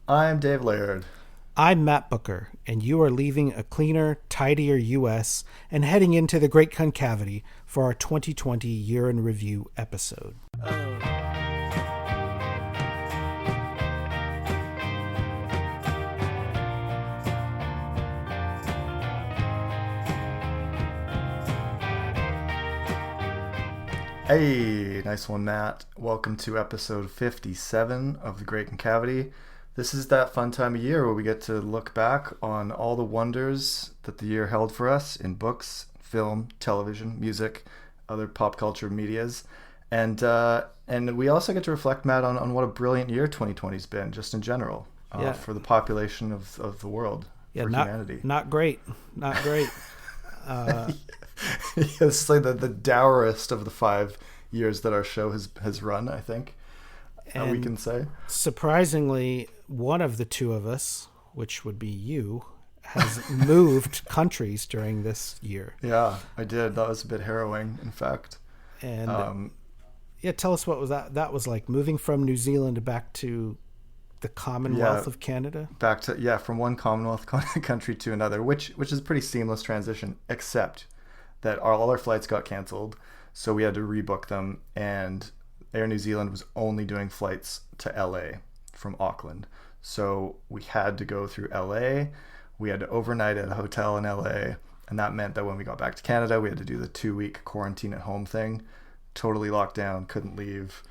I'm Dave Laird. I'm Matt Booker, and you are leaving a cleaner, tidier U.S. and heading into the Great Concavity for our 2020 Year in Review episode. Hey, nice one, Matt. Welcome to episode 57 of the Great Concavity. This is that fun time of year where we get to look back on all the wonders that the year held for us in books, film, television, music, other pop culture medias. And we also get to reflect, Matt, on what a brilliant year 2020's been, just in general, for the population of the world, for humanity. Not great. Not great. It's like the dourest of the 5 years that our show has run, I think. And we can say. Surprisingly, one of the two of us, which would be you, has moved countries during this year. Yeah, I did. That was a bit harrowing, in fact. And tell us what was that? That was like moving from New Zealand back to the Commonwealth of Canada. Back to from one Commonwealth country to another, which is a pretty seamless transition, except that all our flights got canceled, so we had to rebook them, and Air New Zealand was only doing flights to LA from Auckland. So we had to go through LA. We had to overnight at a hotel in LA, and that meant that when we got back to Canada, we had to do the 2-week quarantine at home thing. Totally locked down, couldn't leave.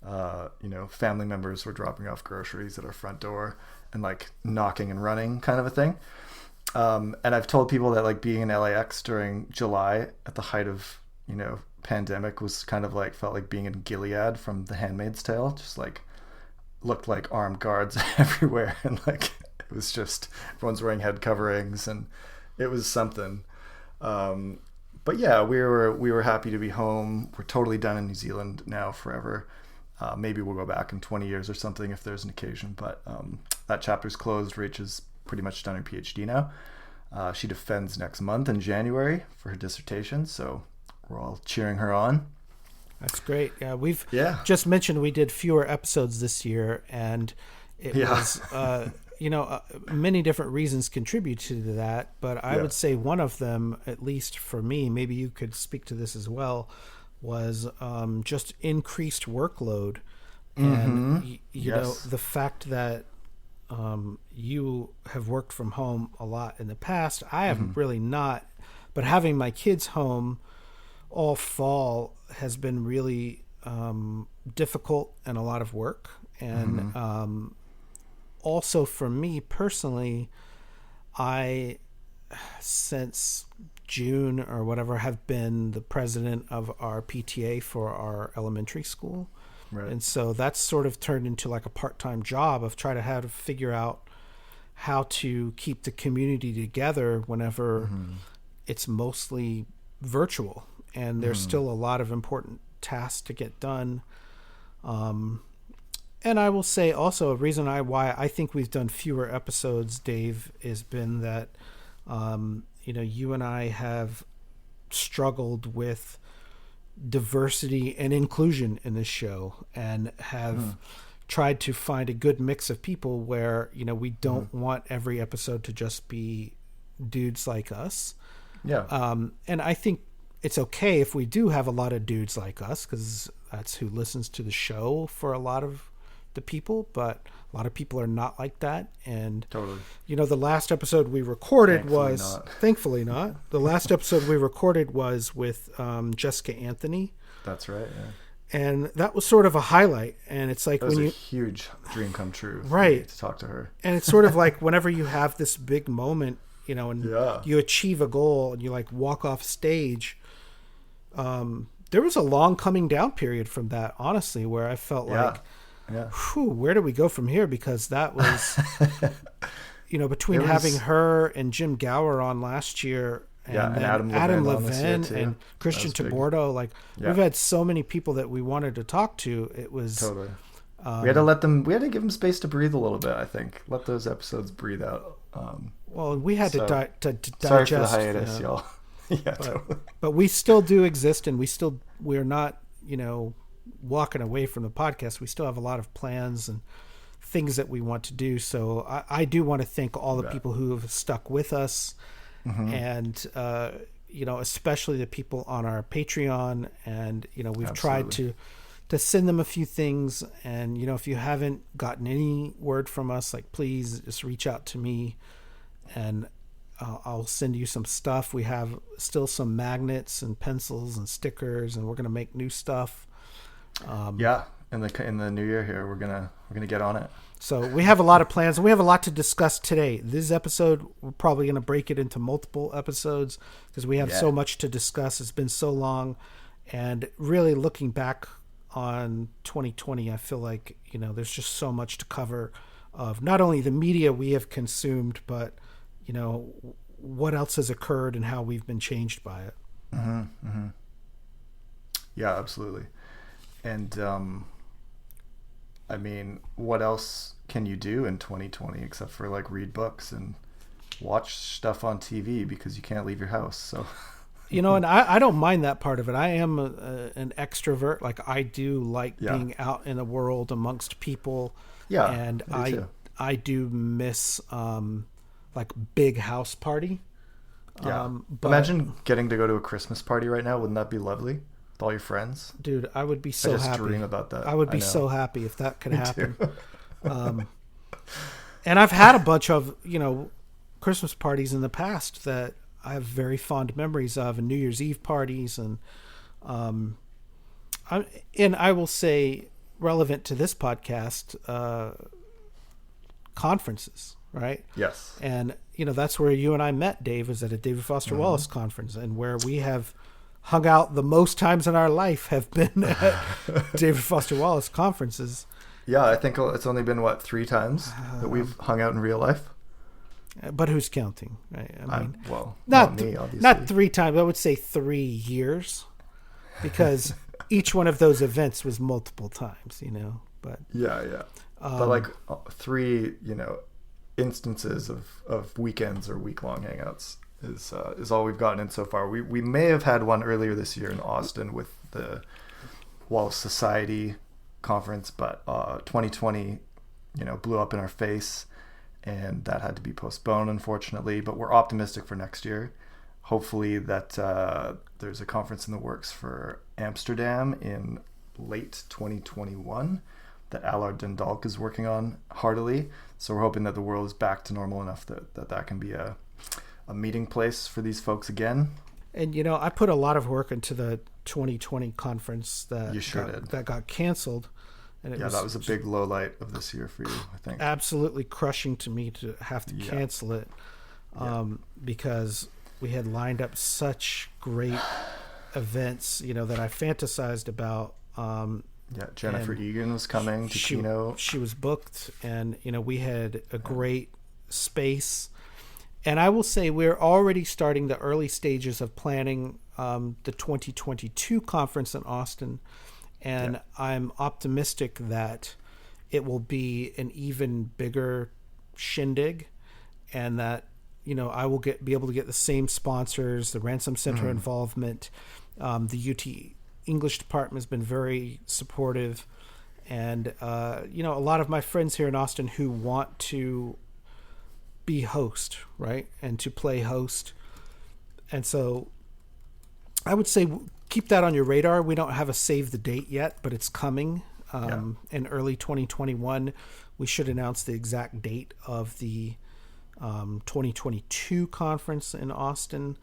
Family members were dropping off groceries at our front door and like knocking and running kind of a thing. And I've told people that like being in LAX during July at the height of, pandemic was kind of like, felt like being in Gilead from The Handmaid's Tale, just like looked like armed guards everywhere. And like, it was just, everyone's wearing head coverings and it was something. But yeah, we were happy to be home. We're totally done in New Zealand now forever. Maybe we'll go back in 20 years or something if there's an occasion, but that chapter's closed. Rach is pretty much done her PhD now. She defends next month in January for her dissertation, so we're all cheering her on. That's great. Yeah, we've just mentioned we did fewer episodes this year, and it was, many different reasons contribute to that, but I would say one of them, at least for me, maybe you could speak to this as well, was just increased workload. And, the fact that you have worked from home a lot in the past. I have really not, but having my kids home all fall has been really difficult and a lot of work. And also for me personally, I, since June or whatever, have been the president of our PTA for our elementary school. Right. And so that's sort of turned into like a part-time job of trying to figure out how to keep the community together whenever it's mostly virtual. And there's still a lot of important tasks to get done. And I will say also a reason why I think we've done fewer episodes, Dave, has been that, you and I have struggled with diversity and inclusion in this show and have tried to find a good mix of people where, we don't want every episode to just be dudes like us. Yeah. And I think it's okay if we do have a lot of dudes like us, because that's who listens to the show for a lot of the people, but a lot of people are not like that. And totally, the last episode we recorded thankfully not. The last episode we recorded was with Jessica Anthony. That's right. Yeah. And that was sort of a highlight. And it's like, that was a huge dream come true, right? To talk to her. And it's sort of like whenever you have this big moment, and you achieve a goal and you like walk off stage. There was a long coming down period from that, honestly, where I felt like, where do we go from here? Because that was, between having her and Jim Gower on last year, and Adam Levin and Christian Tabordo, we've had so many people that we wanted to talk to. It was totally. We had to give them space to breathe a little bit. I think let those episodes breathe out. We had to digest. Sorry for the hiatus, y'all. But we still do exist, and we're not, walking away from the podcast. We still have a lot of plans and things that we want to do. So I do want to thank all the people who have stuck with us, and especially the people on our Patreon. And we've tried to send them a few things. And if you haven't gotten any word from us, like, please just reach out to me, and I'll send you some stuff. We have still some magnets and pencils and stickers, and we're gonna make new stuff. In the new year here, we're gonna get on it. So we have a lot of plans, and we have a lot to discuss today. This episode, we're probably gonna break it into multiple episodes because we have so much to discuss. It's been so long, and really looking back on 2020, I feel like there's just so much to cover of not only the media we have consumed, but what else has occurred and how we've been changed by it. Yeah, absolutely. And what else can you do in 2020 except for like read books and watch stuff on TV because you can't leave your house? So and I don't mind that part of it. I am an extrovert. Like, I do like being out in the world amongst people. Yeah, and I do miss like big house party. Yeah. Imagine getting to go to a Christmas party right now. Wouldn't that be lovely with all your friends? Dude, I would be so happy. I just dream about that. I would be so happy if that could happen. And I've had a bunch of, Christmas parties in the past that I have very fond memories of, and New Year's Eve parties. And I will say, relevant to this podcast, conferences. Right. Yes. And that's where you and I met, Dave, was at a David Foster Wallace conference, and where we have hung out the most times in our life have been at David Foster Wallace conferences. Yeah, I think it's only been 3 times that we've hung out in real life. But who's counting, right? I mean, not me, obviously. Not 3 times. I would say 3 years, because each one of those events was multiple times. But but like 3, instances of weekends or week-long hangouts is all we've gotten in so far. We may have had one earlier this year in Austin with the Wallace Society conference, but 2020 blew up in our face, and that had to be postponed, unfortunately. But we're optimistic for next year. Hopefully that there's a conference in the works for Amsterdam in late 2021 that Allard Den Dalk is working on heartily. So we're hoping that the world is back to normal enough that can be a meeting place for these folks again. And I put a lot of work into the 2020 conference that got canceled. And that was a big low light of this year for you, I think. Absolutely crushing to me to have to cancel it, because we had lined up such great events, that I fantasized about. Jennifer Egan was coming to keynote. She was booked, and we had a great space. And I will say we're already starting the early stages of planning the 2022 conference in Austin, and I'm optimistic that it will be an even bigger shindig, and that I will be able to get the same sponsors, the Ransom Center involvement, the UT English department has been very supportive, and a lot of my friends here in Austin who want to be host, right, and to play host. And so I would say keep that on your radar. We don't have a save the date yet, but it's coming in early 2021. We should announce the exact date of the 2022 conference in Austin.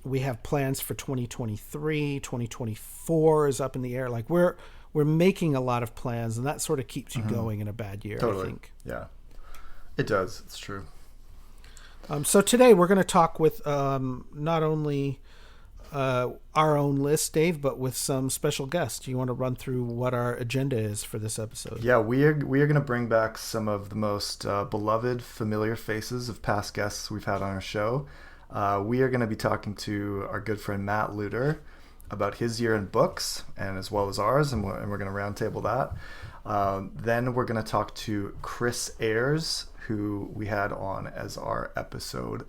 We have plans for 2023, 2024 is up in the air. Like we're making a lot of plans, and that sort of keeps you going in a bad year, totally. I think. Yeah, it does. It's true. So today we're going to talk with not only our own list, Dave, but with some special guests. Do you want to run through what our agenda is for this episode? Yeah, we are going to bring back some of the most beloved, familiar faces of past guests we've had on our show. We are going to be talking to our good friend Matt Luter about his year in books, and as well as ours, and we're going to roundtable that. Then we're going to talk to Chris Ayers, who we had on as our episode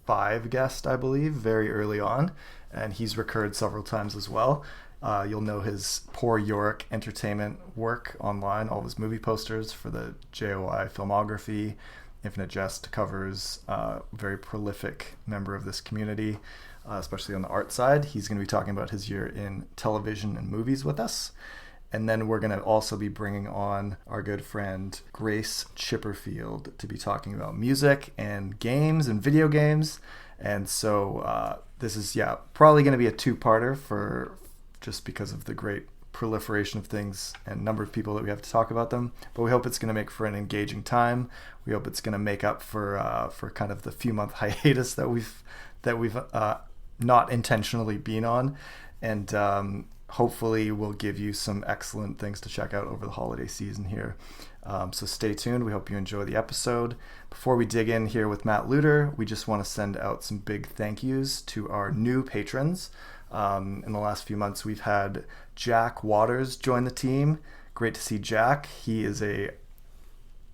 5 guest, I believe, very early on, and he's recurred several times as well. You'll know his Poor Yorick Entertainment work online, all of his movie posters for the JOI filmography. Infinite Jest covers, very prolific member of this community, especially on the art side. He's going to be talking about his year in television and movies with us. And then we're going to also be bringing on our good friend Grace Chipperfield to be talking about music and games and video games. And so this is, probably going to be a two-parter for just because of the great proliferation of things and number of people that we have to talk about them. But we hope it's going to make for an engaging time. We hope it's going to make up for kind of the few-month hiatus that we've not intentionally been on. And hopefully we'll give you some excellent things to check out over the holiday season here. So stay tuned. We hope you enjoy the episode. Before we dig in here with Matt Luter, we just want to send out some big thank yous to our new patrons. In the last few months, we've had Jack Waters join the team. Great to see Jack. He is a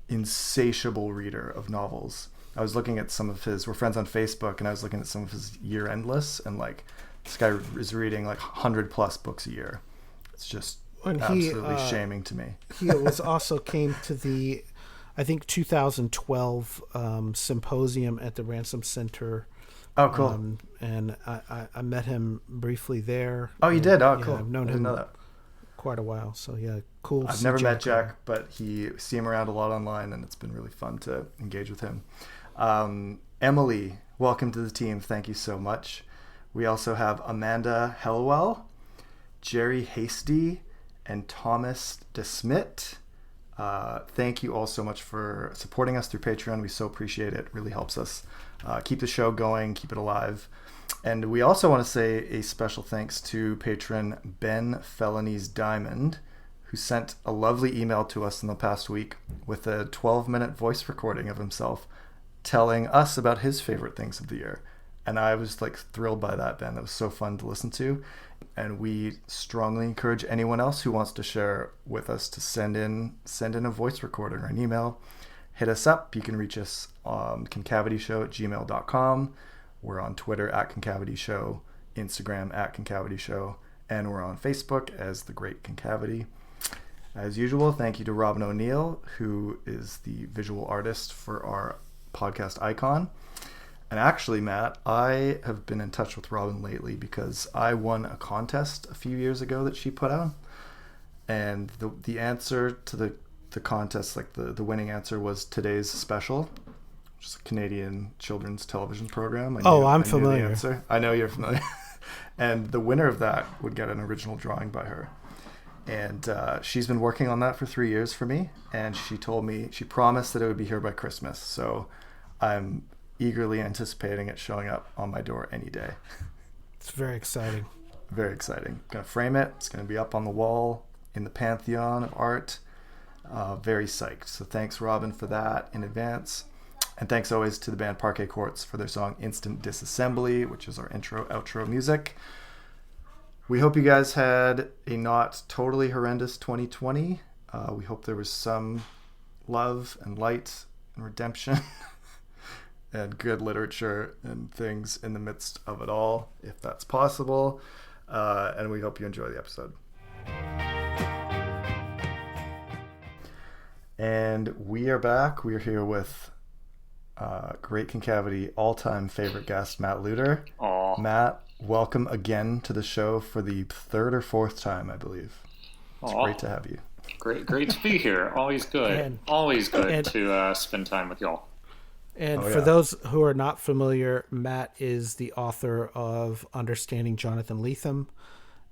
insatiable reader of novels. I was looking at we're friends on Facebook, and I was looking at some of his year-end lists, and like this guy is reading like 100 plus books a year. It's just absolutely shaming to me. He also came to the, I think, 2012 symposium at the Ransom Center. Oh, cool. And I met him briefly there. Oh, you did? Oh, cool. I've known him quite a while. So, yeah, cool. I've never met Jack, but see him around a lot online, and it's been really fun to engage with him. Emily, welcome to the team. Thank you so much. We also have Amanda Hellwell, Jerry Hasty, and Thomas DeSmit. Thank you all so much for supporting us through Patreon. We so appreciate it. It really helps us keep the show going, keep it alive. And we also want to say a special thanks to patron Ben Felonies Diamond, who sent a lovely email to us in the past week with a 12-minute voice recording of himself telling us about his favorite things of the year. And I was like thrilled by that, Ben. That was so fun to listen to. And we strongly encourage anyone else who wants to share with us to send in a voice recording or an email. Hit us up. You can reach us on concavityshow@gmail.com. We're on Twitter @concavityshow, Instagram @concavityshow, and we're on Facebook as The Great Concavity. As usual, thank you to Robin O'Neill, who is the visual artist for our podcast icon. And actually, Matt, I have been in touch with Robin lately because I won a contest a few years ago that she put out. And the answer to the contest, like the winning answer, was Today's Special, which is a Canadian children's television program. I'm familiar. The answer. I know you're familiar. And the winner of that would get an original drawing by her. And she's been working on that for 3 years for me. And she promised that it would be here by Christmas. So I'm eagerly anticipating it showing up on my door any day. It's very exciting. Very exciting. Gonna frame it. It's gonna be up on the wall in the pantheon of art. Very psyched. So thanks, Robin, for that in advance. And thanks always to the band Parquet Courts for their song Instant Disassembly, which is our outro music. We hope you guys had a not totally horrendous 2020. We hope there was some love and light and redemption and good literature and things in the midst of it all, if that's possible. And we hope you enjoy the episode. And we are back. We are here with Great Concavity all-time favorite guest, Matt Luter. Aww. Matt, welcome again to the show for the third or fourth time, I believe. It's great to have you. Great to be here. Always good. Always good to spend time with y'all. And for those who are not familiar, Matt is the author of Understanding Jonathan Lethem,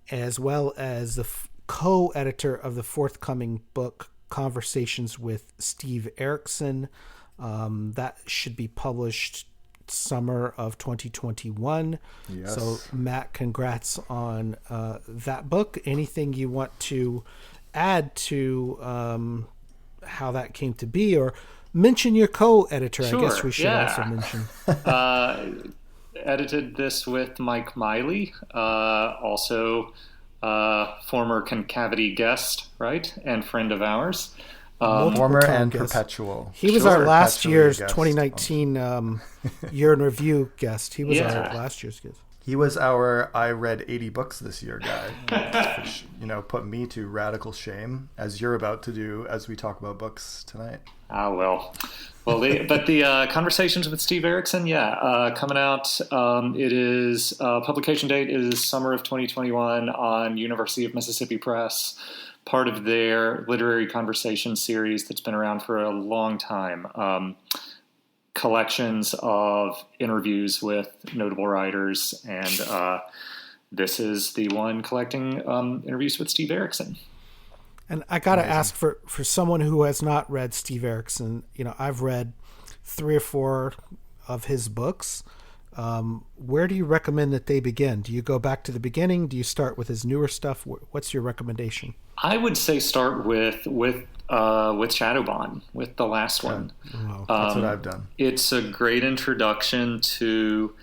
as well as the co-editor of the forthcoming book, Conversations with Steve Erickson. That should be published summer of 2021. Yes. So, Matt, congrats on that book. Anything you want to add to how that came to be, or mention your co-editor? Sure, I guess we should also mention. Edited this with Mike Miley, also former Concavity guest, right, and friend of ours. Former and guest. Perpetual. He was our last year's 2019 year in review guest. He was our last year's guest. He was our I read 80 books this year guy, which, put me to radical shame, as you're about to do as we talk about books tonight. The Conversations with Steve Erickson, coming out. It is publication date is summer of 2021 on University of Mississippi Press, part of their literary conversation series that's been around for a long time. Collections of interviews with notable writers, and this is the one collecting interviews with Steve Erickson. And I got to ask for someone who has not read Steve Erickson, I've read 3 or 4 of his books. Where do you recommend that they begin? Do you go back to the beginning? Do you start with his newer stuff? What's your recommendation? I would say start with Shadowbond, with the last one. That's what I've done. It's a great introduction to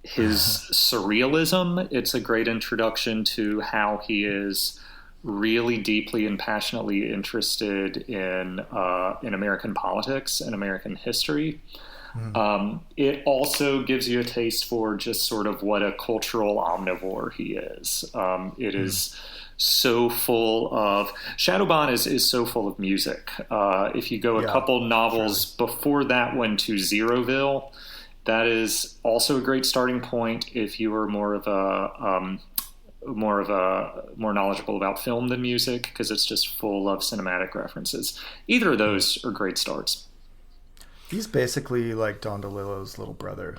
his surrealism. It's a great introduction to how he is really deeply and passionately interested in American politics and American history. It also gives you a taste for just sort of what a cultural omnivore he is. It is so full of Shadowbond is so full of music. If you go a couple novels before that one to Zeroville, that is also a great starting point if you are more knowledgeable about film than music, because it's just full of cinematic references. Either of those are great starts. He's basically like Don DeLillo's little brother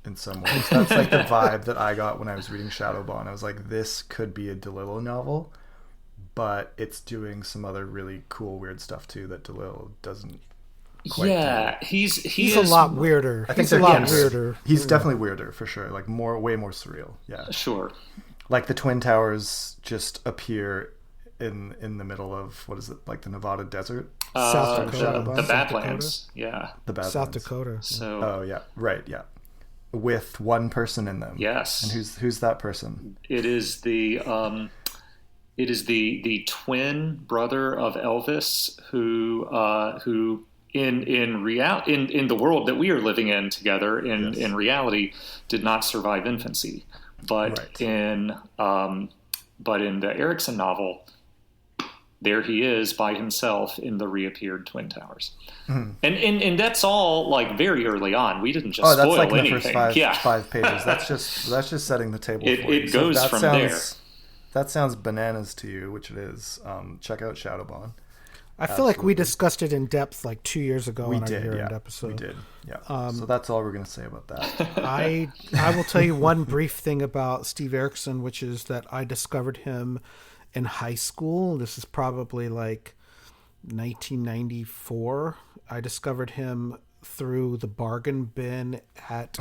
in some ways. That's like the vibe that I got when I was reading Shadowbond. I was like, this could be a DeLillo novel, but it's doing some other really cool, weird stuff too that DeLillo doesn't quite do. He's a lot weirder. I think he's a lot weirder. He's definitely weirder for sure. Like way more surreal. Yeah, sure. Like the Twin Towers just appear in the middle of, what is it, like the Nevada desert? South Dakota. The Badlands. Yeah. The Badlands. South Dakota. So. Oh yeah, right, yeah. With one person in them. Yes. And who's that person? It is the twin brother of Elvis who in the world that we are living in together in reality did not survive infancy. But in the Erickson novel, there he is by himself in the reappeared Twin Towers. Mm-hmm. And that's all like very early on. We didn't just spoil like anything. The first five pages. That's just setting the table for you. It goes from there. That sounds bananas to you, which it is. Check out Shadowbond. I feel like we discussed it in depth like 2 years ago on our year-end episode. We did, yeah. So that's all we're going to say about that. I will tell you one brief thing about Steve Erickson, which is that I discovered him in high school. This is probably like 1994. I discovered him through the bargain bin at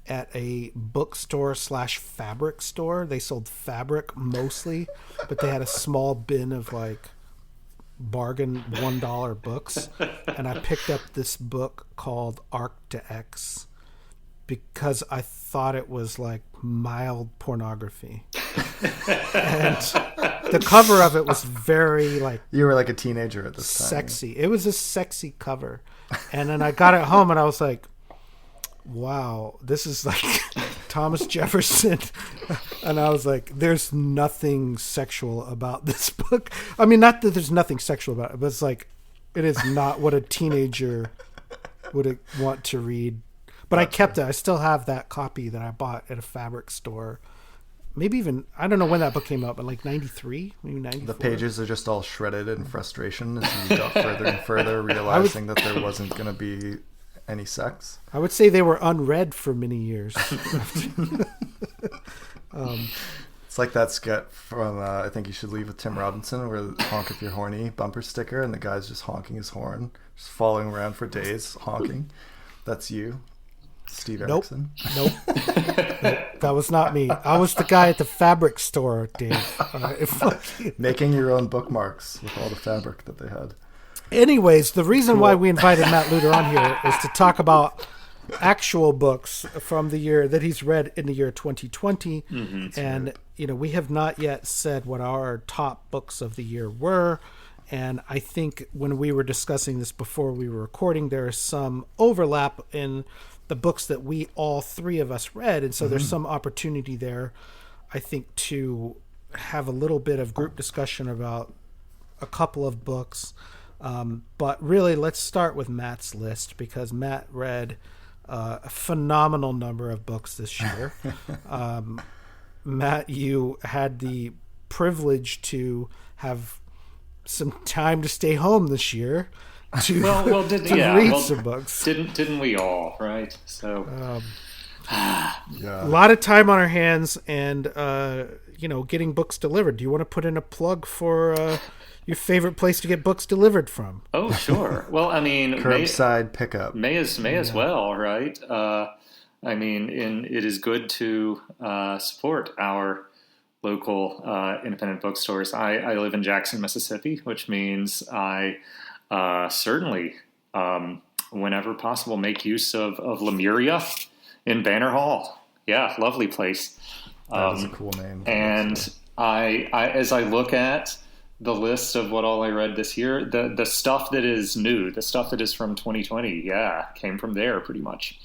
a bookstore / fabric store. They sold fabric mostly, but they had a small bin of like bargain $1 books, and I picked up this book called Arc to X because I thought it was like mild pornography. And the cover of it was very like, you were like a teenager at this time. Sexy. It was a sexy cover. And then I got it home and I was like, wow, this is like Thomas Jefferson. And I was like, there's nothing sexual about this book. I mean, not that there's nothing sexual about it, but it's like, it is not what a teenager would want to read. But I kept it. I still have that copy that I bought at a fabric store. Maybe even, I don't know when that book came out, but like 93, maybe 94. The pages are just all shredded in frustration as you got further and further, realizing that there wasn't going to be any sex. I would say they were unread for many years. It's like that skit from I Think You Should Leave with Tim Robinson, where the honk if you're horny bumper sticker, and the guy's just honking his horn, just following around for days honking. That's you, Steve Erickson. Nope. That was not me. I was the guy at the fabric store, Dave. Making your own bookmarks with all the fabric that they had. Anyways, the reason why we invited Matt Luter on here is to talk about actual books from the year that he's read in the year 2020. Mm-hmm, and, right. We have not yet said what our top books of the year were. And I think when we were discussing this before we were recording, there is some overlap in the books that we all three of us read. And so there's some opportunity there, I think, to have a little bit of group discussion about a couple of books. But really, let's start with Matt's list, because Matt read a phenomenal number of books this year. Matt, you had the privilege to have some time to stay home this year to, read some books. Didn't we all, right? So a lot of time on our hands, and getting books delivered. Do you want to put in a plug for your favorite place to get books delivered from? Oh, sure. Well, I mean, curbside pickup may as well, right? It is good to support our local independent bookstores. I live in Jackson, Mississippi, which means I certainly, whenever possible, make use of Lemuria in Banner Hall. Yeah, lovely place. That is a cool name. And I as I look at the list of what all I read this year, the stuff that is new, the stuff that is from 2020, came from there pretty much.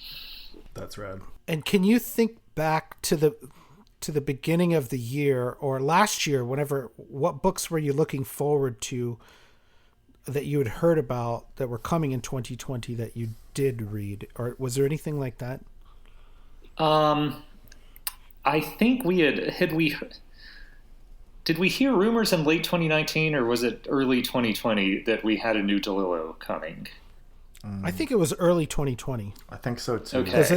That's rad. And can you think back to the beginning of the year or last year, what books were you looking forward to that you had heard about that were coming in 2020 that you did read? Or was there anything like that? I think did we hear rumors in late 2019, or was it early 2020 that we had a new DeLillo coming? I think it was early 2020. I think so too. Okay. Because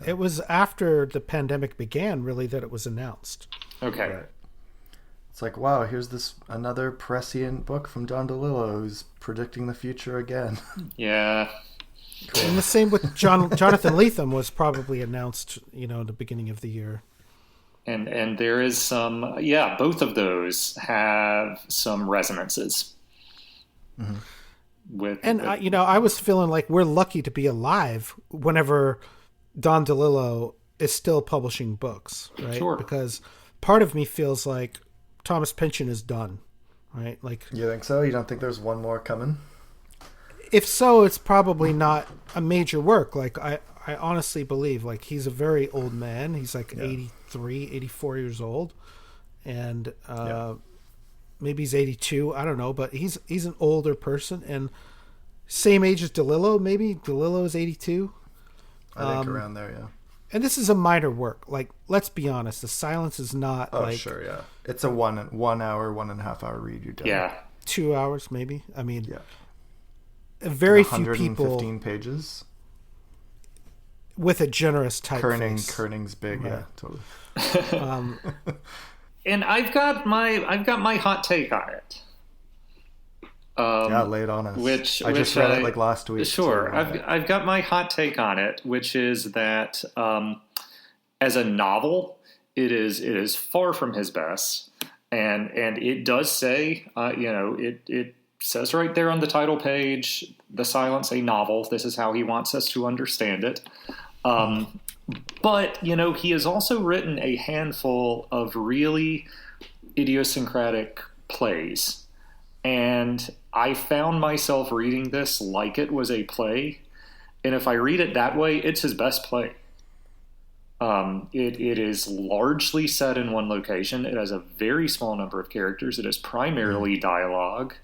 it was after the pandemic began, really, that it was announced. Okay. Right. It's like, wow, here's this another prescient book from Don DeLillo who's predicting the future again. Yeah. Cool. And the same with Jonathan Lethem was probably announced, at the beginning of the year. And there is some, both of those have some resonances. Mm-hmm. I was feeling like we're lucky to be alive whenever Don DeLillo is still publishing books, right? Sure. Because part of me feels like Thomas Pynchon is done, right? Like, you think so? You don't think there's one more coming? If so, it's probably not a major work. Like, I honestly believe, like, he's a very old man. He's like 83, 84 years old. And maybe he's 82. I don't know. But he's an older person. And same age as DeLillo, maybe. DeLillo is 82. I think around there, yeah. And this is a minor work. Like, let's be honest. The Silence is not sure, yeah. It's a 1 hour, 1.5 hour read. You're done. Yeah. 2 hours, maybe. I mean... Yeah. Very few people 115 pages with a generous typeface. Kerning's big, right. Yeah, totally. And I've got my hot take on it. Lay it on us. Which I just read it like last week. Sure, I've got my hot take on it, which is that as a novel, it is far from his best, and it does say, it says right there on the title page, The Silence, a novel. This is how he wants us to understand it. But, he has also written a handful of really idiosyncratic plays. And I found myself reading this like it was a play. And if I read it that way, it's his best play. It is largely set in one location. It has a very small number of characters. It is primarily dialogue.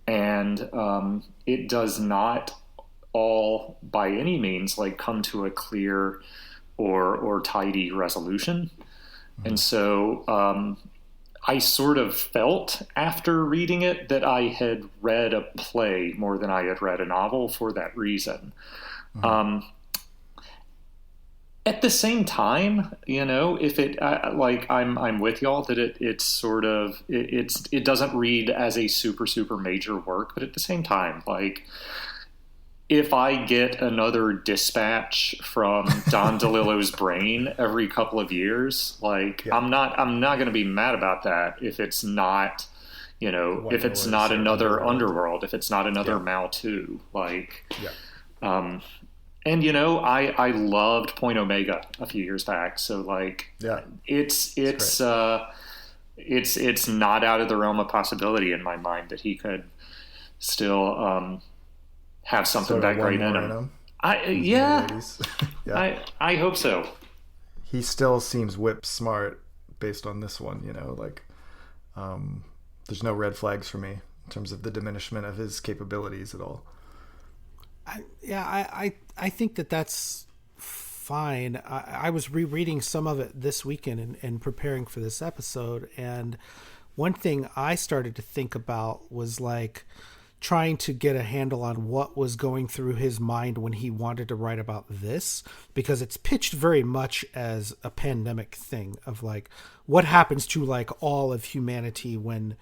And it does not all, by any means, come to a clear or tidy resolution. Mm-hmm. And so I sort of felt after reading it that I had read a play more than I had read a novel for that reason. Mm-hmm. At the same time, if it I'm with y'all that it's sort of it doesn't read as a super major work, but at the same time, if I get another dispatch from Don DeLillo's brain every couple of years, I'm not going to be mad about that if it's not, if it's not another Underworld, if it's not another Mao 2, and I loved Point Omega a few years back, so it's it's not out of the realm of possibility in my mind that he could still have something that great in him. Yeah, yeah. I hope so. He still seems whip smart based on this one, like there's no red flags for me in terms of the diminishment of his capabilities at all. I think that's fine. I was rereading some of it this weekend and preparing for this episode, and one thing I started to think about was like trying to get a handle on what was going through his mind when he wanted to write about this, because it's pitched very much as a pandemic thing of like what happens to like all of humanity when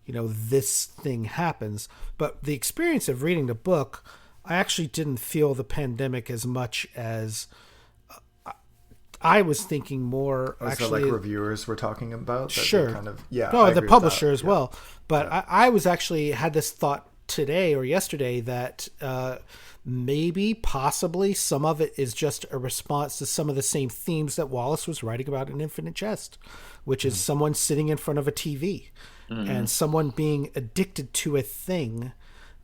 this thing happens. But the experience of reading the book, I actually didn't feel the pandemic as much as I was thinking more. Actually, like reviewers were talking about. Sure. Kind of, yeah. No, the publisher as well. But yeah. I was actually had this thought today or yesterday that maybe possibly some of it is just a response to some of the same themes that Wallace was writing about in Infinite Jest, which is someone sitting in front of a TV and someone being addicted to a thing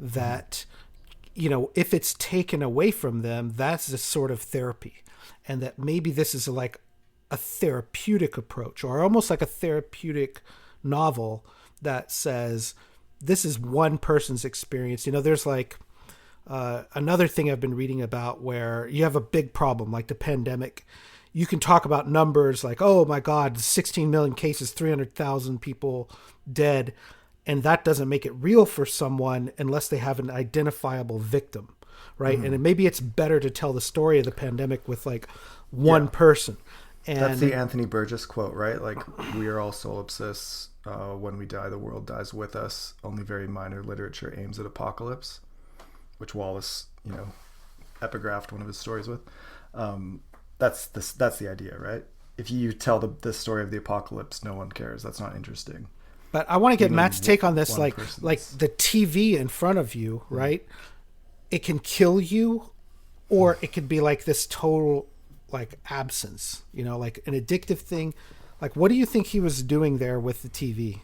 that, if it's taken away from them, that's a sort of therapy. And that maybe this is like a therapeutic approach, or almost like a therapeutic novel that says, this is one person's experience. There's like another thing I've been reading about where you have a big problem like the pandemic. You can talk about numbers like, oh my God, 16 million cases, 300,000 people dead. And that doesn't make it real for someone unless they have an identifiable victim, right? And maybe it's better to tell the story of the pandemic with like one person. And that's the Anthony Burgess quote, right? Like, we are all solipsis. When we die, the world dies with us. Only very minor literature aims at apocalypse, which Wallace, epigraphed one of his stories with. That's the idea, right? If you tell the story of the apocalypse, no one cares. That's not interesting. But I want to get Matt's take on this, like the TV in front of you, right? It can kill you, or it could be like this total like absence, like an addictive thing. Like, what do you think he was doing there with the TV?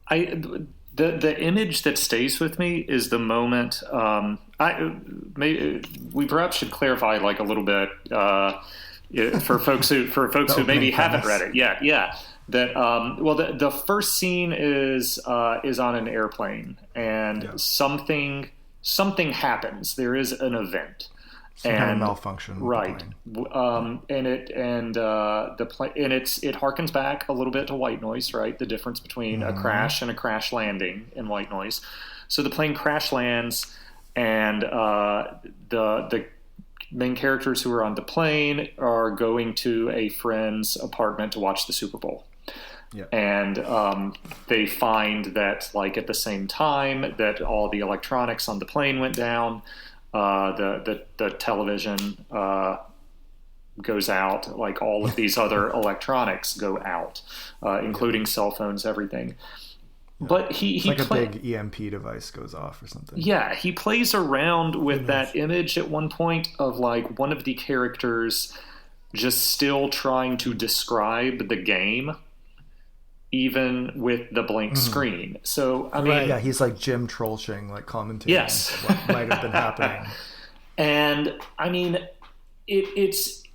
The image that stays with me is the moment. We perhaps should clarify like a little bit for folks who maybe haven't read it yet. Yeah. That the first scene is on an airplane, and something happens. There is an event. Some kind of malfunction, right? It harkens back a little bit to white noise, right? The difference between a crash and a crash landing in white noise. So the plane crash lands, and the main characters who are on the plane are going to a friend's apartment to watch the Super Bowl. Yeah. And they find that, like, at the same time that all the electronics on the plane went down, the television goes out, like all of these other electronics go out, including cell phones, everything. But he like a big EMP device goes off or something. Yeah, he plays around with that image at one point of like one of the characters just still trying to describe the game, even with the blank screen. So, I mean... Yeah, he's like Jim Trollshing, like commentating yes. what might have been happening. And, I mean, it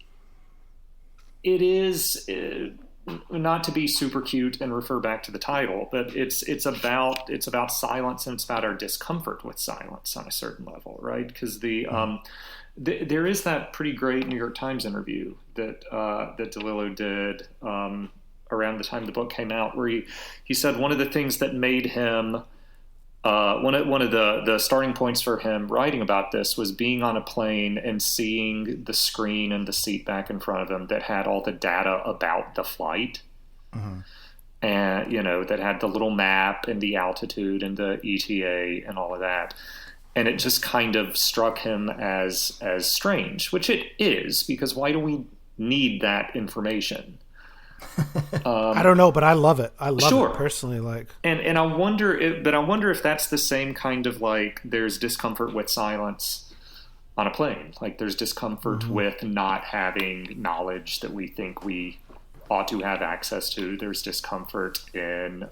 is not to be super cute and refer back to the title, but it's about silence, and it's about our discomfort with silence on a certain level, right? Because there is that pretty great New York Times interview that DeLillo did around the time the book came out, where he said one of the things that made him one of the starting points for him writing about this was being on a plane and seeing the screen and the seat back in front of him that had all the data about the flight, and that had the little map and the altitude and the ETA and all of that. And it just kind of struck him as strange, which it is, because why do we need that information? I don't know, but I love it. I love it personally. Like, and I wonder if that's the same kind of, like, there's discomfort with silence on a plane. Like, there's discomfort with not having knowledge that we think we ought to have access to. There's discomfort in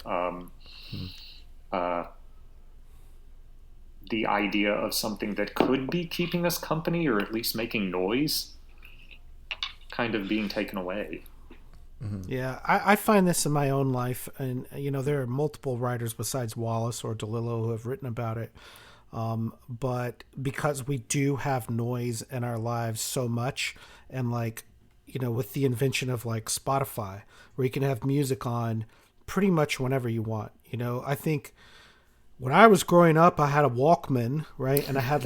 the idea of something that could be keeping us company, or at least making noise, kind of being taken away. Yeah, I find this in my own life, and there are multiple writers besides Wallace or DeLillo who have written about it. But because we do have noise in our lives so much, and with the invention of Spotify, where you can have music on pretty much whenever you want. I think when I was growing up, I had a Walkman, right? And I had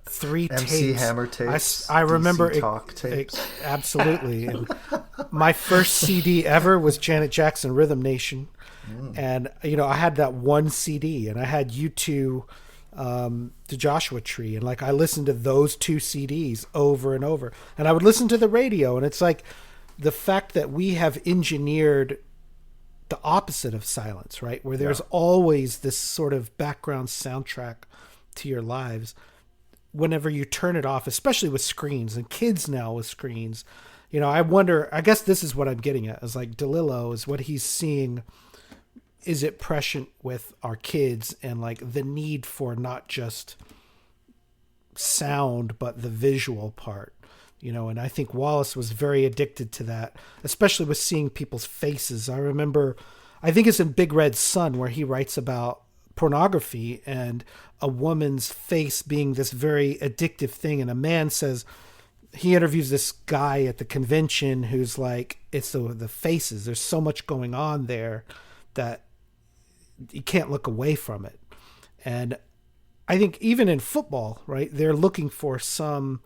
3 tapes. MC Hammer tapes. I remember talk tapes. Absolutely. And my first CD ever was Janet Jackson, Rhythm Nation. And, I had that one CD, and I had U2, The Joshua Tree. And I listened to those 2 CDs over and over. And I would listen to the radio. And it's the fact that we have engineered the opposite of silence, right? Where there's always this sort of background soundtrack to your lives. Whenever you turn it off, especially with screens and kids now with screens, I wonder, I guess this is what I'm getting at, is DeLillo is what he's seeing. Is it prescient with our kids and the need for not just sound, but the visual part? And I think Wallace was very addicted to that, especially with seeing people's faces. I remember, I think it's in Big Red Sun, where he writes about pornography and a woman's face being this very addictive thing. And a man says, he interviews this guy at the convention who's it's the faces. There's so much going on there that you can't look away from it. And I think even in football, right, they're looking for some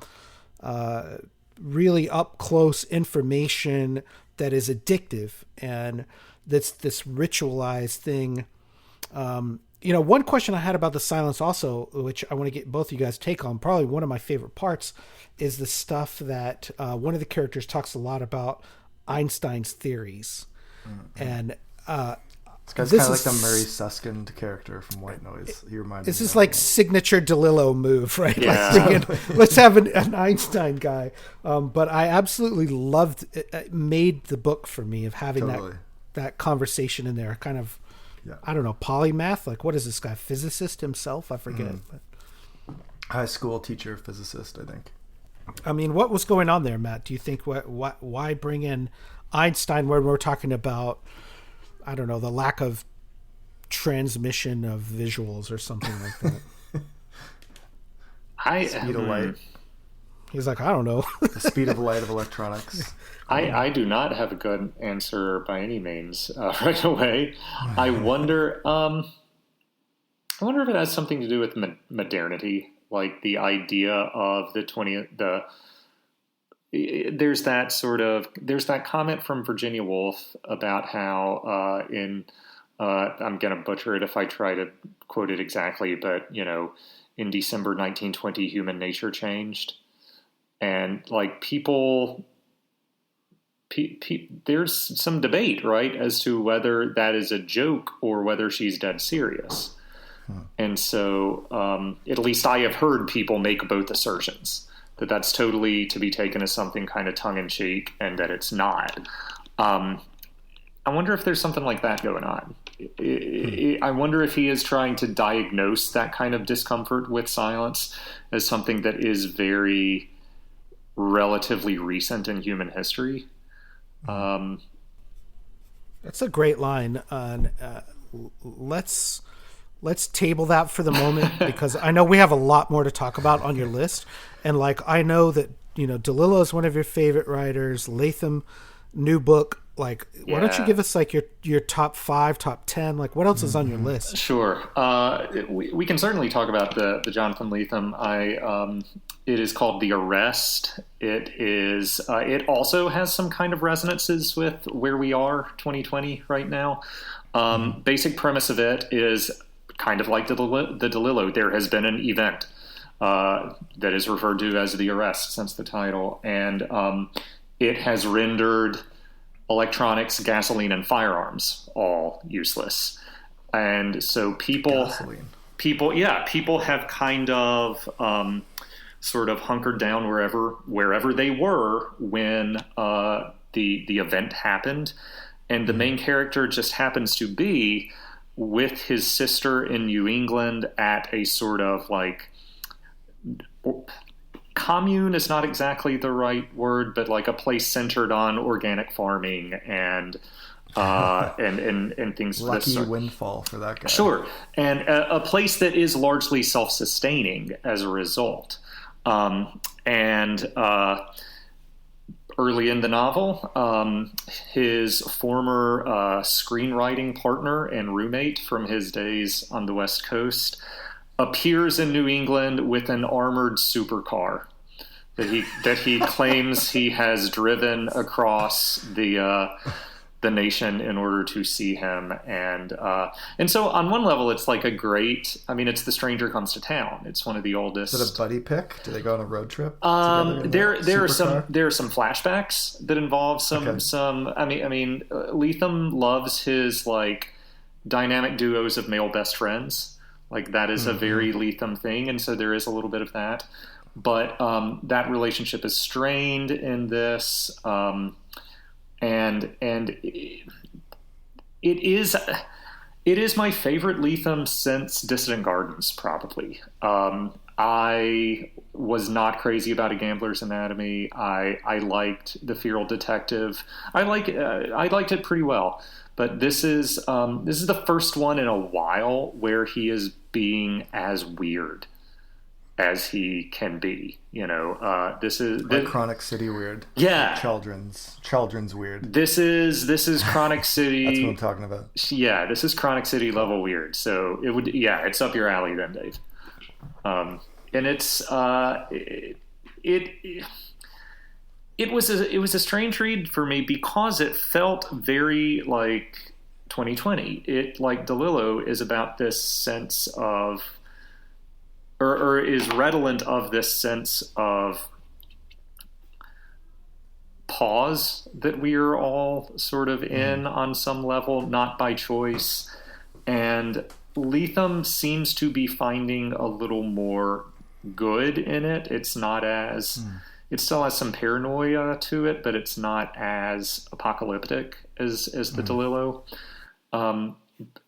really up close information that is addictive, and that's this ritualized thing. One question I had about the silence also, which I want to get both of you guys' take on, probably one of my favorite parts, is the stuff that one of the characters talks a lot about Einstein's theories. And this guy's kind of like the Murray Suskind character from White Noise. He reminds me. This is signature DeLillo move, right? Yeah. Let's have an Einstein guy. But I absolutely loved it. Made the book for me of having that conversation in there. Kind of, I don't know, polymath. What is this guy? Physicist himself? I forget. But high school teacher, physicist, I think. I mean, what was going on there, Matt? Do you think why bring in Einstein when we're talking about, I don't know, the lack of transmission of visuals or something like that? Speed of light. He's I don't know. The speed of light of electronics. I do not have a good answer by any means right away. I wonder if it has something to do with modernity, the idea of the 20th. There's that comment from Virginia Woolf about how I'm going to butcher it if I try to quote it exactly, but in December 1920 human nature changed, and there's some debate, right, as to whether that is a joke or whether she's dead serious. And so at least I have heard people make both assertions, that that's totally to be taken as something kind of tongue-in-cheek and that it's not. I wonder if there's something like that going on. I wonder if he is trying to diagnose that kind of discomfort with silence as something that is very relatively recent in human history. That's a great line. Let's table that for the moment, because I know we have a lot more to talk about on your list. And I know that, DeLillo is one of your favorite writers. Latham, new book. Why don't you give us your top 5, top 10? What else is on your list? Sure. We can certainly talk about the Jonathan Lethem. It is called The Arrest. It also has some kind of resonances with where we are 2020 right now. Basic premise of it is kind of like the DeLillo. There has been an event that is referred to as The Arrest since the title, and it has rendered electronics, gasoline, and firearms all useless. And so people have kind of sort of hunkered down wherever they were when the event happened, and the main character just happens to be with his sister in New England at a sort of like commune is not exactly the right word, but like a place centered on organic farming and things. Lucky windfall for that guy. Sure, and a place that is largely self-sustaining as a result. Early in the novel, his former screenwriting partner and roommate from his days on the West Coast appears in New England with an armored supercar that he claims he has driven across the nation in order to see him, and so on one level it's like a great. I mean, it's The Stranger Comes to Town. It's one of the oldest. Is it a buddy pick? Do they go on a road trip? There are some flashbacks that involve some. I mean, Lethem loves his like dynamic duos of male best friends. Like that is a very Lethem thing, and so there is a little bit of that. But that relationship is strained in this. And it is my favorite Lethem since Dissident Gardens, probably. I was not crazy about A Gambler's Anatomy. I liked The Feral Detective. I liked it pretty well. But this is the first one in a while where he is being as weird as he can be, this is like Chronic City weird. Yeah, children's weird. This is Chronic City. That's what I'm talking about. Yeah, this is Chronic City level weird. So it's up your alley then, Dave. And it's it was a strange read for me because it felt very like 2020. It, like DeLillo, is about this sense of. Or is redolent of this sense of pause that we are all sort of in on some level, not by choice. And Lethem seems to be finding a little more good in it. It's not as... It still has some paranoia to it, but it's not as apocalyptic as the DeLillo.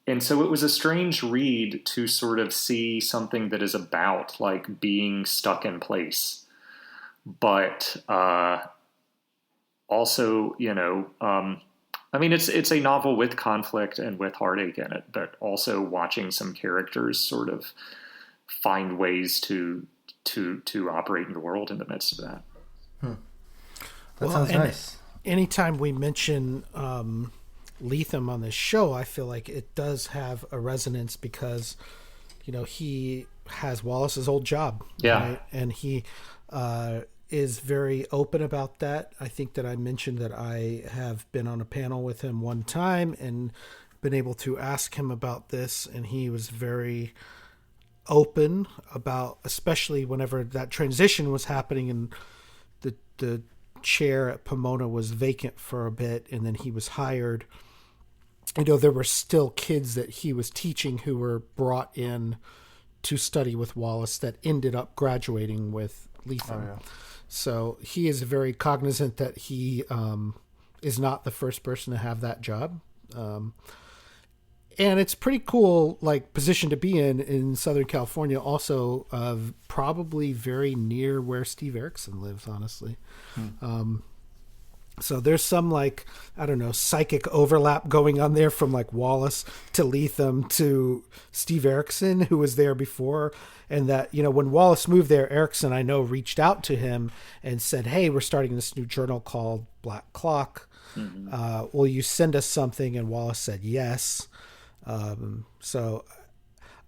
And so it was a strange read to sort of see something that is about like being stuck in place, but also, I mean, it's a novel with conflict and with heartache in it, but also watching some characters sort of find ways to operate in the world in the midst of that. That sounds nice. Anytime we mention Lethem on this show, I feel like it does have a resonance because, he has Wallace's old job. Yeah. Right? And he is very open about that. I think that I mentioned that I have been on a panel with him one time and been able to ask him about this. And he was very open about, especially whenever that transition was happening and the chair at Pomona was vacant for a bit. And then he was hired. There were still kids that he was teaching who were brought in to study with Wallace that ended up graduating with Lethem. Oh, yeah. So he is very cognizant that he is not the first person to have that job. And it's pretty cool, like, position to be in Southern California, also probably very near where Steve Erickson lives, honestly. So there's some, like, I don't know, psychic overlap going on there from like Wallace to Lethem to Steve Erickson, who was there before. And that, when Wallace moved there, Erickson, I know, reached out to him and said, hey, we're starting this new journal called Black Clock. Will you send us something? And Wallace said yes. So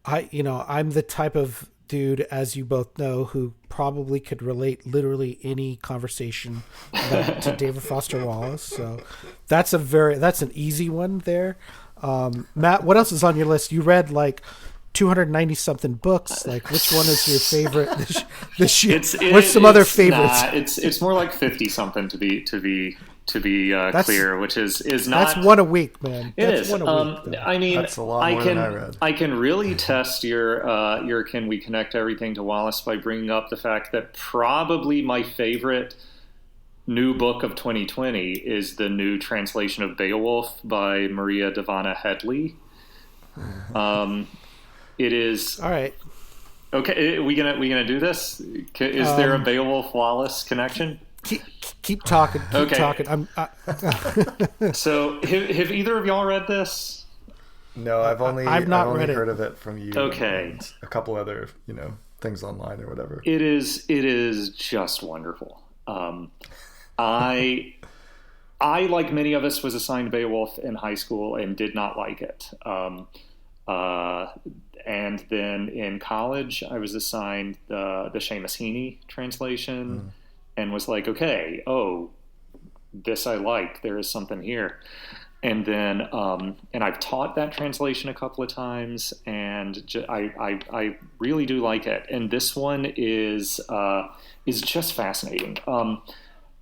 I'm the type of dude, as you both know, who probably could relate literally any conversation to David Foster Wallace. So that's an easy one there. Matt, what else is on your list? You read like 290 something books. Like, which one is your favorite this year? What's some other favorites? It's more like 50 something to be clear, which is not. That's one a week, man. That's one a week. I mean, that's a lot more than I read. I can really test your can we connect everything to Wallace by bringing up the fact that probably my favorite new book of 2020 is the new translation of Beowulf by Maria Devana Headley. It is all right. Okay, we gonna do this? Is there a Beowulf Wallace connection? Keep talking. Keep talking. So, have either of y'all read this? No, I've only heard of it from you. Okay, and a couple other things online or whatever. It is just wonderful. I like many of us was assigned Beowulf in high school and did not like it. And then in college, I was assigned the Seamus Heaney translation and was like, okay, this I like. There is something here. And then, and I've taught that translation a couple of times, and I really do like it. And this one is just fascinating.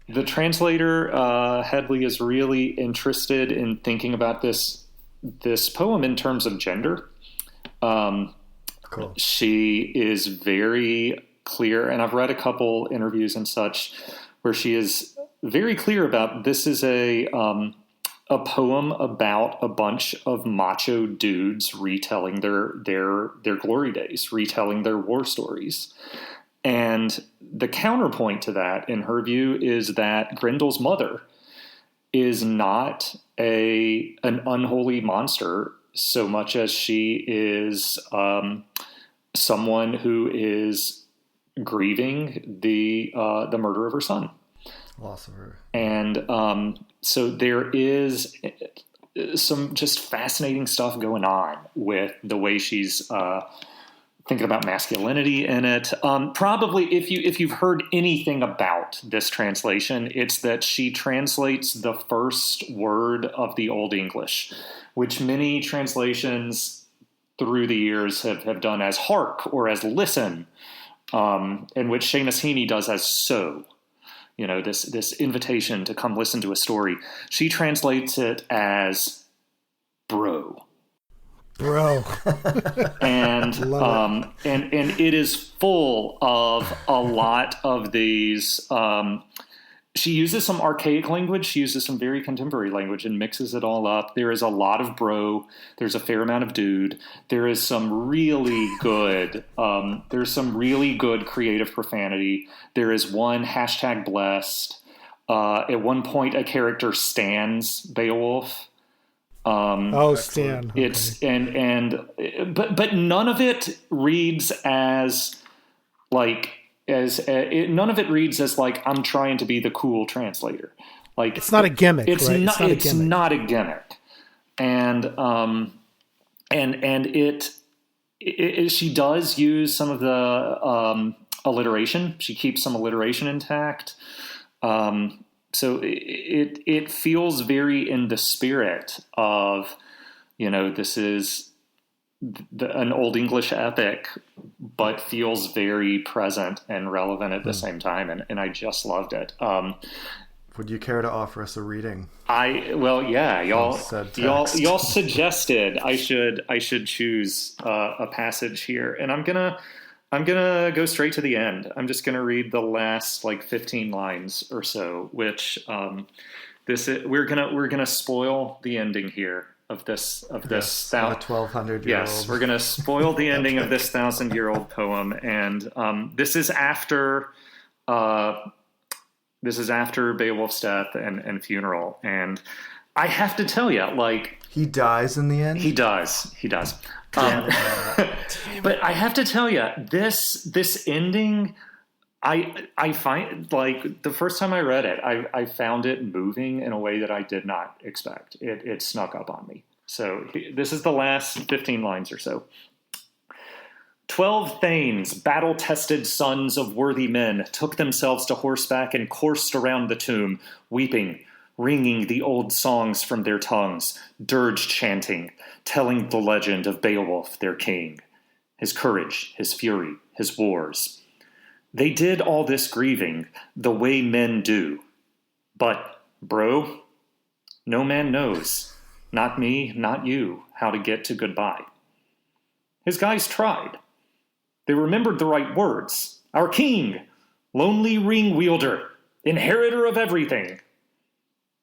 The translator, Headley, is really interested in thinking about this poem in terms of gender. Cool. She is very clear, and I've read a couple interviews and such where she is very clear about this is a poem about a bunch of macho dudes retelling their glory days, retelling their war stories. And the counterpoint to that, in her view, is that Grendel's mother is not an unholy monster so much as she is someone who is grieving the murder of her son. Loss of her. And so there is some just fascinating stuff going on with the way she's thinking about masculinity in it. Probably if you've heard anything about this translation, it's that she translates the first word of the Old English, which many translations through the years have done as hark or as listen, and which Seamus Heaney does as so. This invitation to come listen to a story. She translates it as bro. and it is full of a lot of these. She uses some archaic language. She uses some very contemporary language and mixes it all up. There is a lot of bro. There's a fair amount of dude. There is some really good. There's some really good creative profanity. There is one #blessed. At one point, a character stands Beowulf. Stan. Okay. It's but none of it reads as like. None of it reads as like I'm trying to be the cool translator. Like it's not a gimmick. It's right? not. It's not a gimmick. And she does use some of the alliteration. She keeps some alliteration intact. So it feels very in the spirit of this is an Old English epic, but feels very present and relevant at the same time, and I just loved it. Would you care to offer us a reading? Y'all suggested I should choose a passage here, and I'm gonna go straight to the end. I'm just gonna read the last 15 lines or so, which we're gonna spoil the ending here. Of this 1,200-year-old. Yes, we're going to spoil the ending of this 1,000-year-old poem, and this is after Beowulf's death and funeral, and I have to tell you, he dies in the end. He does. But I have to tell you, this ending. I find the first time I read it, I found it moving in a way that I did not expect. It snuck up on me. So this is the last 15 lines or so. 12 thanes, battle-tested sons of worthy men, took themselves to horseback and coursed around the tomb, weeping, ringing the old songs from their tongues, dirge chanting, telling the legend of Beowulf, their king, his courage, his fury, his wars. They did all this grieving the way men do. But, bro, no man knows, not me, not you, how to get to goodbye. His guys tried. They remembered the right words. Our king, lonely ring wielder, inheritor of everything.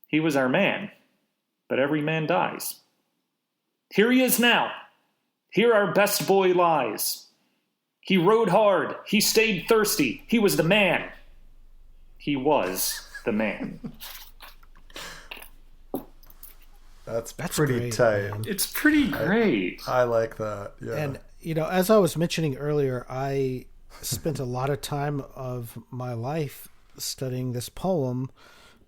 He was our man, but every man dies. Here he is now. Here our best boy lies. He rode hard. He stayed thirsty. He was the man. He was the man. That's pretty great, tight. Man. It's pretty great. I like that. Yeah. And, as I was mentioning earlier, I spent a lot of time of my life studying this poem,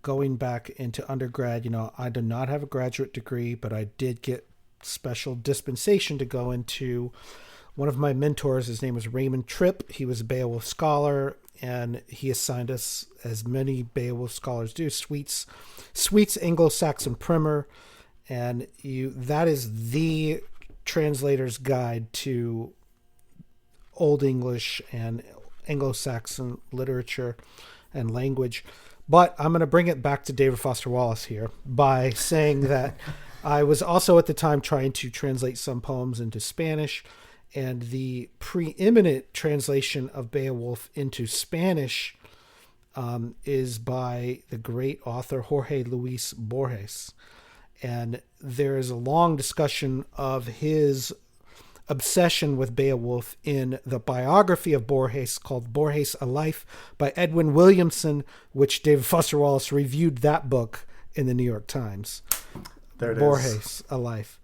going back into undergrad. I did not have a graduate degree, but I did get special dispensation to go into. One of my mentors, his name was Raymond Tripp. He was a Beowulf scholar, and he assigned us, as many Beowulf scholars do, Sweet's Anglo-Saxon Primer. And that is the translator's guide to Old English and Anglo-Saxon literature and language. But I'm going to bring it back to David Foster Wallace here by saying that I was also at the time trying to translate some poems into Spanish, and the preeminent translation of Beowulf into Spanish is by the great author Jorge Luis Borges. And there is a long discussion of his obsession with Beowulf in the biography of Borges called Borges, A Life by Edwin Williamson, which David Foster Wallace reviewed that book in the New York Times. There it Borges, is. A Life.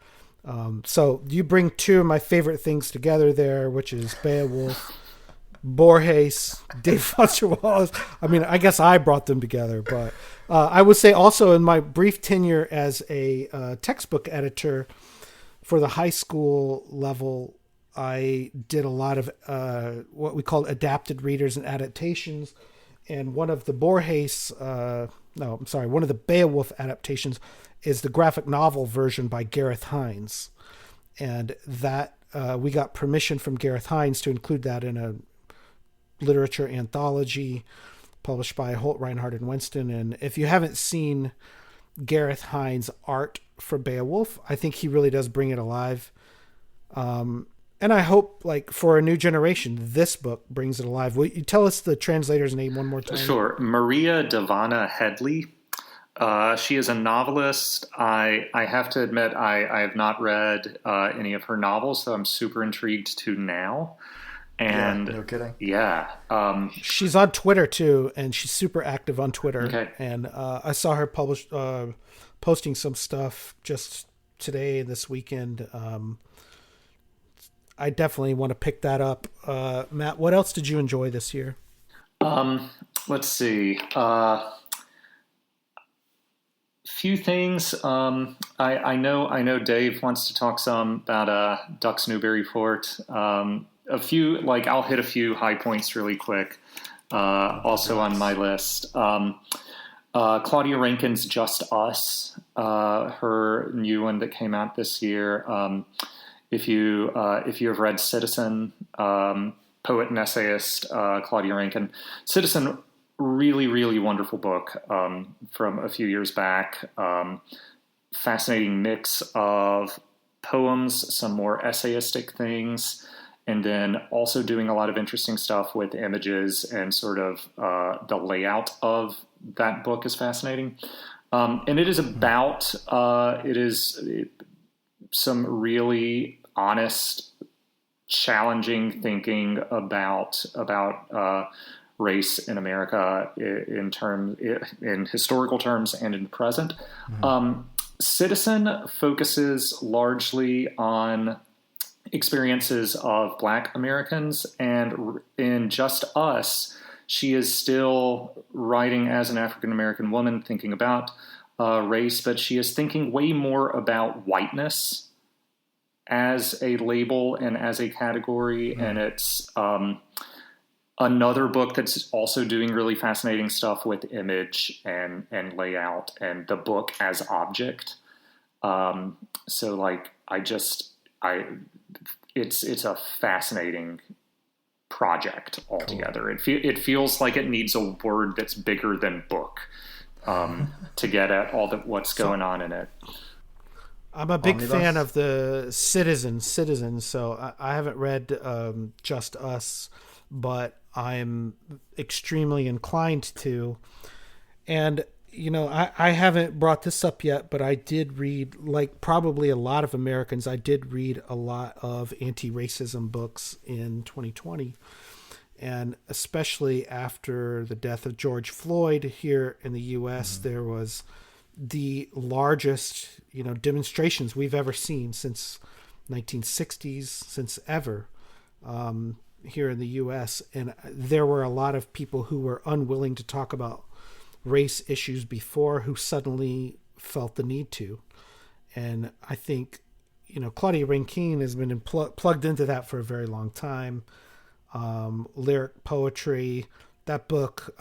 So you bring two of my favorite things together there, which is Beowulf, Borges, David Foster Wallace. I mean, I guess I brought them together, but I would say also in my brief tenure as a textbook editor for the high school level, I did a lot of what we call adapted readers and adaptations. And one of the one of the Beowulf adaptations is the graphic novel version by Gareth Hines. And that we got permission from Gareth Hines to include that in a literature anthology published by Holt, Reinhardt, and Winston. And if you haven't seen Gareth Hines' art for Beowulf, I think he really does bring it alive. And I hope, for a new generation, this book brings it alive. Will you tell us the translator's name one more time? Sure. Maria Davana Headley. She is a novelist. I have to admit, I have not read any of her novels, so I'm super intrigued to now. And no kidding. Yeah. She's on Twitter too, and she's super active on Twitter. Okay. And I saw her posting some stuff just today, this weekend. I definitely want to pick that up. Matt, what else did you enjoy this year? Let's see. Few things. I know Dave wants to talk some about Ducks Newbury Fort. A few, I'll hit a few high points really quick. Also on my list. Claudia Rankine's Just Us, her new one that came out this year. If you have read Citizen, poet and essayist Claudia Rankine. Citizen, really, really wonderful book from a few years back. Fascinating mix of poems, some more essayistic things, and then also doing a lot of interesting stuff with images, and sort of the layout of that book is fascinating. And it is about, some really honest, challenging thinking about race in America in historical terms and in the present. Mm-hmm. Citizen focuses largely on experiences of Black Americans, and in Just Us, she is still writing as an African American woman thinking about race, but she is thinking way more about whiteness as a label and as a category. Mm-hmm. And it's another book that's also doing really fascinating stuff with image and layout and the book as object. It's a fascinating project altogether. Cool. It feels like it needs a word that's bigger than book to get at what's going on in it. I'm a big fan of the Citizen, so I haven't read Just Us, but I'm extremely inclined to. And, I haven't brought this up yet, but I did read, like probably a lot of Americans, I did read a lot of anti-racism books in 2020. And especially after the death of George Floyd here in the U.S., there was the largest, demonstrations we've ever seen since 1960s, since ever, here in the U.S. And there were a lot of people who were unwilling to talk about race issues before who suddenly felt the need to. And I think, Claudia Rankine has been plugged into that for a very long time. Lyric poetry, that book.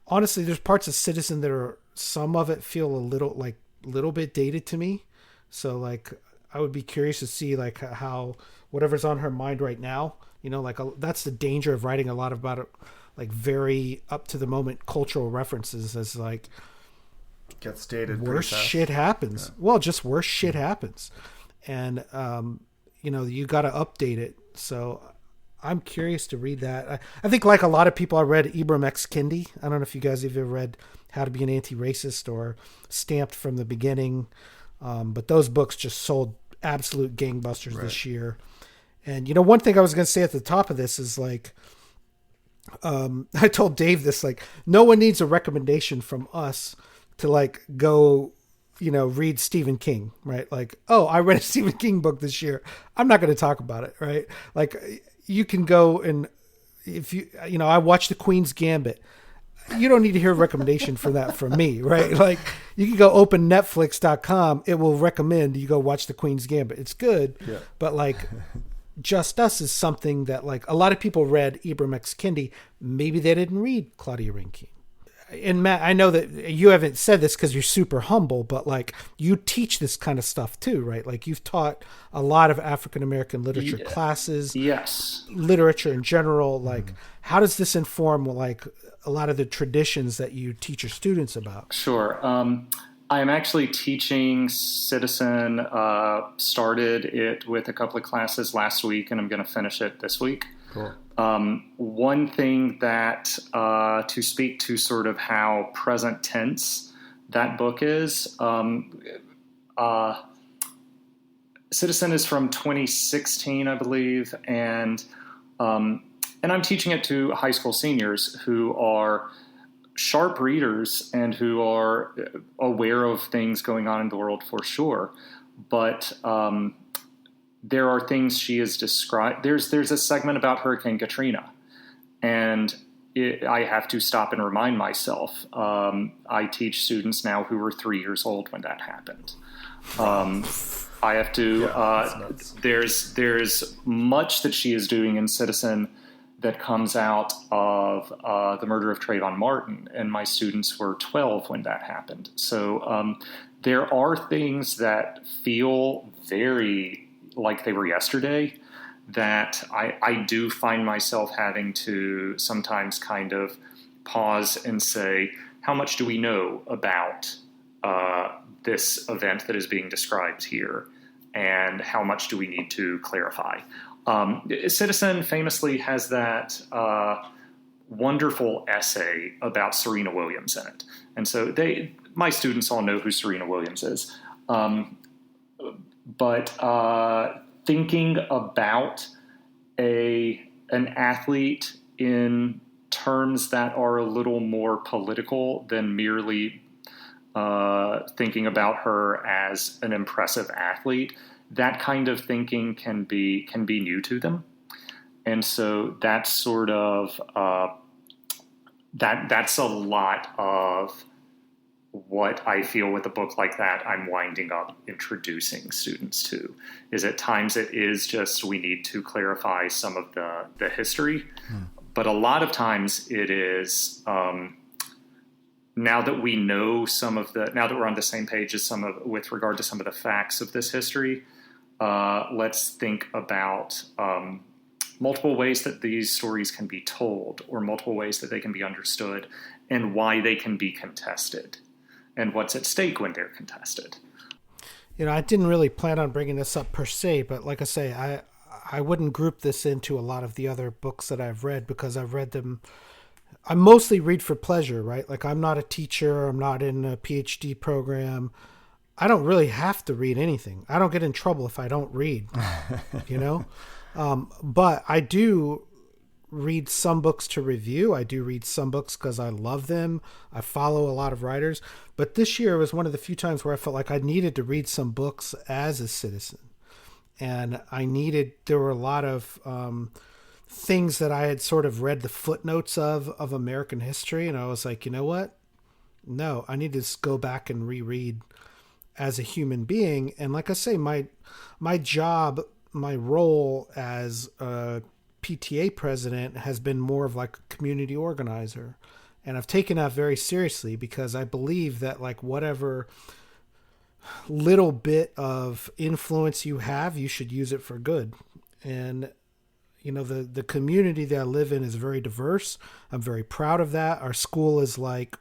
Honestly, there's parts of Citizen that are, some of it feel a little bit dated to me. So like, I would be curious to see like how whatever's on her mind right now, that's the danger of writing a lot about it, like very up to the moment cultural references, as like gets dated. Worse shit happens. Yeah. Well, just worse shit happens. And, you got to update it. So I'm curious to read that. I think like a lot of people, I read Ibram X. Kendi. I don't know if you guys have ever read How to Be an Anti-Racist or Stamped from the Beginning. But those books just sold absolute gangbusters this year. And, one thing I was going to say at the top of this is like, I told Dave this, like, no one needs a recommendation from us to like go, read Stephen King, right? Like, oh, I read a Stephen King book this year. I'm not going to talk about it, right? Like, you can go and if I watched The Queen's Gambit. You don't need to hear a recommendation for that from me, right? Like, you can go open Netflix.com. It will recommend you go watch The Queen's Gambit. It's good, but like, Just Us is something that like a lot of people read Ibram X. Kendi. Maybe they didn't read Claudia Rankine. And Matt, I know that you haven't said this because you're super humble, but like you teach this kind of stuff too, right? Like you've taught a lot of African-American literature classes, literature in general. Like how does this inform like a lot of the traditions that you teach your students about? Sure. I am actually teaching Citizen, started it with a couple of classes last week, and I'm going to finish it this week. Cool. One thing that, to speak to sort of how present tense that book is, Citizen is from 2016, I believe, and I'm teaching it to high school seniors who are sharp readers and who are aware of things going on in the world for sure. But there are things she has described. There's a segment about Hurricane Katrina, and I have to stop and remind myself. I teach students now who were 3 years old when that happened. I have to. There's much that she is doing in Citizen that comes out of the murder of Trayvon Martin, and my students were 12 when that happened. So there are things that feel very like they were yesterday that I do find myself having to sometimes kind of pause and say, how much do we know about this event that is being described here, and how much do we need to clarify? Citizen famously has that wonderful essay about Serena Williams in it. And so my students all know who Serena Williams is. But thinking about an athlete in terms that are a little more political than merely thinking about her as an impressive athlete, that kind of thinking can be new to them. And so that's sort of that's a lot of what I feel with a book like that I'm winding up introducing students to. Is at times it is just we need to clarify some of the history, but a lot of times it is now that we know now that we're on the same page as with regard to some of the facts of this history, let's think about multiple ways that these stories can be told, or multiple ways that they can be understood, and why they can be contested, and what's at stake when they're contested. I didn't really plan on bringing this up per se, but like I say, I wouldn't group this into a lot of the other books that I've read because I've read them I mostly read for pleasure, right? Like I'm not a teacher. I'm not in a PhD program. I don't really have to read anything. I don't get in trouble if I don't read, you know? But I do read some books to review. I do read some books because I love them. I follow a lot of writers. But this year was one of the few times where I felt like I needed to read some books as a citizen. And there were a lot of things that I had sort of read the footnotes of American history. And I was like, you know what? No, I need to just go back and reread as a human being. And like I say, my job, my role as a PTA president has been more of like a community organizer. And I've taken that very seriously because I believe that like whatever little bit of influence you have, you should use it for good. And you know, the community that I live in is very diverse. I'm very proud of that. Our school is like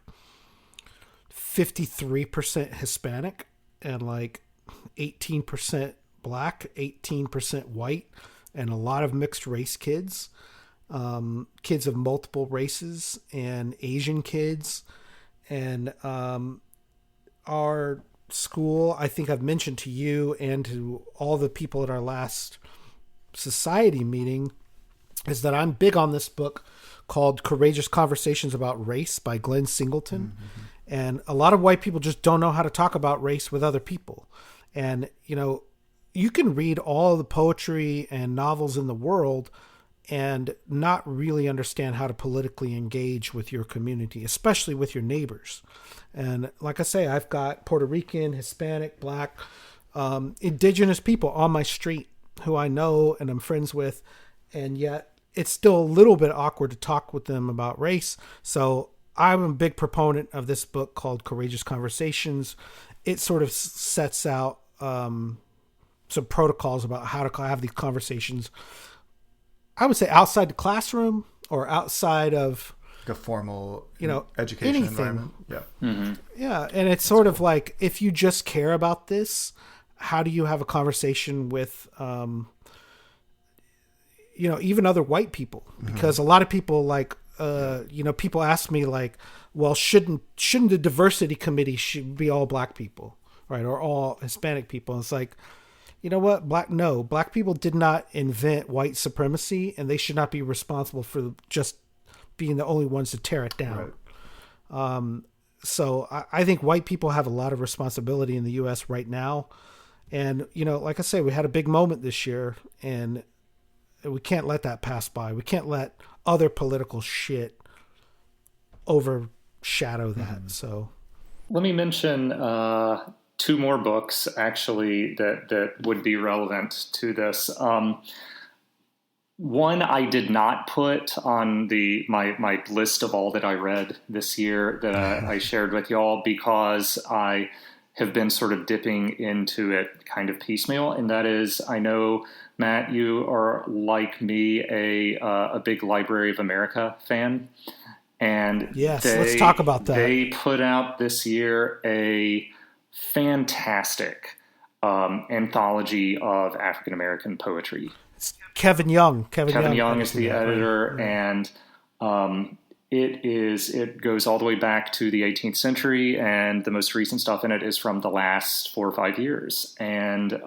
53% Hispanic and like 18% Black, 18% white, and a lot of mixed race kids, kids of multiple races and Asian kids. And our school, I think I've mentioned to you and to all the people at our last society meeting, is that I'm big on this book called Courageous Conversations About Race by Glenn Singleton. Mm-hmm. And a lot of white people just don't know how to talk about race with other people. And, you know, you can read all the poetry and novels in the world and not really understand how to politically engage with your community, especially with your neighbors. And like I say, I've got Puerto Rican, Hispanic, Black, indigenous people on my street who I know and I'm friends with, and yet it's still a little bit awkward to talk with them about race. So I'm a big proponent of this book called Courageous Conversations. It sort of sets out some protocols about how to have these conversations, I would say outside the classroom or outside of a formal, you know, education anything. Environment. Yeah. Mm-hmm. Yeah. And it's sort of like, if you just care about this, how do you have a conversation with, you know, even other white people? Because a lot of people like, you know, people ask me like, well, shouldn't the diversity committee should be all Black people, right? Or all Hispanic people? And it's like, you know what? Black people did not invent white supremacy, and they should not be responsible for just being the only ones to tear it down. Right. So I think white people have a lot of responsibility in the U.S. right now. And, you know, like I say, we had a big moment this year, and we can't let that pass by. We can't let other political shit overshadow that. Mm-hmm. So let me mention two more books, actually, that would be relevant to this. One I did not put on my list of all that I read this year that I shared with y'all because I have been sort of dipping into it kind of piecemeal, and that is, I know, Matt, you are like me, a big Library of America fan. And yes, let's talk about that. They put out this year a fantastic anthology of African American poetry. It's Kevin Young. Kevin Young is the editor, right. And it goes all the way back to the 18th century, and the most recent stuff in it is from the last 4 or 5 years. And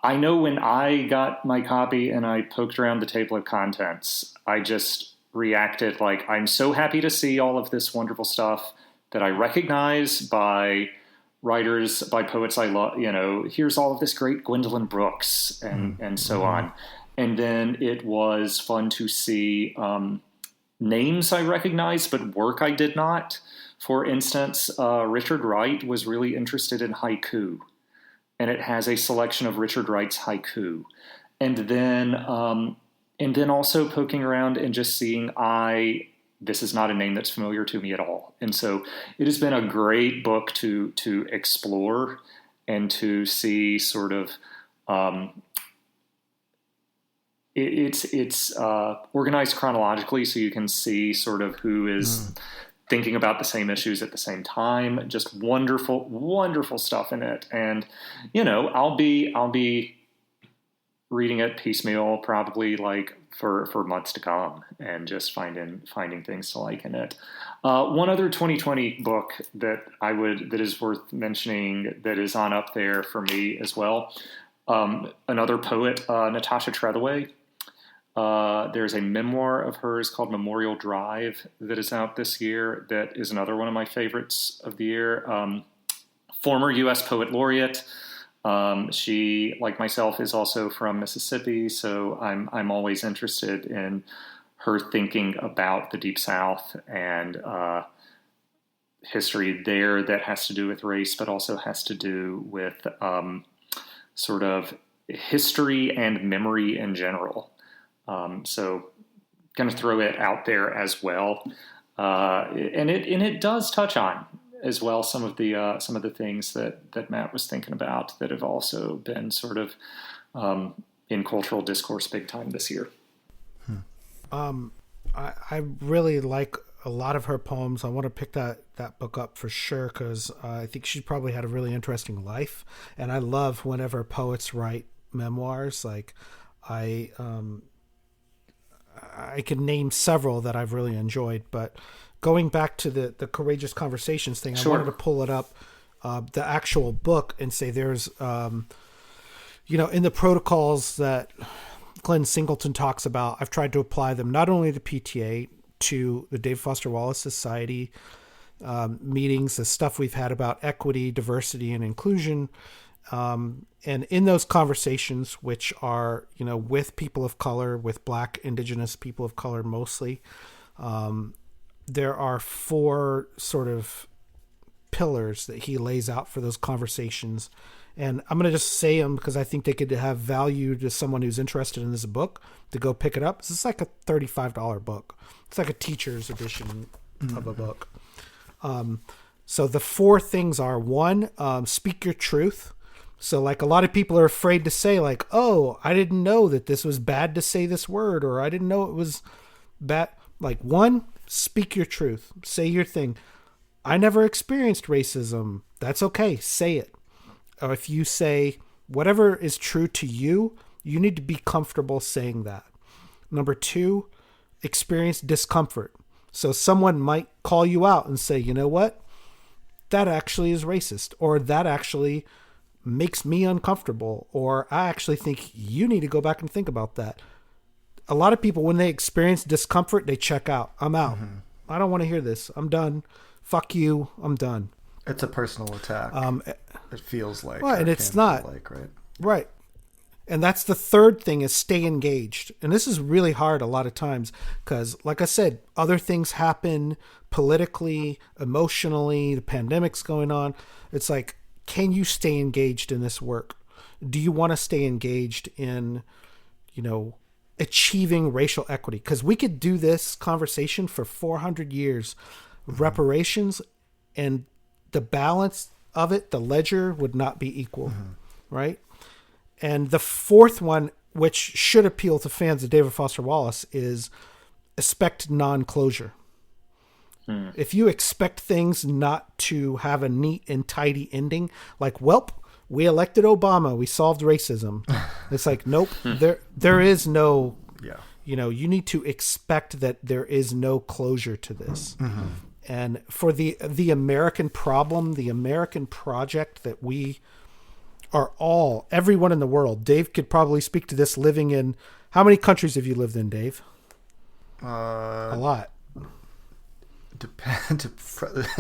I know when I got my copy and I poked around the table of contents, I just reacted like, I'm so happy to see all of this wonderful stuff that I recognize by writers, by poets I love. You know, here's all of this great Gwendolyn Brooks and so on. And then it was fun to see names I recognized, but work I did not. For instance, Richard Wright was really interested in haiku, and it has a selection of Richard Wright's haiku. And then also poking around and just seeing this is not a name that's familiar to me at all. And so it has been a great book to explore and to see sort of, it's organized chronologically, so you can see sort of who is thinking about the same issues at the same time. Just wonderful, wonderful stuff in it. And, you know, I'll be reading it piecemeal, probably like for months to come, and just finding things to like in it. One other 2020 book that is worth mentioning, that is on up there for me as well. Another poet, Natasha Trethewey. There's a memoir of hers called Memorial Drive that is out this year. That is another one of my favorites of the year. Former U.S. Poet Laureate. She, like myself, is also from Mississippi, so I'm always interested in her thinking about the Deep South and history there that has to do with race, but also has to do with sort of history and memory in general. So, going to throw it out there as well, and it does touch on as well some of the things that Matt was thinking about that have also been sort of in cultural discourse big time this year. I really like a lot of her poems. I want to pick that book up for sure, because I think she probably had a really interesting life, and I love whenever poets write memoirs. Like I can name several that I've really enjoyed, but going back to the Courageous Conversations thing, Sure. I wanted to pull it up, the actual book, and say there's, in the protocols that Glenn Singleton talks about, I've tried to apply them not only to PTA, to the David Foster Wallace Society meetings, the stuff we've had about equity, diversity, and inclusion. And in those conversations, which are, with people of color, with Black, Indigenous people of color mostly, there are 4 sort of pillars that he lays out for those conversations. And I'm going to just say them because I think they could have value to someone who's interested in this book to go pick it up. This is like a $35 book. It's like a teacher's edition of a book. So the 4 things are: 1, speak your truth. So like a lot of people are afraid to say like, oh, I didn't know that this was bad to say this word, or I didn't know it was bad. Like 1, speak your truth. Say your thing. I never experienced racism. That's okay. Say it. Or if you say whatever is true to you, you need to be comfortable saying that. Number 2, experience discomfort. So someone might call you out and say, you know what? That actually is racist, or that actually makes me uncomfortable, or I actually think you need to go back and think about that. A lot of people, when they experience discomfort, they check out. I'm out. Mm-hmm. I don't want to hear this. I'm done. Fuck you. I'm done. It's a personal attack. It feels like. Well, and it's not. Like, right? Right. And that's the third thing, is stay engaged. And this is really hard a lot of times because, like I said, other things happen politically, emotionally, the pandemic's going on. It's like, can you stay engaged in this work? Do you want to stay engaged in, achieving racial equity? Because we could do this conversation for 400 years. Mm-hmm. Reparations, and the balance of it, the ledger would not be equal, right? And the 4th one, which should appeal to fans of David Foster Wallace, is expect non-closure. If you expect things not to have a neat and tidy ending, like, welp, we elected Obama, we solved racism. It's like, nope, there is no, you need to expect that there is no closure to this. Mm-hmm. And for the American problem, the American project that we are everyone in the world, Dave could probably speak to this, living in, how many countries have you lived in, Dave? A lot.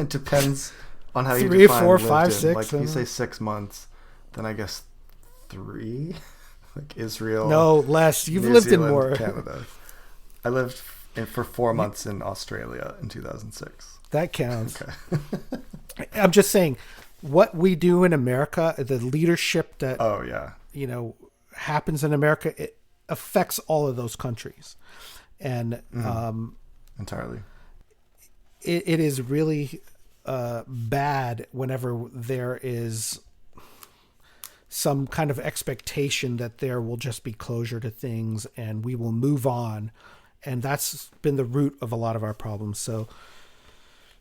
Depends on how 3, you define 4, lived 5, in. 6. Like if you say 6 months, then I guess 3. Like Israel. No, less. You've New lived Zealand, in more. Canada. I lived for 4 months in Australia in 2006. That counts. Okay. I'm just saying, what we do in America, the leadership that happens in America, it affects all of those countries, and entirely. It is really bad whenever there is some kind of expectation that there will just be closure to things and we will move on, and that's been the root of a lot of our problems. So,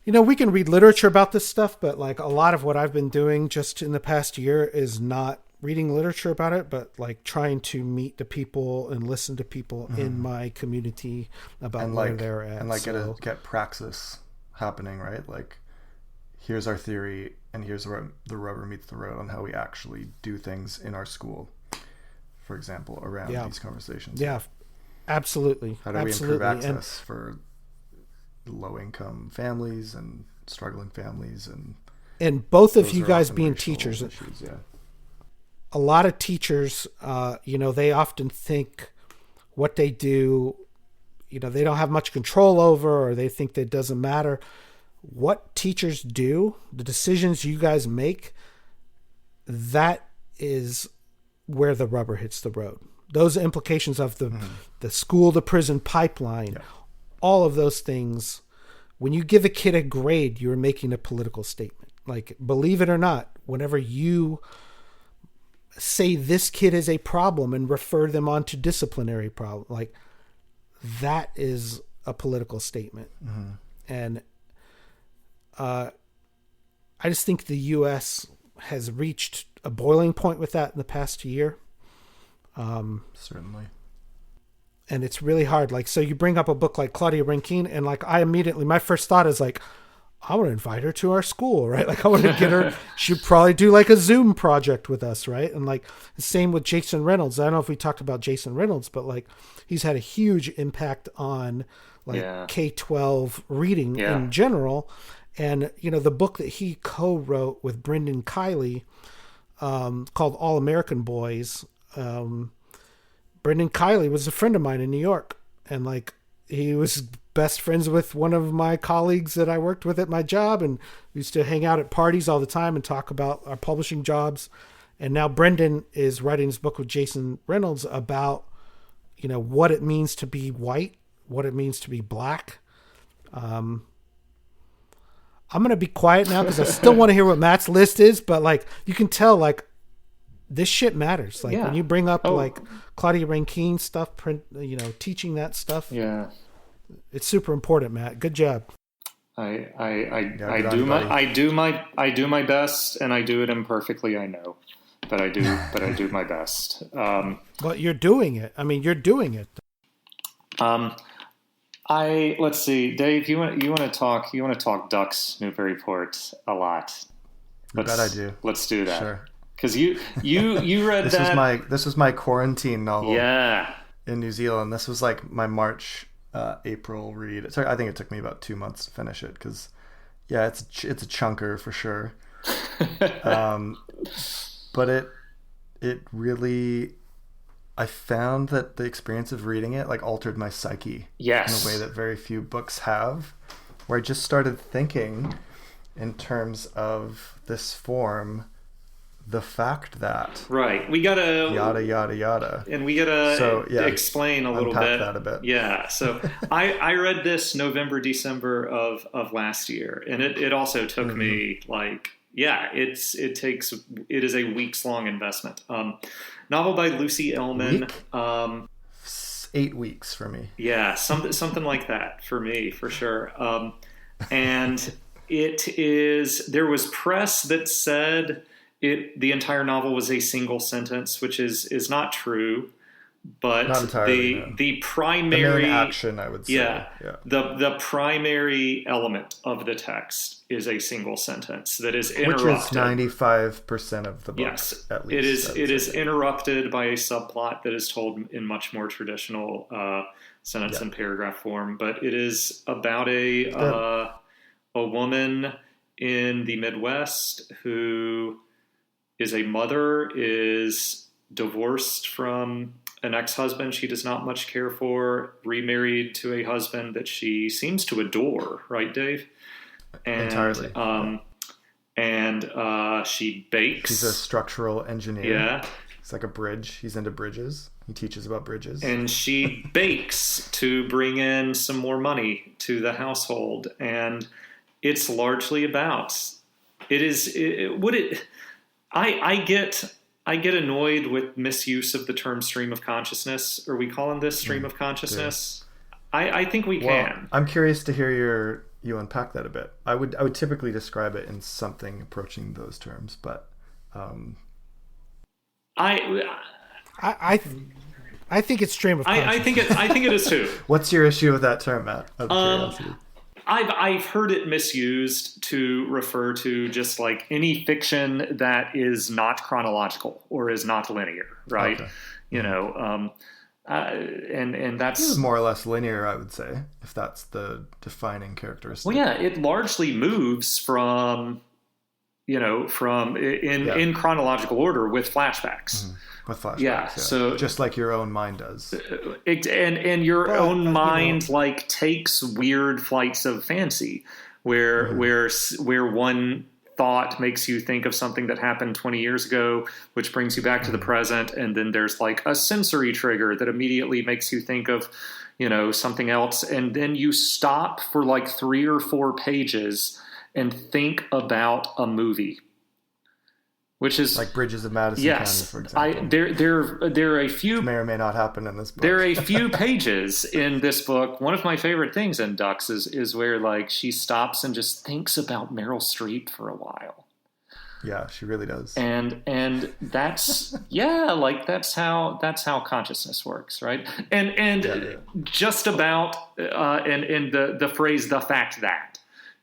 we can read literature about this stuff, but like a lot of what I've been doing just in the past year is not reading literature about it, but like trying to meet the people and listen to people in my community about where they're at. And like get praxis happening, right? Like, here's our theory, and here's where the rubber meets the road on how we actually do things in our school, for example, around these conversations. Yeah, absolutely. How do we improve access for low-income families and struggling families? And both of you guys being teachers, issues, a lot of teachers, they often think what they do, they don't have much control over, or they think that it doesn't matter. What teachers do, the decisions you guys make, that is where the rubber hits the road. Those implications of the school to prison pipeline, all of those things. When you give a kid a grade, you're making a political statement. Like, believe it or not, whenever you say this kid is a problem and refer them on to disciplinary problem, like, that is a political statement. And I just think the U.S. has reached a boiling point with that in the past year. Certainly. And it's really hard. Like, so you bring up a book like Claudia Rankine, and like, my first thought is like, I want to invite her to our school, right? Like, I want to get her, she'd probably do like a Zoom project with us, right? And like, the same with Jason Reynolds. I don't know if we talked about Jason Reynolds, but like, he's had a huge impact on like K-12 reading in general. And, the book that he co-wrote with Brendan Kiley, called All American Boys, Brendan Kiley was a friend of mine in New York. And like, he was best friends with one of my colleagues that I worked with at my job. And we used to hang out at parties all the time and talk about our publishing jobs. And now Brendan is writing his book with Jason Reynolds about, what it means to be white, what it means to be black. I'm going to be quiet now because I still want to hear what Matt's list is, but like, you can tell, like, this shit matters. Like, when you bring up like Claudia Rankine stuff, teaching that stuff. Yeah. It's super important, Matt. Good job. I do my best, and I do it imperfectly, I know. But I do my best. But you're doing it. I mean, you're doing it. Let's see, Dave. You want to talk Ducks Newburyport a lot. I bet I do. Let's do that. Sure. Because you read this was my quarantine novel. Yeah. In New Zealand, this was like my March, April read. I think it took me about 2 months to finish it because, it's a chunker for sure. But it really, I found that the experience of reading it like altered my psyche in a way that very few books have, where I just started thinking in terms of this form, the fact that we gotta yada yada yada, and we gotta explain a little bit. That a bit. Yeah. So I read this December of last year, and it also took me like. Yeah, it is a weeks long investment. Novel by Lucy Ellman. 8 weeks for me. Yeah, something like that for me for sure. And there was press that said the entire novel was a single sentence, which is not true. But not entirely, the primary main action, I would say, the primary element of the text is a single sentence that is interrupted. Which is 95% of the book. Yes, at least. It is interrupted by a subplot that is told in much more traditional sentence and paragraph form. But it is about a woman in the Midwest who is a mother, is divorced from an ex-husband she does not much care for, remarried to a husband that she seems to adore, right, Dave? And, entirely. And she bakes. She's a structural engineer. Yeah. It's like a bridge. He's into bridges. He teaches about bridges. And she bakes to bring in some more money to the household. And it's largely about, I get annoyed with misuse of the term stream of consciousness. Are we calling this stream of consciousness? I think we can. I'm curious to hear you unpack that a bit. I would typically describe it in something approaching those terms, but I I think it's stream of consciousness. I think it is too. What's your issue with that term, Matt? Out of curiosity. I've heard it misused to refer to just like any fiction that is not chronological or is not linear, right? Okay. You know, and that's more or less linear, I would say, if that's the defining characteristic. Well, yeah, it largely moves from in chronological order with flashbacks. Mm-hmm. With flashbacks, yeah. So just like your own mind does, and your own mind like takes weird flights of fancy, where one thought makes you think of something that happened 20 years ago, which brings you back to the present, and then there's like a sensory trigger that immediately makes you think of something else, and then you stop for like 3 or 4 pages and think about a movie. Which is like Bridges of Madison County, for example. There are a few which may or may not happen in this book. There are a few pages in this book. One of my favorite things in Ducks is where like she stops and just thinks about Meryl Streep for a while. Yeah, she really does. And that's like that's how consciousness works, right? And just about and the phrase "the fact that"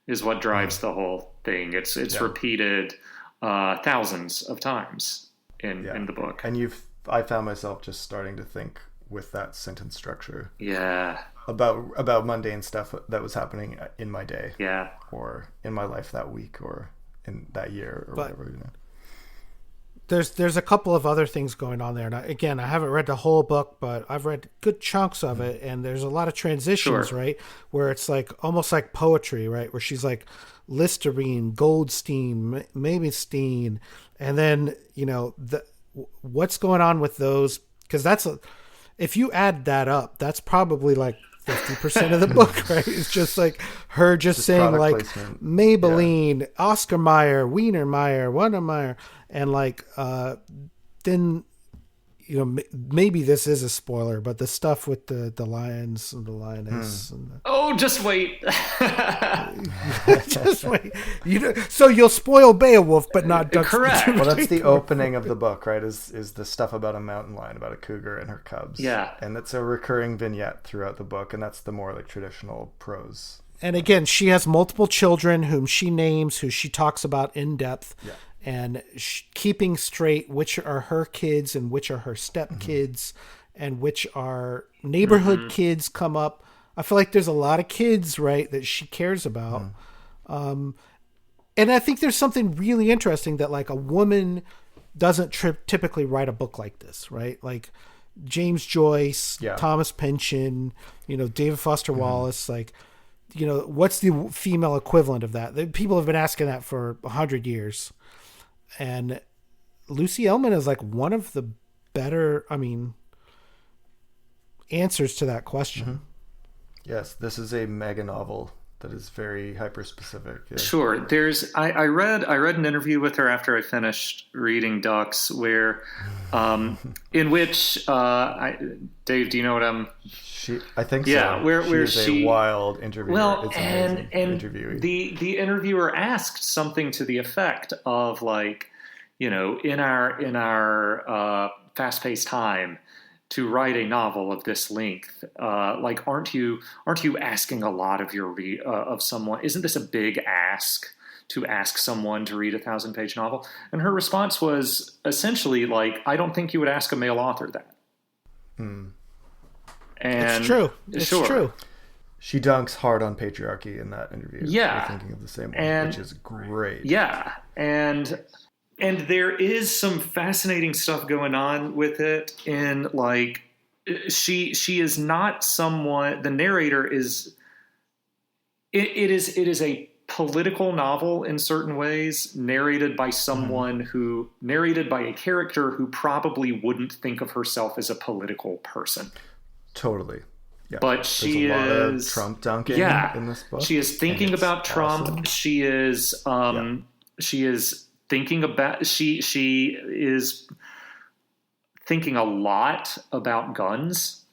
is what drives the whole thing. It's repeated thousands of times in the book. And I found myself just starting to think with that sentence structure. Yeah. About mundane stuff that was happening in my day. Yeah. Or in my life that week or in that year or whatever. There's a couple of other things going on there. And I haven't read the whole book, but I've read good chunks of it. And there's a lot of transitions, right? Where it's like almost like poetry, right? Where she's like Listerine, Goldstein, Mabestein, and then what's going on with those? Because if you add that up, that's probably like 50% of the book, right? It's just like her just saying like placement. Maybelline, Oscar Mayer, Wiener Meyer, Wundermeyer, and like then maybe this is a spoiler, but the stuff with the lions and the lioness. And just wait. Just wait. So you'll spoil Beowulf, but not Ducks. Correct. Well, that's the opening of the book, right? Is the stuff about a mountain lion, about a cougar and her cubs. Yeah. And it's a recurring vignette throughout the book, and that's the more like traditional prose. And again, she has multiple children whom she names, who she talks about in depth. Yeah. And keeping straight which are her kids and which are her step kids and which are neighborhood kids come up. I feel like there's a lot of kids, right, that she cares about. And I think there's something really interesting that like a woman doesn't typically write a book like this, right? Like James Joyce, Thomas Pynchon, David Foster Wallace, like, what's the female equivalent of that? People have been asking that for 100 years. And Lucy Ellman is like one of the better, answers to that question. Mm-hmm. Yes, this is a mega novel that is very hyper specific. Yeah. Sure. I read an interview with her after I finished reading Ducks, where in which Dave, do you know what I'm? I think so. Yeah, where she a wild interviewer. Well, it's and the interviewer asked something to the effect of like, in our fast paced time, to write a novel of this length, like aren't you asking a lot of of someone? Isn't this a big ask to ask someone to read a 1,000-page novel? And her response was essentially like, I don't think you would ask a male author that. Hmm. And it's true. It's true. She dunks hard on patriarchy in that interview. Yeah. You're thinking of the same one, which is great. Yeah. And there is some fascinating stuff going on with it in like she is not someone, the narrator is it is a political novel in certain ways, narrated by someone narrated by a character who probably wouldn't think of herself as a political person. Totally. Yeah. But she is a lot of Trump dunking in this book. She is thinking about Trump. Awesome. She is thinking about she is thinking a lot about guns.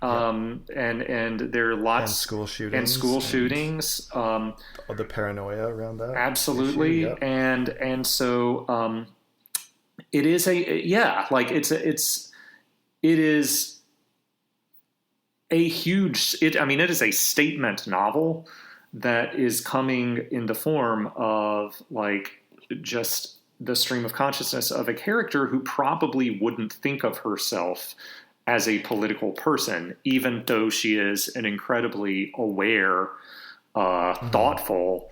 And there are lots and school shootings the paranoia around that absolutely issue, and so it is a huge, it is a statement novel that is coming in the form of like just the stream of consciousness of a character who probably wouldn't think of herself as a political person, even though she is an incredibly aware, thoughtful,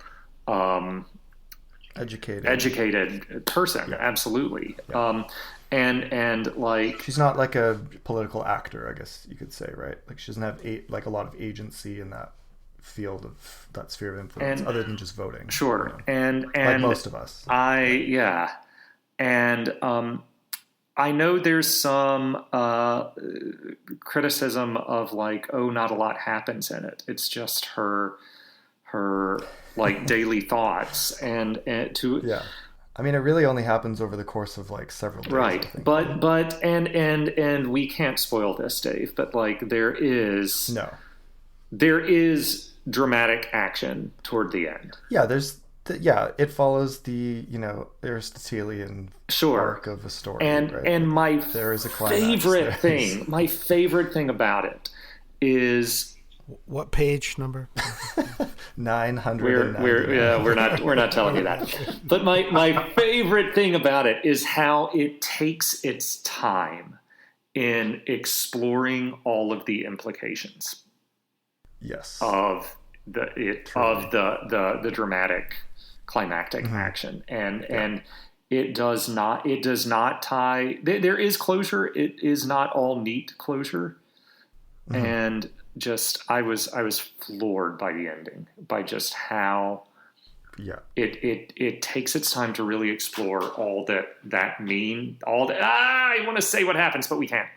educated person. Yeah. Absolutely. Yeah. And like, she's not like a political actor, I guess you could say, right? Like, she doesn't have like a lot of agency in that field of that sphere of influence, other than just voting. Sure. You know? And like most of us. And I know there's some criticism of like, oh, not a lot happens in it. It's just her like daily thoughts and to. Yeah. I mean, it really only happens over the course of like several days. Right. I think. But and we can't spoil this, Dave, but like there is dramatic action toward the end. Yeah, it follows the, Aristotelian arc of a story. And right? and my there is a my favorite thing about it is, what page number? 900. We're not telling you that. But my favorite thing about it is how it takes its time in exploring all of the implications. Yes. Of the dramatic climactic action, and it does not tie. There is closure. It is not all neat closure, and just I was floored by the ending, by just how it takes its time to really explore all that mean, all that. I want to say what happens, but we can't.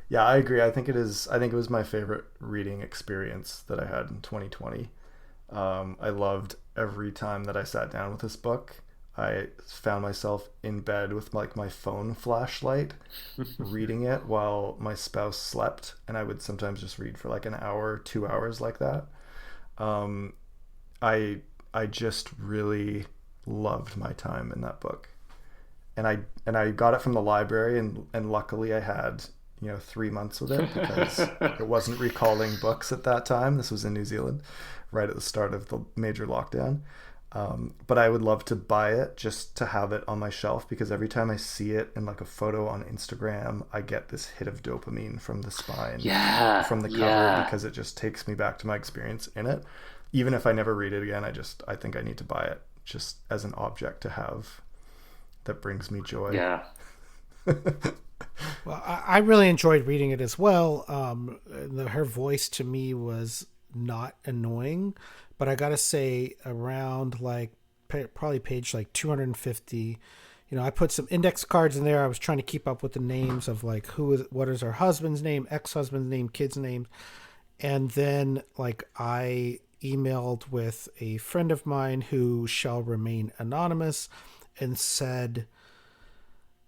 Yeah, I agree. I think it was my favorite reading experience that I had in 2020. I loved every time that I sat down with this book. I found myself in bed with like my phone flashlight reading it while my spouse slept, and I would sometimes just read for like an hour, 2 hours like that. I just really loved my time in that book. And I got it from the library, and luckily I had 3 months with it, because it wasn't recalling books at that time. This was in New Zealand, right at the start of the major lockdown. But I would love to buy it just to have it on my shelf, because every time I see it in like a photo on Instagram, I get this hit of dopamine from the spine, from the cover, because it just takes me back to my experience in it. Even if I never read it again, I think I need to buy it just as an object to have that brings me joy. Yeah. Well, I really enjoyed reading it as well. Her voice to me was not annoying, but I gotta say, around like probably page like 250, I put some index cards in there. I was trying to keep up with the names of like what is her husband's name, ex-husband's name, kid's name, and then like I emailed with a friend of mine who shall remain anonymous, and said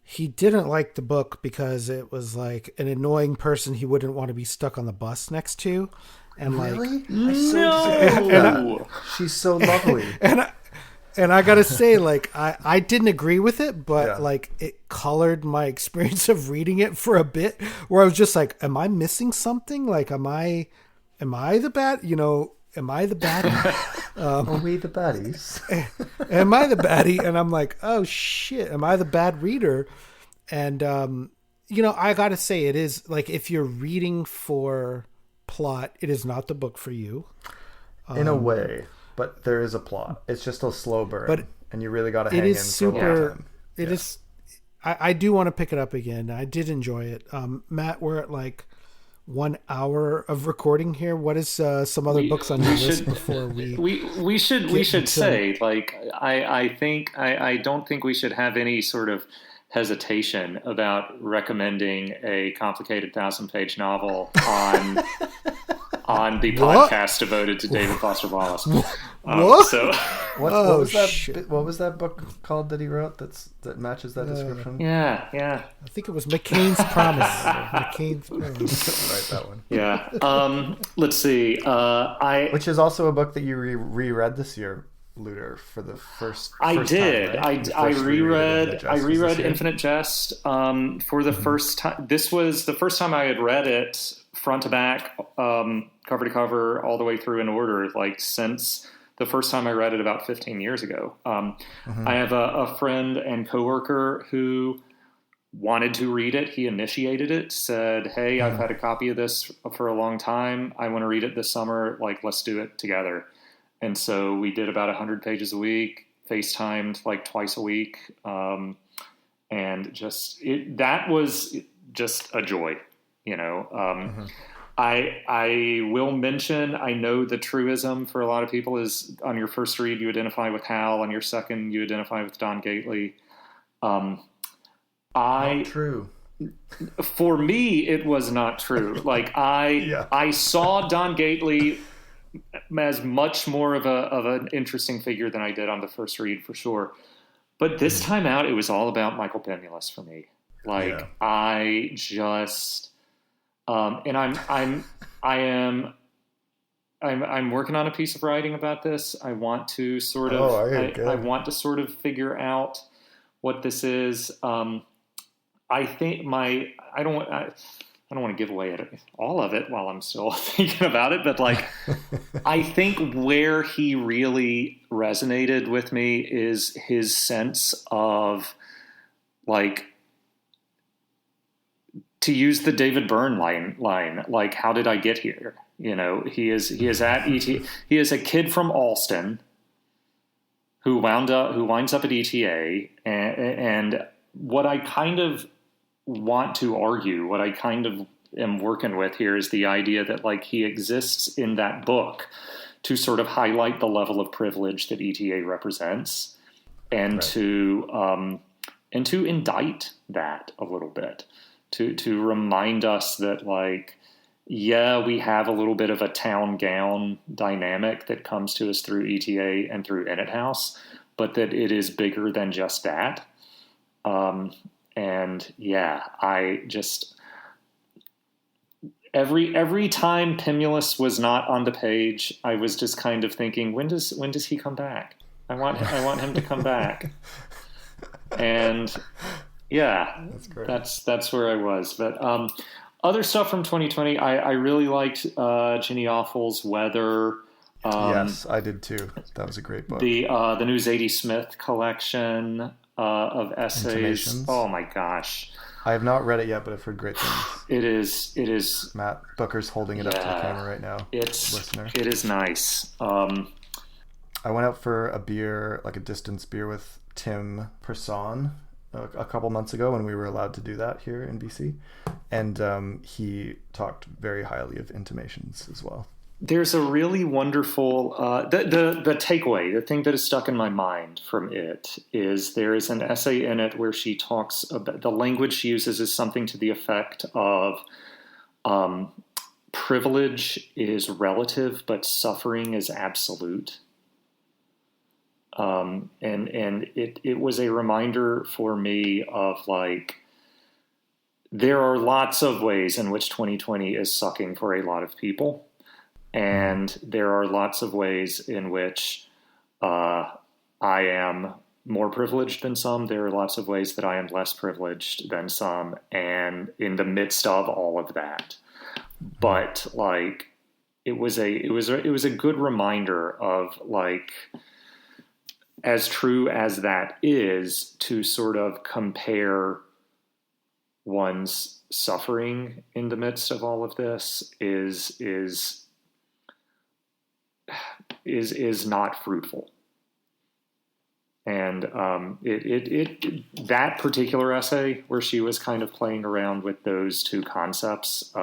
he didn't like the book because it was like an annoying person he wouldn't want to be stuck on the bus next to. And really? like, no, she's so lovely. And I gotta say, like, I didn't agree with it, but like it colored my experience of reading it for a bit, where I was just like, am I missing something? Like, am I the bad, am I the baddie? Are we the baddies? Am I the baddie? And I'm like, oh shit, am I the bad reader? And, I gotta say, it is like, if you're reading for plot, it is not the book for you. In a way, but there is a plot. It's just a slow burn, and you really got to hang in for a long time. It is. I do want to pick it up again. I did enjoy it. Matt, we're at like 1 hour of recording here. What is some other books on your list before we should say, like, I don't think we should have any sort of hesitation about recommending a complicated 1,000-page novel on the podcast devoted to David Foster Wallace. So what was that book called that he wrote that matches that description? Yeah. I think it was McCain's Promise. McCain's Promise. Right, that one. Yeah. Let's see. Which is also a book that you reread this year, Luter for the first I did. time, right? I reread Infinite Jest for the first time. This was the first time I had read it front to back, cover to cover, all the way through in order, like since the first time I read it about 15 years ago. I have a friend and coworker who wanted to read it. He initiated it, said, "Hey, I've had a copy of this for a long time. I want to read it this summer. Like, let's do it together." And so we did about 100 pages a week, FaceTimed like twice a week. And that was just a joy, you know. I will mention, I know the truism for a lot of people is on your first read, you identify with Hal. On your second, you identify with Don Gately. Not true. For me, it was not true. Like I saw Don Gately as much more of an interesting figure than I did on the first read, for sure. But this time out, it was all about Michael Pemulus for me. Like I just, and I'm working on a piece of writing about this. I want to sort of, I want to sort of figure out what this is. I think I don't want to give away all of it while I'm still thinking about it, but like, I think where he really resonated with me is his sense of, like, to use the David Byrne line, like, how did I get here? You know, he is at ET. He is a kid from Alston who winds up at ETA, and what I kind of want to argue, what I kind of am working with here is the idea that, like, he exists in that book to sort of highlight the level of privilege that ETA represents, and to indict that a little bit, to remind us that, like, yeah, we have a little bit of a town gown dynamic that comes to us through ETA and through Innit House, but that it is bigger than just that. And yeah, I just, every time Pemulus was not on the page, I was just kind of thinking, when does he come back? I want him to come back. And yeah, that's great. That's where I was. But other stuff from 2020, I really liked Ginny Offal's Weather. Yes, I did too. That was a great book. The new Zadie Smith collection of essays. Oh my gosh. I have not read it yet, but I've heard great things. It is. Matt Booker's holding it up to the camera right now. It is nice. I went out for a beer, like a distance beer, with Tim Person a couple months ago when we were allowed to do that here in BC, and he talked very highly of Intimations as well. There's a really wonderful the takeaway, the thing that is stuck in my mind from it is there is an essay in it where she talks about the language she uses is something to the effect of privilege is relative, but suffering is absolute. And it was a reminder for me of, like, there are lots of ways in which 2020 is sucking for a lot of people. And there are lots of ways in which I am more privileged than some. There are lots of ways that I am less privileged than some. And in the midst of all of that, but, like, it was a good reminder of, like, as true as that is, to sort of compare one's suffering in the midst of all of this is not fruitful. And that particular essay where she was kind of playing around with those two concepts,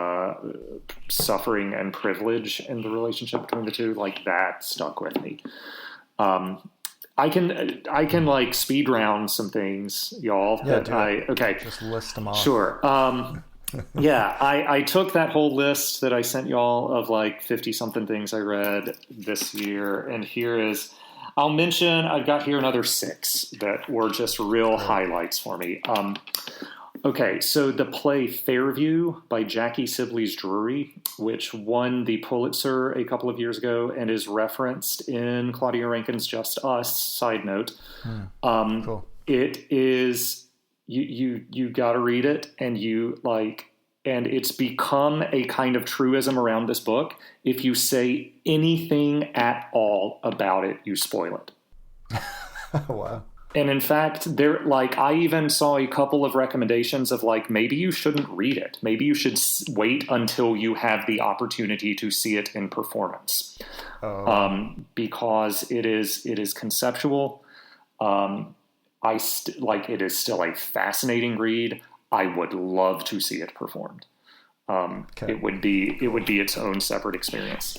suffering and privilege, and the relationship between the two, like, that stuck with me. I can like speed round some things, y'all. Yeah, just list them off. Sure. Yeah, I took that whole list that I sent y'all of like 50 something things I read this year, and here is, I'll mention, I've got here another 6 that were just real highlights for me. Okay, so the play Fairview by Jackie Sibley's Drury, which won the Pulitzer a couple of years ago and is referenced in Claudia Rankine's Just Us, side note. Cool. It is, you got to read it, and and it's become a kind of truism around this book. If you say anything at all about it, you spoil it. Wow. And in fact, I even saw a couple of recommendations of maybe you shouldn't read it. Maybe you should wait until you have the opportunity to see it in performance, because it is conceptual. It is still a fascinating read. I would love to see it performed. It would be its own separate experience.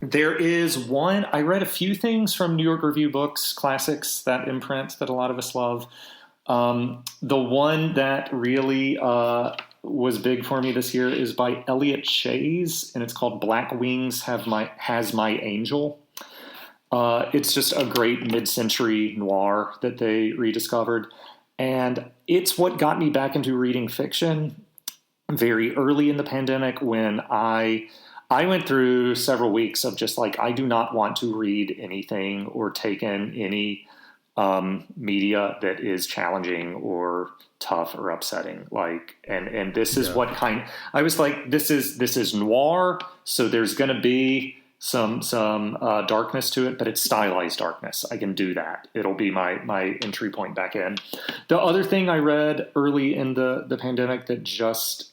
There is one, I read a few things from New York Review Books, classics, that imprint that a lot of us love. The one that really was big for me this year is by Elliot Shays, and it's called Black Wings Has My Angel. It's just a great mid-century noir that they rediscovered. And it's what got me back into reading fiction very early in the pandemic, when I went through several weeks of just I do not want to read anything or take in any media that is challenging or tough or upsetting. And this is what I was this is noir, so there's going to be some darkness to it, but it's stylized darkness. I can do that. It'll be my entry point back in. The other thing I read early in the pandemic that just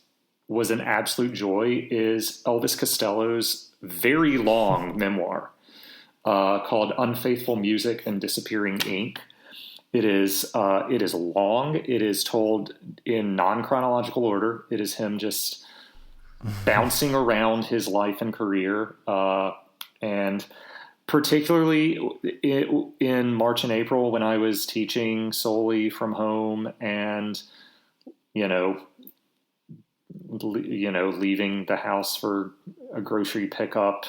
was an absolute joy is Elvis Costello's very long memoir called Unfaithful Music and Disappearing Ink. It is long. It is told in non-chronological order. It is him just bouncing around his life and career, and particularly in March and April, when I was teaching solely from home and leaving the house for a grocery pickup,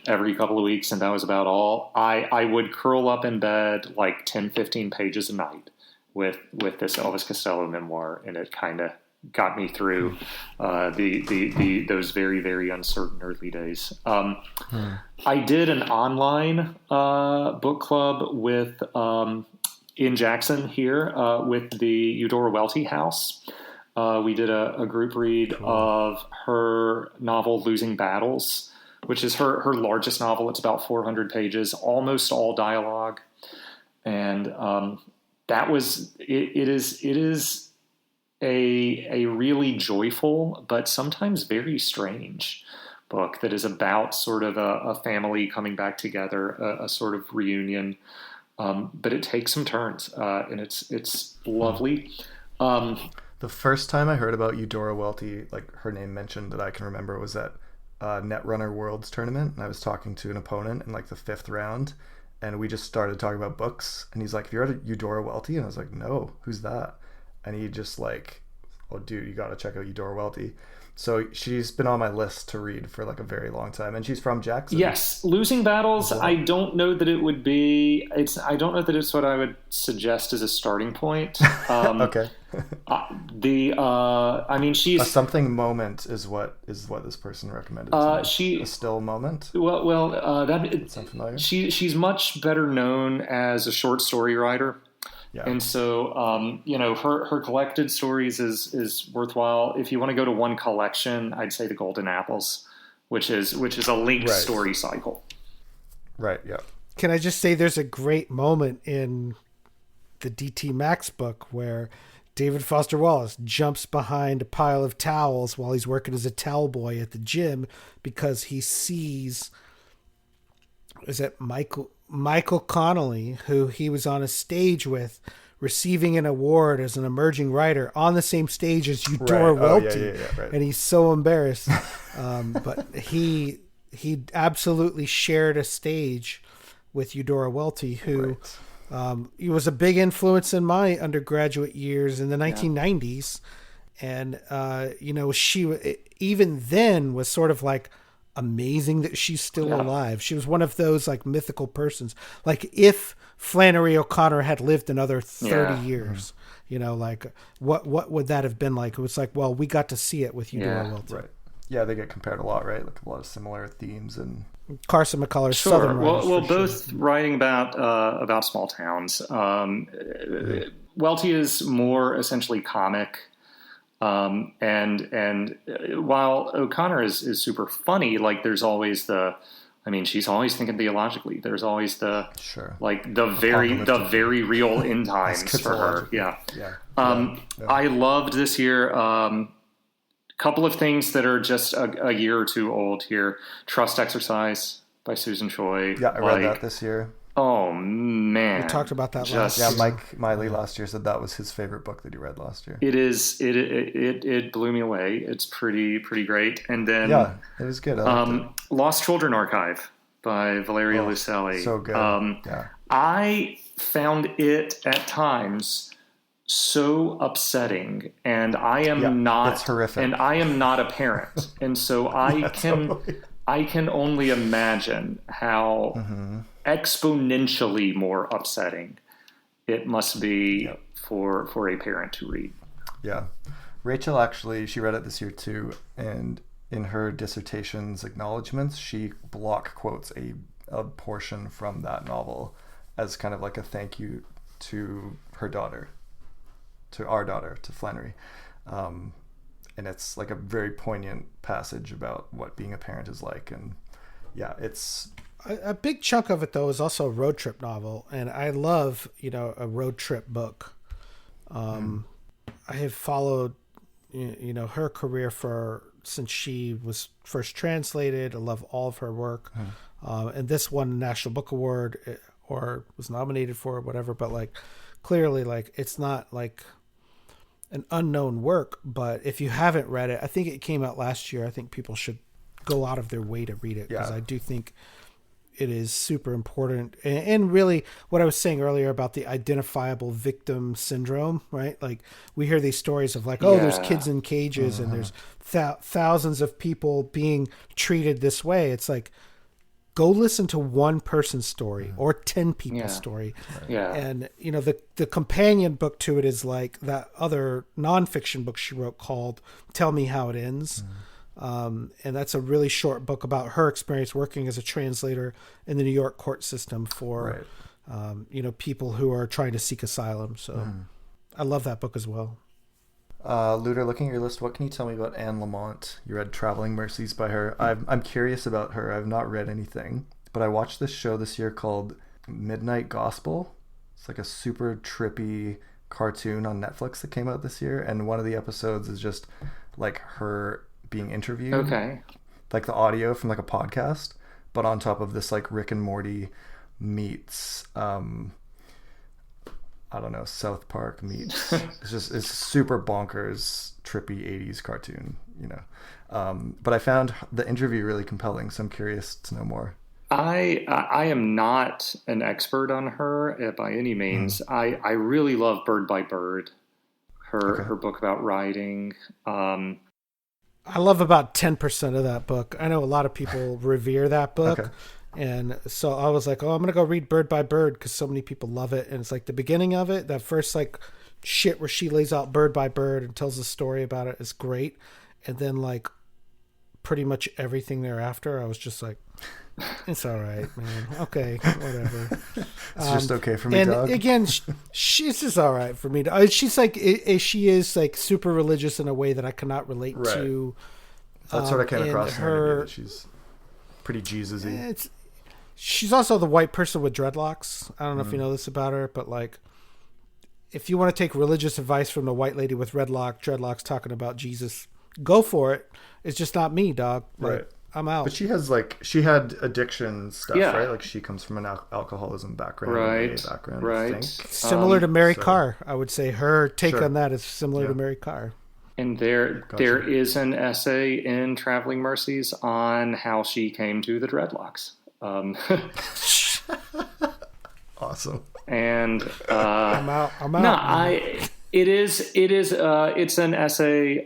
every couple of weeks, and that was about all. I would curl up in bed 10, 15 pages a night with this Elvis Costello memoir, and it kind of got me through those very, very uncertain early days. I did an online book club with in Jackson here with the Eudora Welty House. We did a group read of her novel Losing Battles, which is her largest novel. It's about 400 pages, almost all dialogue, and that was it is a really joyful but sometimes very strange book that is about sort of a family coming back together, a sort of reunion, but it takes some turns, and it's lovely. The first time I heard about Eudora Welty, her name mentioned that I can remember, was at Netrunner Worlds tournament, and I was talking to an opponent in the 5th round, and we just started talking about books, and he's like, "Have you read Eudora Welty?" And I was like, "No, who's that?" And he just "Oh dude, you gotta check out Eudora Welty." So she's been on my list to read for a very long time, and she's from Jackson. Yes, Losing Battles. I don't know that it would be. I don't know that it's what I would suggest as a starting point. Okay. I mean, she's a something moment is what this person recommended. To me. A still moment. Well, that sound familiar? She's much better known as a short story writer. Yeah. And so, her collected stories is worthwhile. If you want to go to one collection, I'd say The Golden Apples, which is a linked story cycle. Right. Yeah. Can I just say there's a great moment in the DT Max book where David Foster Wallace jumps behind a pile of towels while he's working as a towel boy at the gym because he sees, is it Michael Connolly, who he was on a stage with, receiving an award as an emerging writer on the same stage as Eudora Welty. Right. And he's so embarrassed. But he absolutely shared a stage with Eudora Welty, who he was a big influence in my undergraduate years in the 1990s. And, she even then was sort of amazing that she's still alive. She was one of those mythical persons. If Flannery O'Connor had lived another 30 years, like what would that have been like? It was like, well, we got to see it with Eudora Welty. Right. Yeah, they get compared a lot, right? Like a lot of similar themes and Carson McCullers, sure. Southern Well, writers. both writing about small towns. Welty is more essentially comic, and while O'Connor is super funny, like there's always she's always thinking theologically. There's always the very real end times for her. Yeah. I loved this year. Couple of things that are just a year or two old here. Trust Exercise by Susan Choi. Yeah, I read that this year. Oh, man. We talked about that last year. Yeah, Mike Miley last year said that was his favorite book that he read last year. It blew me away. It's pretty great. And then yeah, it was good. Lost Children Archive by Valeria Lucelli. So good. I found it at times so upsetting, and I am not. It's horrific. And I am not a parent, and so I can only imagine how exponentially more upsetting it must be for a parent to read. Yeah, Rachel she read it this year too, and in her dissertation's acknowledgments, she block quotes a portion from that novel as kind of like a thank you to her daughter. To our daughter, to Flannery. And it's like a very poignant passage about what being a parent is like. And it's... A big chunk of it, though, is also a road trip novel. And I love, a road trip book. I have followed, her career since she was first translated. I love all of her work. And this won the National Book Award or was nominated for it, whatever. But, clearly, it's not, an unknown work, but if you haven't read it, I think it came out last year. I think people should go out of their way to read it because I do think it is super important. And really what I was saying earlier about the identifiable victim syndrome, right? Like we hear these stories of there's kids in cages and there's thousands of people being treated this way. It's like, go listen to one person's story or 10 people's story. Yeah. And, the companion book to it is like that other nonfiction book she wrote called Tell Me How It Ends. And that's a really short book about her experience working as a translator in the New York court system for, people who are trying to seek asylum. So I love that book as well. Luter, looking at your list, what can you tell me about Anne Lamott? You read Traveling Mercies by her. I'm curious about her. I've not read anything, but I watched this show this year called Midnight Gospel. It's like a super trippy cartoon on Netflix that came out this year, and one of the episodes is just like her being interviewed. Okay. Like the audio from like a podcast, but on top of this like Rick and Morty meets I don't know, South Park meets. It's super bonkers, trippy 80s cartoon, But I found the interview really compelling, so I'm curious to know more. I am not an expert on her by any means. I really love Bird by Bird, her book about writing. I love about 10% of that book. I know a lot of people revere that book. Okay. And so I was like, I'm going to go read Bird by Bird because so many people love it. And it's like the beginning of it, that first shit where she lays out bird by bird and tells a story about it is great. And then pretty much everything thereafter, I was just like, it's all right, man. Okay, whatever. It's just okay for me, and dog. Again, she's just all right for me. She's she is super religious in a way that I cannot relate to. That's what I came across in her. That she's pretty Jesus-y. She's also the white person with dreadlocks. I don't know if you know this about her, but if you want to take religious advice from the white lady with dreadlocks talking about Jesus, go for it. It's just not me, dog. Right. I'm out. But she had addiction stuff, right? Like she comes from an alcoholism background, right? I think. Similar to Mary Carr, I would say her take on that is similar to Mary Carr. And there is an essay in Traveling Mercies on how she came to the dreadlocks. Awesome. And I'm out. No, it's an essay.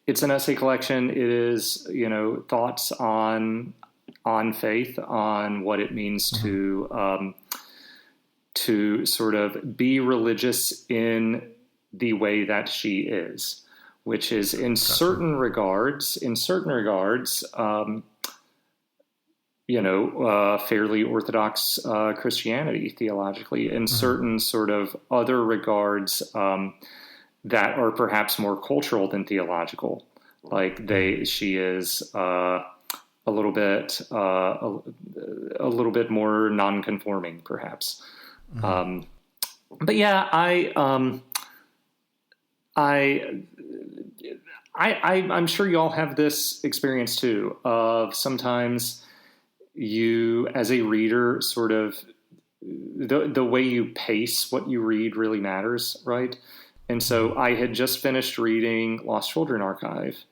It's an essay collection. It is, thoughts on faith, on what it means to to sort of be religious in the way that she is, which is in certain regards, fairly orthodox Christianity theologically. In certain sort of other regards that are perhaps more cultural than theological, like she is a little bit more non-conforming, perhaps. But yeah, I'm sure you all have this experience too, of sometimes you, as a reader, sort of the way you pace what you read really matters, right? And so I had just finished reading Lost Children Archive,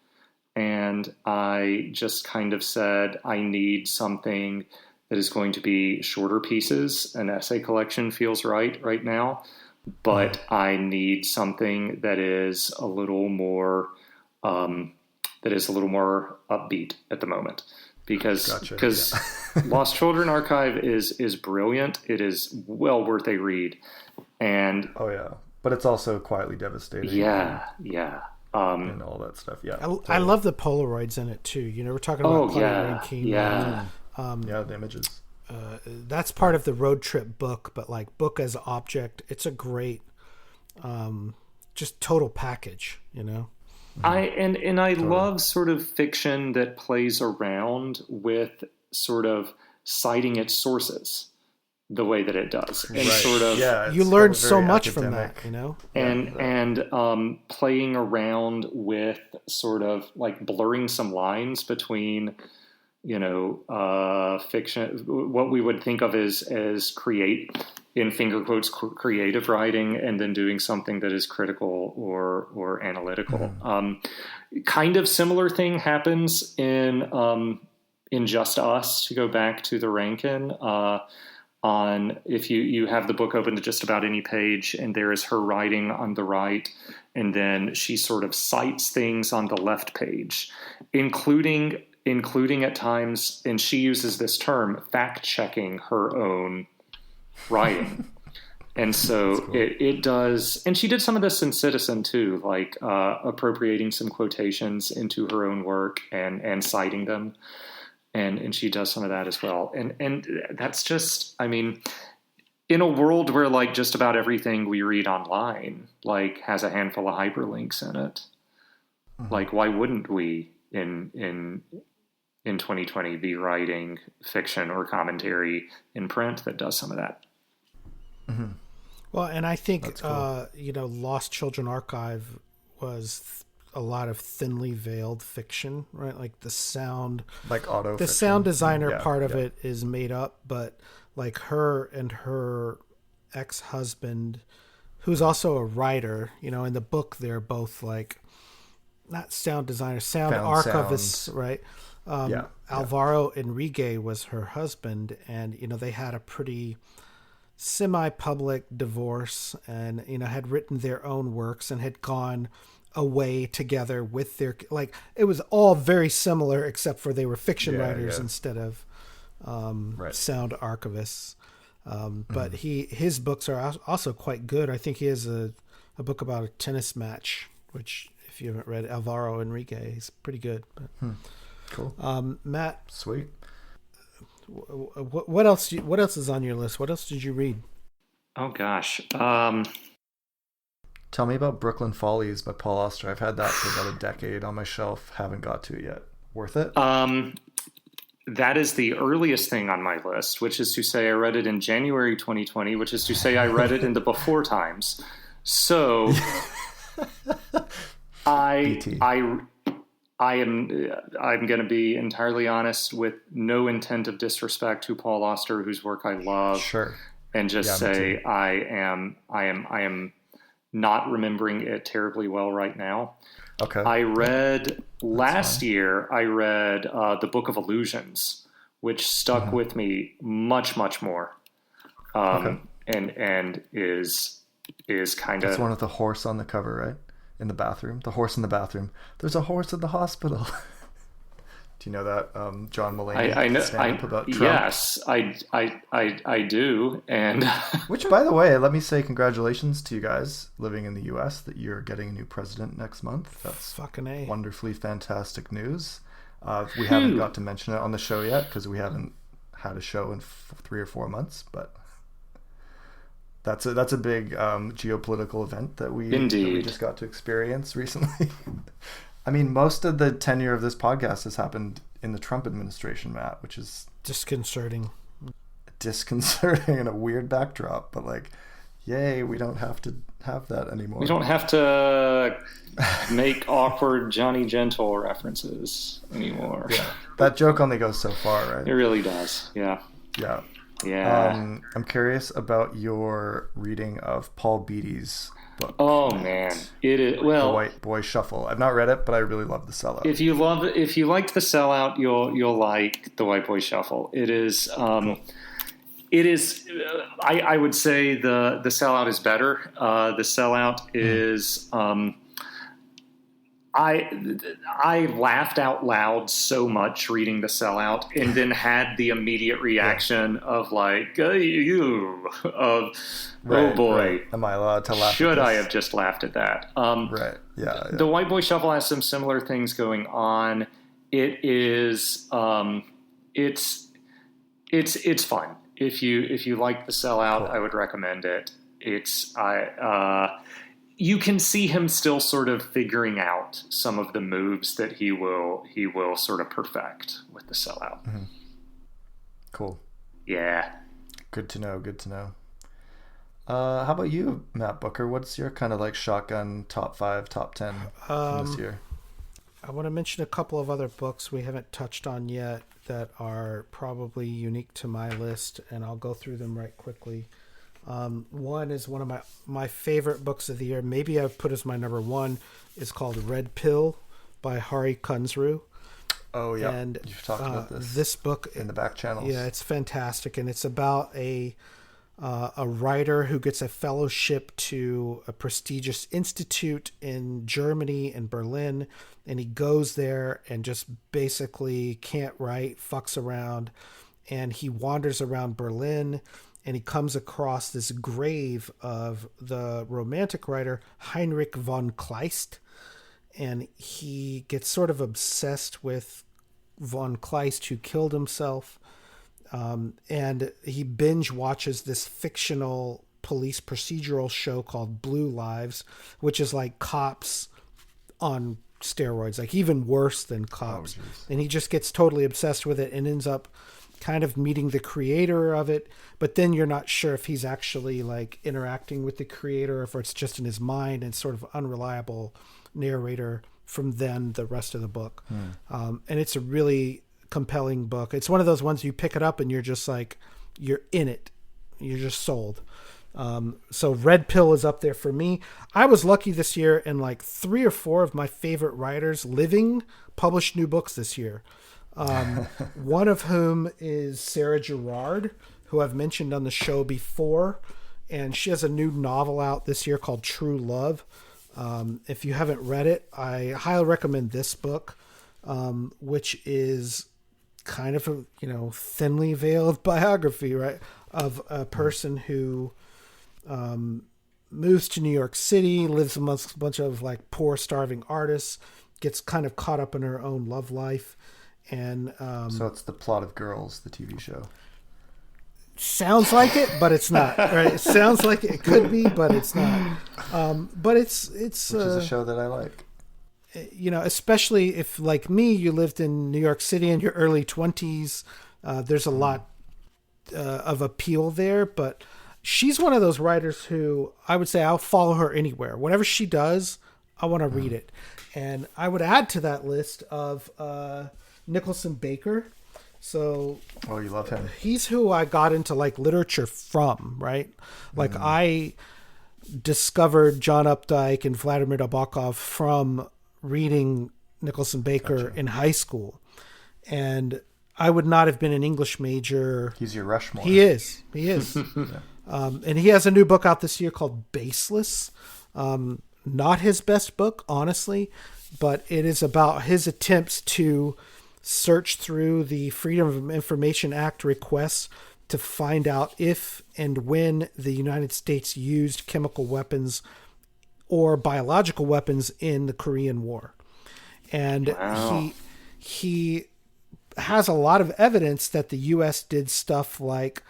and I just kind of said, I need something that is going to be shorter pieces. An essay collection feels right now, but I need something that is a little more upbeat at the moment, because Lost Children Archive is brilliant. It is well worth a read, and but it's also quietly devastating. And all that stuff. I love the Polaroids in it too. We're talking about Polaroid King. The images. That's part of the road trip book, but like book as object, it's a great, just total package. I love sort of fiction that plays around with sort of citing its sources the way that it does, and sort of you learn so much from that, and playing around with sort of like blurring some lines between fiction, what we would think of as in finger quotes creative writing, and then doing something that is critical or analytical. Kind of similar thing happens in Just Us, to go back to the Rankin. If you have the book open to just about any page, and there is her writing on the right, and then she sort of cites things on the left page, including at times, and she uses this term, fact-checking her own writing. And so cool. it does, and she did some of this in Citizen too, like appropriating some quotations into her own work and citing them. And she does some of that as well. And that's just, I mean, in a world where like just about everything we read online, like has a handful of hyperlinks in it, like why wouldn't we in 2020 be writing fiction or commentary in print that does some of that? Well, and I think, cool. Lost Children Archive was a lot of thinly veiled fiction, right? Like the sound, like auto. The sound designer part of it is made up, but like her and her ex-husband, who's also a writer, in the book they're both like not sound designers, sound archivists, right? Alvaro Enrique was her husband, and they had a pretty semi-public divorce, and had written their own works and had gone away together with their, like, it was all very similar except for they were fiction writers instead of sound archivists. But his books are also quite good. I think he has a book about a tennis match, which if you haven't read Alvaro Enrique, he's pretty good. But, cool. Matt, sweet. What else is on your list? What else did you read? Oh gosh. Tell me about Brooklyn Follies by Paul Auster. I've had that for about a decade on my shelf. Haven't got to it yet. Worth it? That is the earliest thing on my list, which is to say I read it in January 2020, which is to say I read it in the before times. So I'm going to be entirely honest, with no intent of disrespect to Paul Auster, whose work I love. Sure. And just say I am not remembering it terribly well right now. Okay. I read last year, The Book of Illusions, which stuck with me much, much more. And is kind of... It's one with the horse on the cover, right? In the bathroom. The horse in the bathroom. There's a horse in the hospital. Do you know that John Mulaney I know. stand-up about Trump? Yes, I do. And which, by the way, let me say congratulations to you guys living in the U.S. that you're getting a new president next month. That's fucking A. Wonderfully fantastic news. We haven't got to mention it on the show yet because we haven't had a show in 3 or 4 months, but that's a big geopolitical event that we just got to experience recently. I mean, most of the tenure of this podcast has happened in the Trump administration, Matt, which is disconcerting and a weird backdrop. But like, yay, we don't have to have that anymore. We don't have to make awkward Johnny Gentle references anymore. Yeah, that joke only goes so far, right? It really does. Yeah. Yeah. Yeah. I'm curious about your reading of Paul Beatty's book. Oh man, it is The White Boy Shuffle. I've not read it, but I really love The Sellout. If you liked The Sellout, you'll like The White Boy Shuffle. It is. Cool. It is. I would say the Sellout is better. The Sellout is. I laughed out loud so much reading The Sellout, and then had the immediate reaction of like, oh boy, right. Am I allowed to laugh? Should I have just laughed at that? Right. Yeah. The White Boy Shuffle has some similar things going on. It is. It's fun. If you like The Sellout, cool. I would recommend it. You can see him still sort of figuring out some of the moves that he will sort of perfect with The Sellout. Mm-hmm. Cool. Yeah. Good to know. How about you, Matt Booker? What's your kind of like shotgun top 5, top 10 from this year? I want to mention a couple of other books we haven't touched on yet that are probably unique to my list, and I'll go through them right quickly. One is one of my favorite books of the year. Maybe I've put as my number 1. It's called Red Pill by Hari Kunzru. Oh yeah, and you've talked about this book in the back channels. Yeah, it's fantastic, and it's about a writer who gets a fellowship to a prestigious institute in Germany, in Berlin, and he goes there and just basically can't write, fucks around, and he wanders around Berlin. And he comes across this grave of the Romantic writer Heinrich von Kleist. And he gets sort of obsessed with von Kleist, who killed himself. And he binge watches this fictional police procedural show called Blue Lives, which is like Cops on steroids, like even worse than Cops. And he just gets totally obsessed with it and ends up kind of meeting the creator of it, but then you're not sure if he's actually like interacting with the creator, or if it's just in his mind, and sort of unreliable narrator from then the rest of the book. And it's a really compelling book. It's one of those ones you pick it up and you're just like, you're in it. You're just sold. So Red Pill is up there for me. I was lucky this year, and like 3 or 4 of my favorite writers living published new books this year. One of whom is Sarah Gerard, who I've mentioned on the show before, and she has a new novel out this year called True Love. If you haven't read it, I highly recommend this book, which is kind of a thinly veiled biography, right, of a person who moves to New York City, lives amongst a bunch of like poor, starving artists, gets kind of caught up in her own love life. And so it's the plot of Girls, the TV show. Sounds like it, but it's not. Right? It sounds like it could be, but it's not. But it's which is a show that I like. Especially if, like me, you lived in New York City in your early 20s. There's a lot of appeal there, but she's one of those writers who I would say I'll follow her anywhere. Whatever she does, I want to read it. And I would add to that list of Nicholson Baker. So, oh, you love him. He's who I got into like literature from, right? Like I discovered John Updike and Vladimir Nabokov from reading Nicholson Baker in high school, and I would not have been an English major. He's your Rushmore. He is. Yeah. And he has a new book out this year called Baseless. Not his best book, honestly, but it is about his attempts to search through the Freedom of Information Act requests to find out if and when the United States used chemical weapons or biological weapons in the Korean War. And wow. he has a lot of evidence that the U.S. did stuff like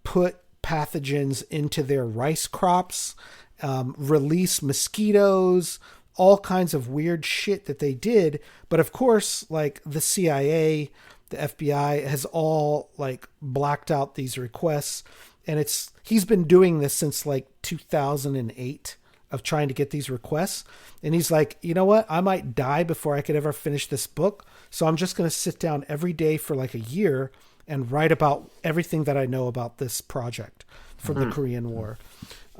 put pathogens into their rice crops, release mosquitoes, all kinds of weird shit that they did. But of course, like the CIA, the FBI has all like blacked out these requests. And he's been doing this since like 2008 of trying to get these requests. And he's like, you know what? I might die before I could ever finish this book. So I'm just going to sit down every day for like a year and write about everything that I know about this project from the Korean War.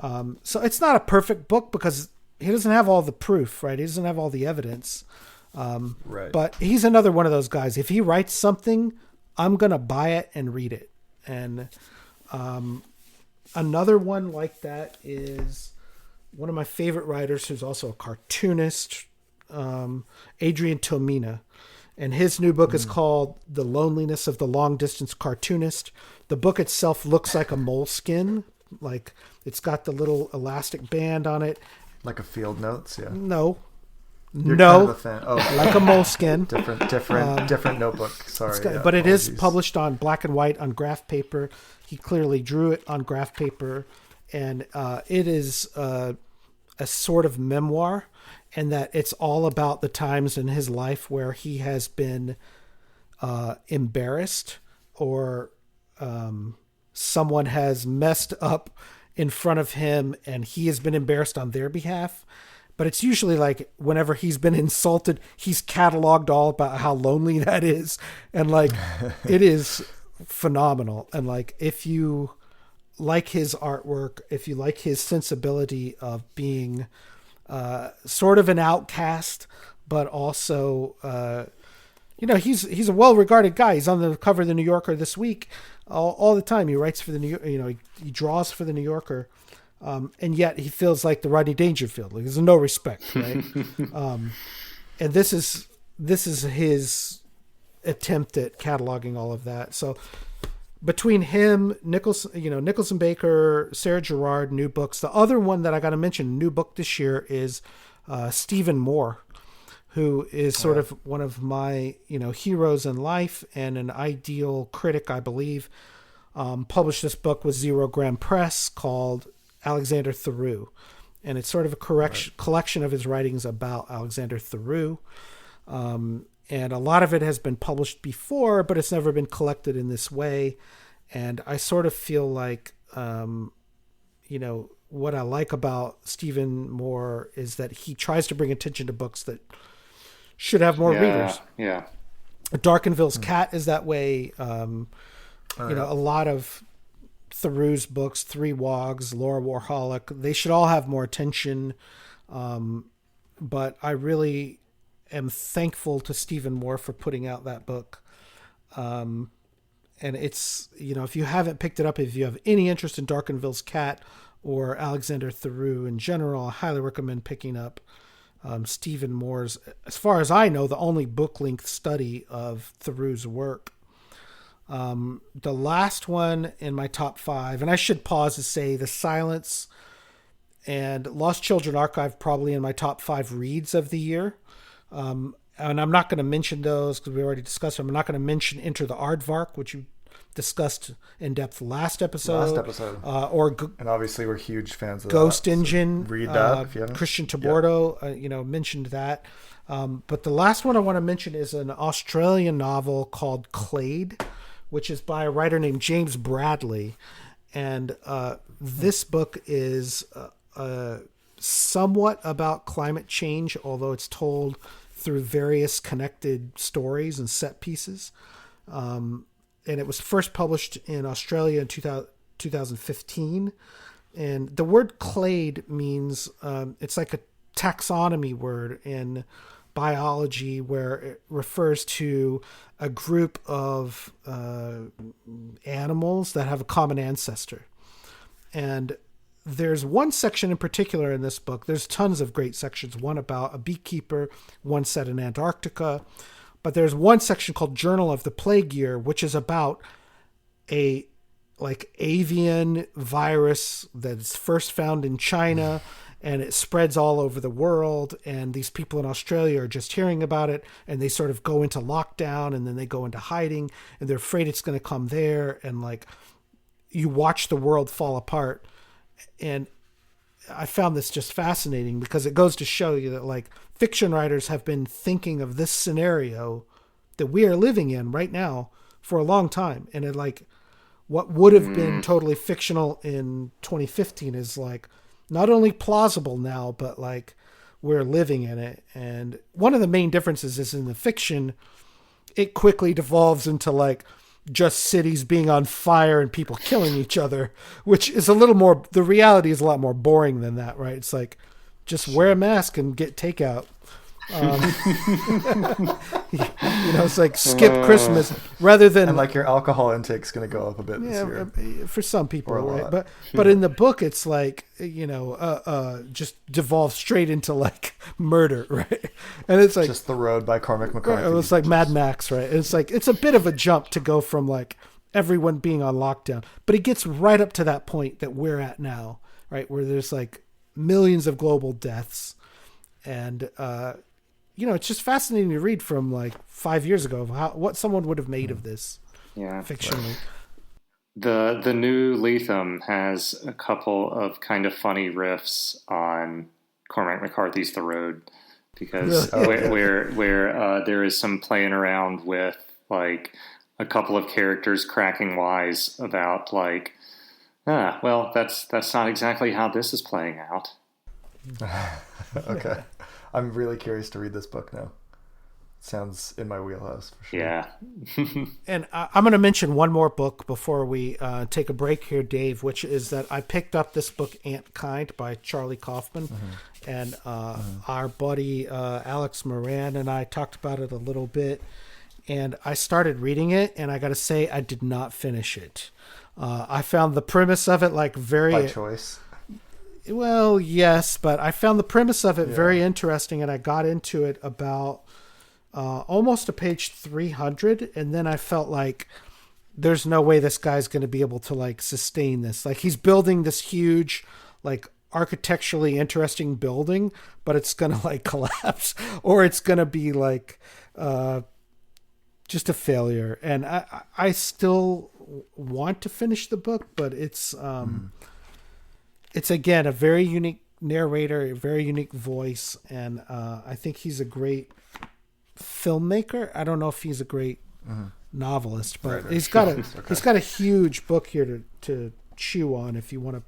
So it's not a perfect book because he doesn't have all the proof, right? He doesn't have all the evidence. Right. But he's another one of those guys. If he writes something, I'm going to buy it and read it. And another one like that is one of my favorite writers who's also a cartoonist, Adrian Tomina. And his new book is called The Loneliness of the Long Distance Cartoonist. The book itself looks like a moleskin. Like it's got the little elastic band on it. Like a Field Notes, yeah. No. You're no. Kind of a fan. Oh, like a moleskin. different notebook. Sorry. But it is published on black and white on graph paper. He clearly drew it on graph paper. And it is a sort of memoir, and that it's all about the times in his life where he has been embarrassed or someone has messed up in front of him and he has been embarrassed on their behalf. But it's usually like whenever he's been insulted, he's cataloged all about how lonely that is. And like, it is phenomenal. And like, if you like his artwork, if you like his sensibility of being sort of an outcast, but also, he's a well-regarded guy. He's on the cover of the New Yorker this week all the time. He writes for the New York, he draws for the New Yorker. And yet he feels like the Rodney Dangerfield. Like, there's no respect, right? And this is his attempt at cataloging all of that. So between him, Nicholson Baker, Sarah Gerard, new books. The other one that I got to mention, new book this year, is Stephen Moore, who is sort of one of my heroes in life and an ideal critic, I believe. Published this book with Zero Gram Press called Alexander Theroux, and it's sort of a collection of his writings about Alexander Theroux. And a lot of it has been published before, but it's never been collected in this way. And I sort of feel like, what I like about Stephen Moore is that he tries to bring attention to books that should have more readers. Yeah. Darkenville's Cat is that way. A lot of Theroux's books, Three Wogs, Laura Warholic, they should all have more attention. But I really am thankful to Stephen Moore for putting out that book. And it's, if you haven't picked it up, if you have any interest in Darkenville's Cat or Alexander Theroux in general, I highly recommend picking up Stephen Moore's, as far as I know, the only book-length study of Theroux's work. The last one in my top 5, and I should pause to say The Silence and Lost Children Archive probably in my top 5 reads of the year. And I'm not going to mention those because we already discussed them. I'm not going to mention Enter the Aardvark, which you discussed in depth last episode. And obviously we're huge fans of Ghost that, Engine. So read that if you haven't. Christian Tabordo, mentioned that. But the last one I want to mention is an Australian novel called Clade, which is by a writer named James Bradley. And this book is somewhat about climate change, although it's told through various connected stories and set pieces. And it was first published in Australia in 2015. And the word clade means, it's like a taxonomy word in biology where it refers to a group of animals that have a common ancestor. And there's one section in particular in this book. There's tons of great sections. One about a beekeeper, one set in Antarctica. But there's one section called Journal of the Plague Year, which is about a like avian virus that's first found in China, and it spreads all over the world. And these people in Australia are just hearing about it, and they sort of go into lockdown, and then they go into hiding, and they're afraid it's going to come there. And like, you watch the world fall apart. And I found this just fascinating because it goes to show you that like fiction writers have been thinking of this scenario that we are living in right now for a long time. And it like, what would have been totally fictional in 2015 is like not only plausible now, but like we're living in it. And one of the main differences is in the fiction, it quickly devolves into like just cities being on fire and people killing each other, which is a little more, the reality is a lot more boring than that, right? It's like, just wear a mask and get takeout. It's like skip Christmas rather than, and like your alcohol intake's going to go up a bit this year. For some people, right? But in the book, it's like just devolves straight into like murder, right? And it's like Just the Road by Cormac McCarthy. It's like Mad Max, right? It's like it's a bit of a jump to go from like everyone being on lockdown, but it gets right up to that point that we're at now, right? Where there's like millions of global deaths, and it's just fascinating to read from like 5 years ago of what someone would have made of this fictionally. The new Lethem has a couple of kind of funny riffs on Cormac McCarthy's The Road, because where there is some playing around with like a couple of characters cracking wise about like, well, that's not exactly how this is playing out. Okay. I'm really curious to read this book now. Sounds in my wheelhouse for sure. Yeah. And I'm going to mention one more book before we take a break here, Dave, which is that I picked up this book, Ant Kind by Charlie Kaufman. And our buddy Alex Moran and I talked about it a little bit. And I started reading it, and I got to say, I did not finish it. I found the premise of it like very... By choice. Well, yes, but I found the premise of it very interesting, and I got into it about almost to page 300, and then I felt like there's no way this guy's going to be able to like sustain this. Like, he's building this huge, like, architecturally interesting building, but it's going to like collapse, or it's going to be like just a failure. And I still want to finish the book, but it's again a very unique narrator, a very unique voice, and I think he's a great filmmaker. I don't know if he's a great novelist, but he's got a huge book here to chew on if you want to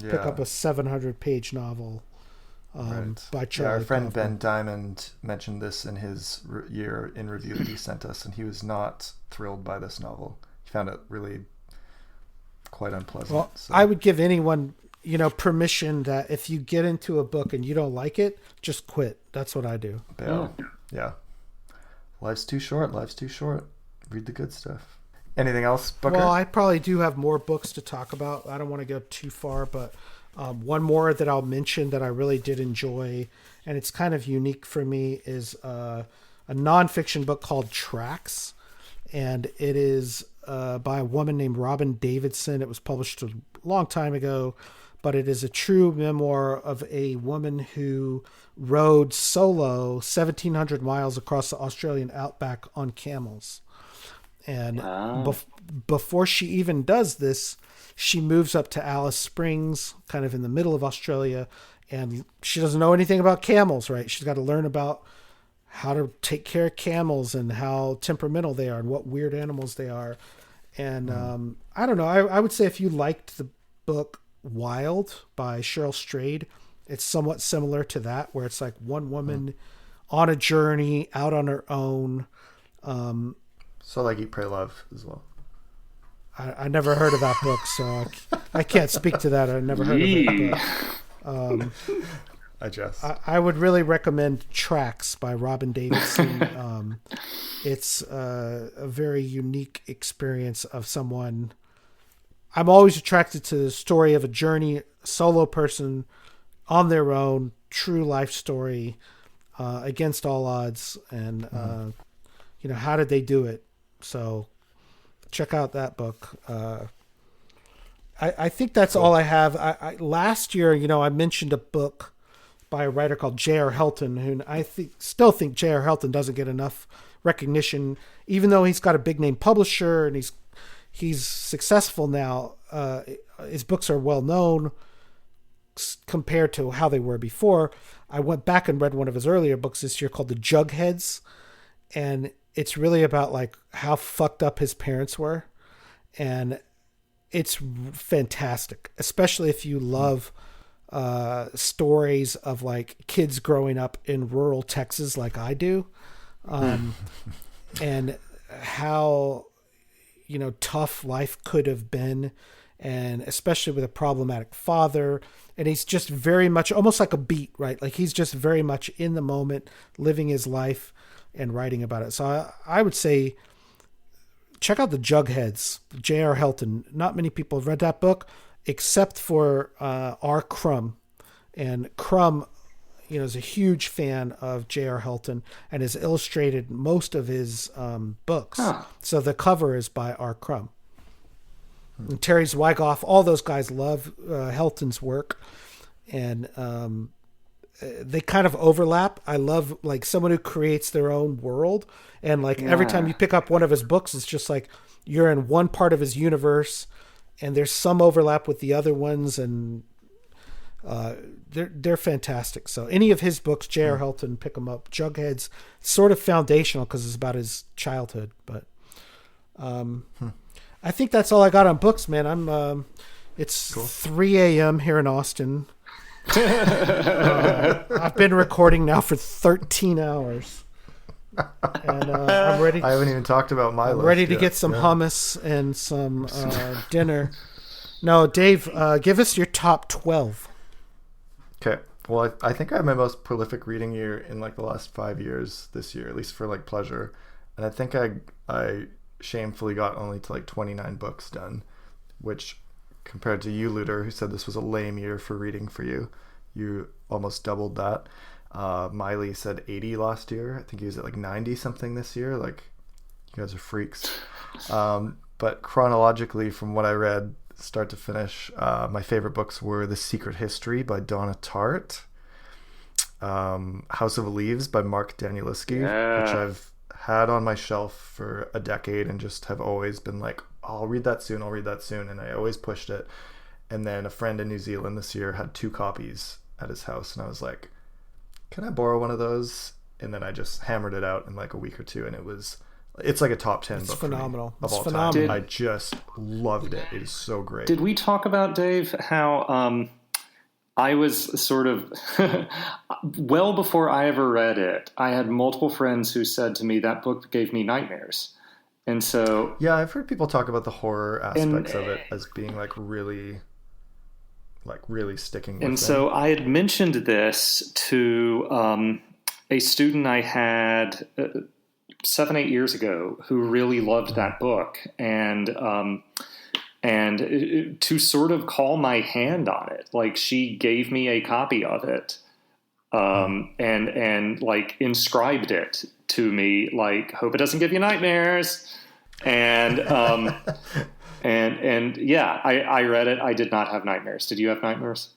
pick up a 700-page novel by Charlie. Our friend Kaufman. Ben Diamond mentioned this in his year in review that he sent us, and he was not thrilled by this novel. He found it really quite unpleasant. Well, I would give anyone permission that if you get into a book and you don't like it, just quit. That's what I do. Yeah. Life's too short. Read the good stuff. Anything else, Booker? Well, I probably do have more books to talk about. I don't want to go too far, but one more that I'll mention that I really did enjoy, and it's kind of unique for me, is a nonfiction book called Tracks. And it is by a woman named Robin Davidson. It was published a long time ago, but it is a true memoir of a woman who rode solo 1,700 miles across the Australian outback on camels. And before she even does this, she moves up to Alice Springs, kind of in the middle of Australia, and she doesn't know anything about camels, right? She's got to learn about how to take care of camels and how temperamental they are and what weird animals they are. And I don't know. I would say if you liked the book Wild by Cheryl Strayed, it's somewhat similar to that, where it's like one woman on a journey out on her own. So like Eat, Pray, Love as well. I never heard of that book, so I can't speak to that. I never heard of it. But, I would really recommend Tracks by Robin Davidson. It's a very unique experience of someone. I'm always attracted to the story of a journey, solo person on their own, true life story, against all odds. And how did they do it? So check out that book. I think that's all I have. Last year, I mentioned a book by a writer called J.R. Helton, who I still think J.R. Helton doesn't get enough recognition, even though he's got a big name publisher and he's successful now. His books are well known compared to how they were before. I went back and read one of his earlier books this year called The Jugheads, and it's really about like how fucked up his parents were, and it's fantastic, especially if you love stories of like kids growing up in rural Texas like I do, and how tough life could have been, and especially with a problematic father. And he's just very much almost like a beat, right? Like he's just very much in the moment, living his life and writing about it. So I would say check out The Jugheads, J.R. Helton. Not many people have read that book, except for R. Crumb. And Crumb, is a huge fan of J.R. Helton and has illustrated most of his books. Huh. So the cover is by R. Crumb. And Terry Zwigoff, all those guys love Helton's work, and they kind of overlap. I love like someone who creates their own world, and like every time you pick up one of his books, it's just like you're in one part of his universe, and there's some overlap with the other ones, and they're fantastic. So any of his books, J.R. Helton, pick them up. Jughead's sort of foundational because it's about his childhood, but I think that's all I got on books, man. It's cool. 3 a.m. here in Austin. I've been recording now for 13 hours. And I'm ready. I haven't even talked about my list ready to yet. Get some hummus and some dinner. No, Dave, give us your top 12. Okay. Well, I think I had my most prolific reading year in like the last 5 years this year, at least for like pleasure. And I think I shamefully got only to like 29 books done, which compared to you, Luter, who said this was a lame year for reading for you, you almost doubled that. Miley said 80 last year. I think he was at like 90 something this year. Like, you guys are freaks. But chronologically, from what I read start to finish, my favorite books were The Secret History by Donna Tartt, House of Leaves by Mark Danielewski, which I've had on my shelf for a decade and just have always been like, I'll read that soon, and I always pushed it. And then a friend in New Zealand this year had 2 copies at his house, and I was like, can I borrow one of those? And then I just hammered it out in like a week or two, and it's like a top 10 book phenomenal. Of all time. I just loved it. It is so great. Did we talk about, Dave, how I was sort of well before I ever read it, I had multiple friends who said to me that book gave me nightmares. And so yeah, I've heard people talk about the horror aspects of it as being really sticking with them. And so I had mentioned this to a student I had 7-8 years ago who really loved that book, and to sort of call my hand on it, like she gave me a copy of it, and like inscribed it to me, like, hope it doesn't give you nightmares. And and yeah, I read it. I did not have nightmares. Did you have nightmares?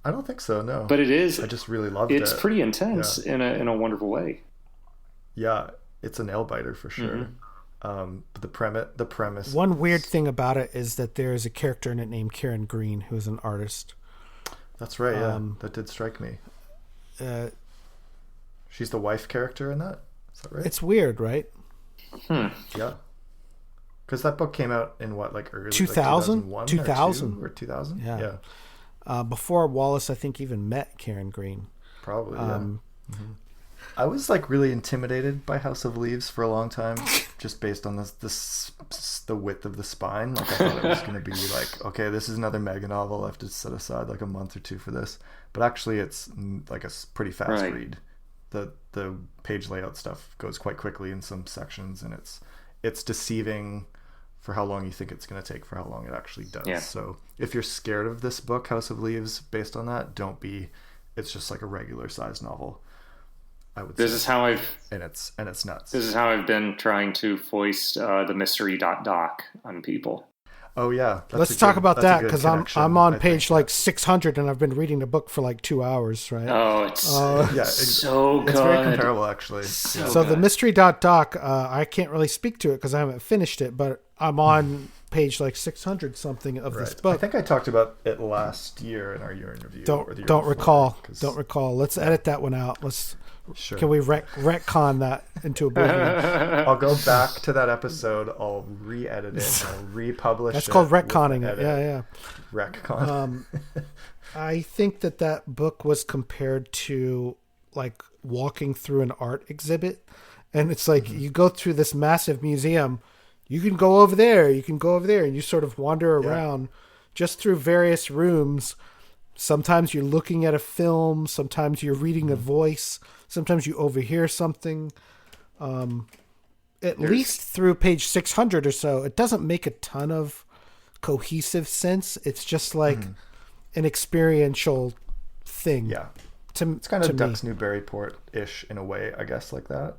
I don't think so, no. But it is. I just really loved it. It's pretty intense in a wonderful way. Yeah, it's a nail biter for sure. Mm-hmm. But the premise. One weird thing about it is that there is a character in it named Karen Green, who is an artist. That's right. Yeah, that did strike me. She's the wife character in that. Is that right? It's weird, right? Yeah. Because that book came out in what, like early 2000? Like 2000 or 2000? Yeah. Before Wallace, I think, even met Karen Green. Probably. Yeah. I was like really intimidated by House of Leaves for a long time, just based on the width of the spine. Like I thought it was going to be like, okay, this is another mega novel. I have to set aside like a month or two for this. But actually, it's like a pretty fast read. The page layout stuff goes quite quickly in some sections, and it's deceiving for how long you think it's going to take for how long it actually does. Yeah. So if you're scared of this book, House of Leaves, based on that, don't be. It's just like a regular sized novel. I would this say. is how I've and it's nuts. This is how I've been trying to foist the mystery.doc on people. Oh yeah, let's talk about that, because I'm on page like 600 and I've been reading the book for like 2 hours, right? Oh, it's so good. It's very comparable, actually. So the mystery.doc, I can't really speak to it because I haven't finished it, but I'm on page like 600 something of this book. I think I talked about it last year in our year in review. Don't recall. Let's edit that one out. Sure. Can we retcon that into oblivion? I'll go back to that episode. I'll re-edit it. I'll republish it. That's called retconning it. Yeah. Retcon. I think that book was compared to like walking through an art exhibit, and it's like you go through this massive museum. You can go over there. You can go over there, and you sort of wander around just through various rooms. Sometimes you're looking at a film. Sometimes you're reading a voice. Sometimes you overhear something. At least through page 600 or so, it doesn't make a ton of cohesive sense. It's just like an experiential thing. Yeah. It's kind of Ducks Newburyport-ish in a way, I guess, like that.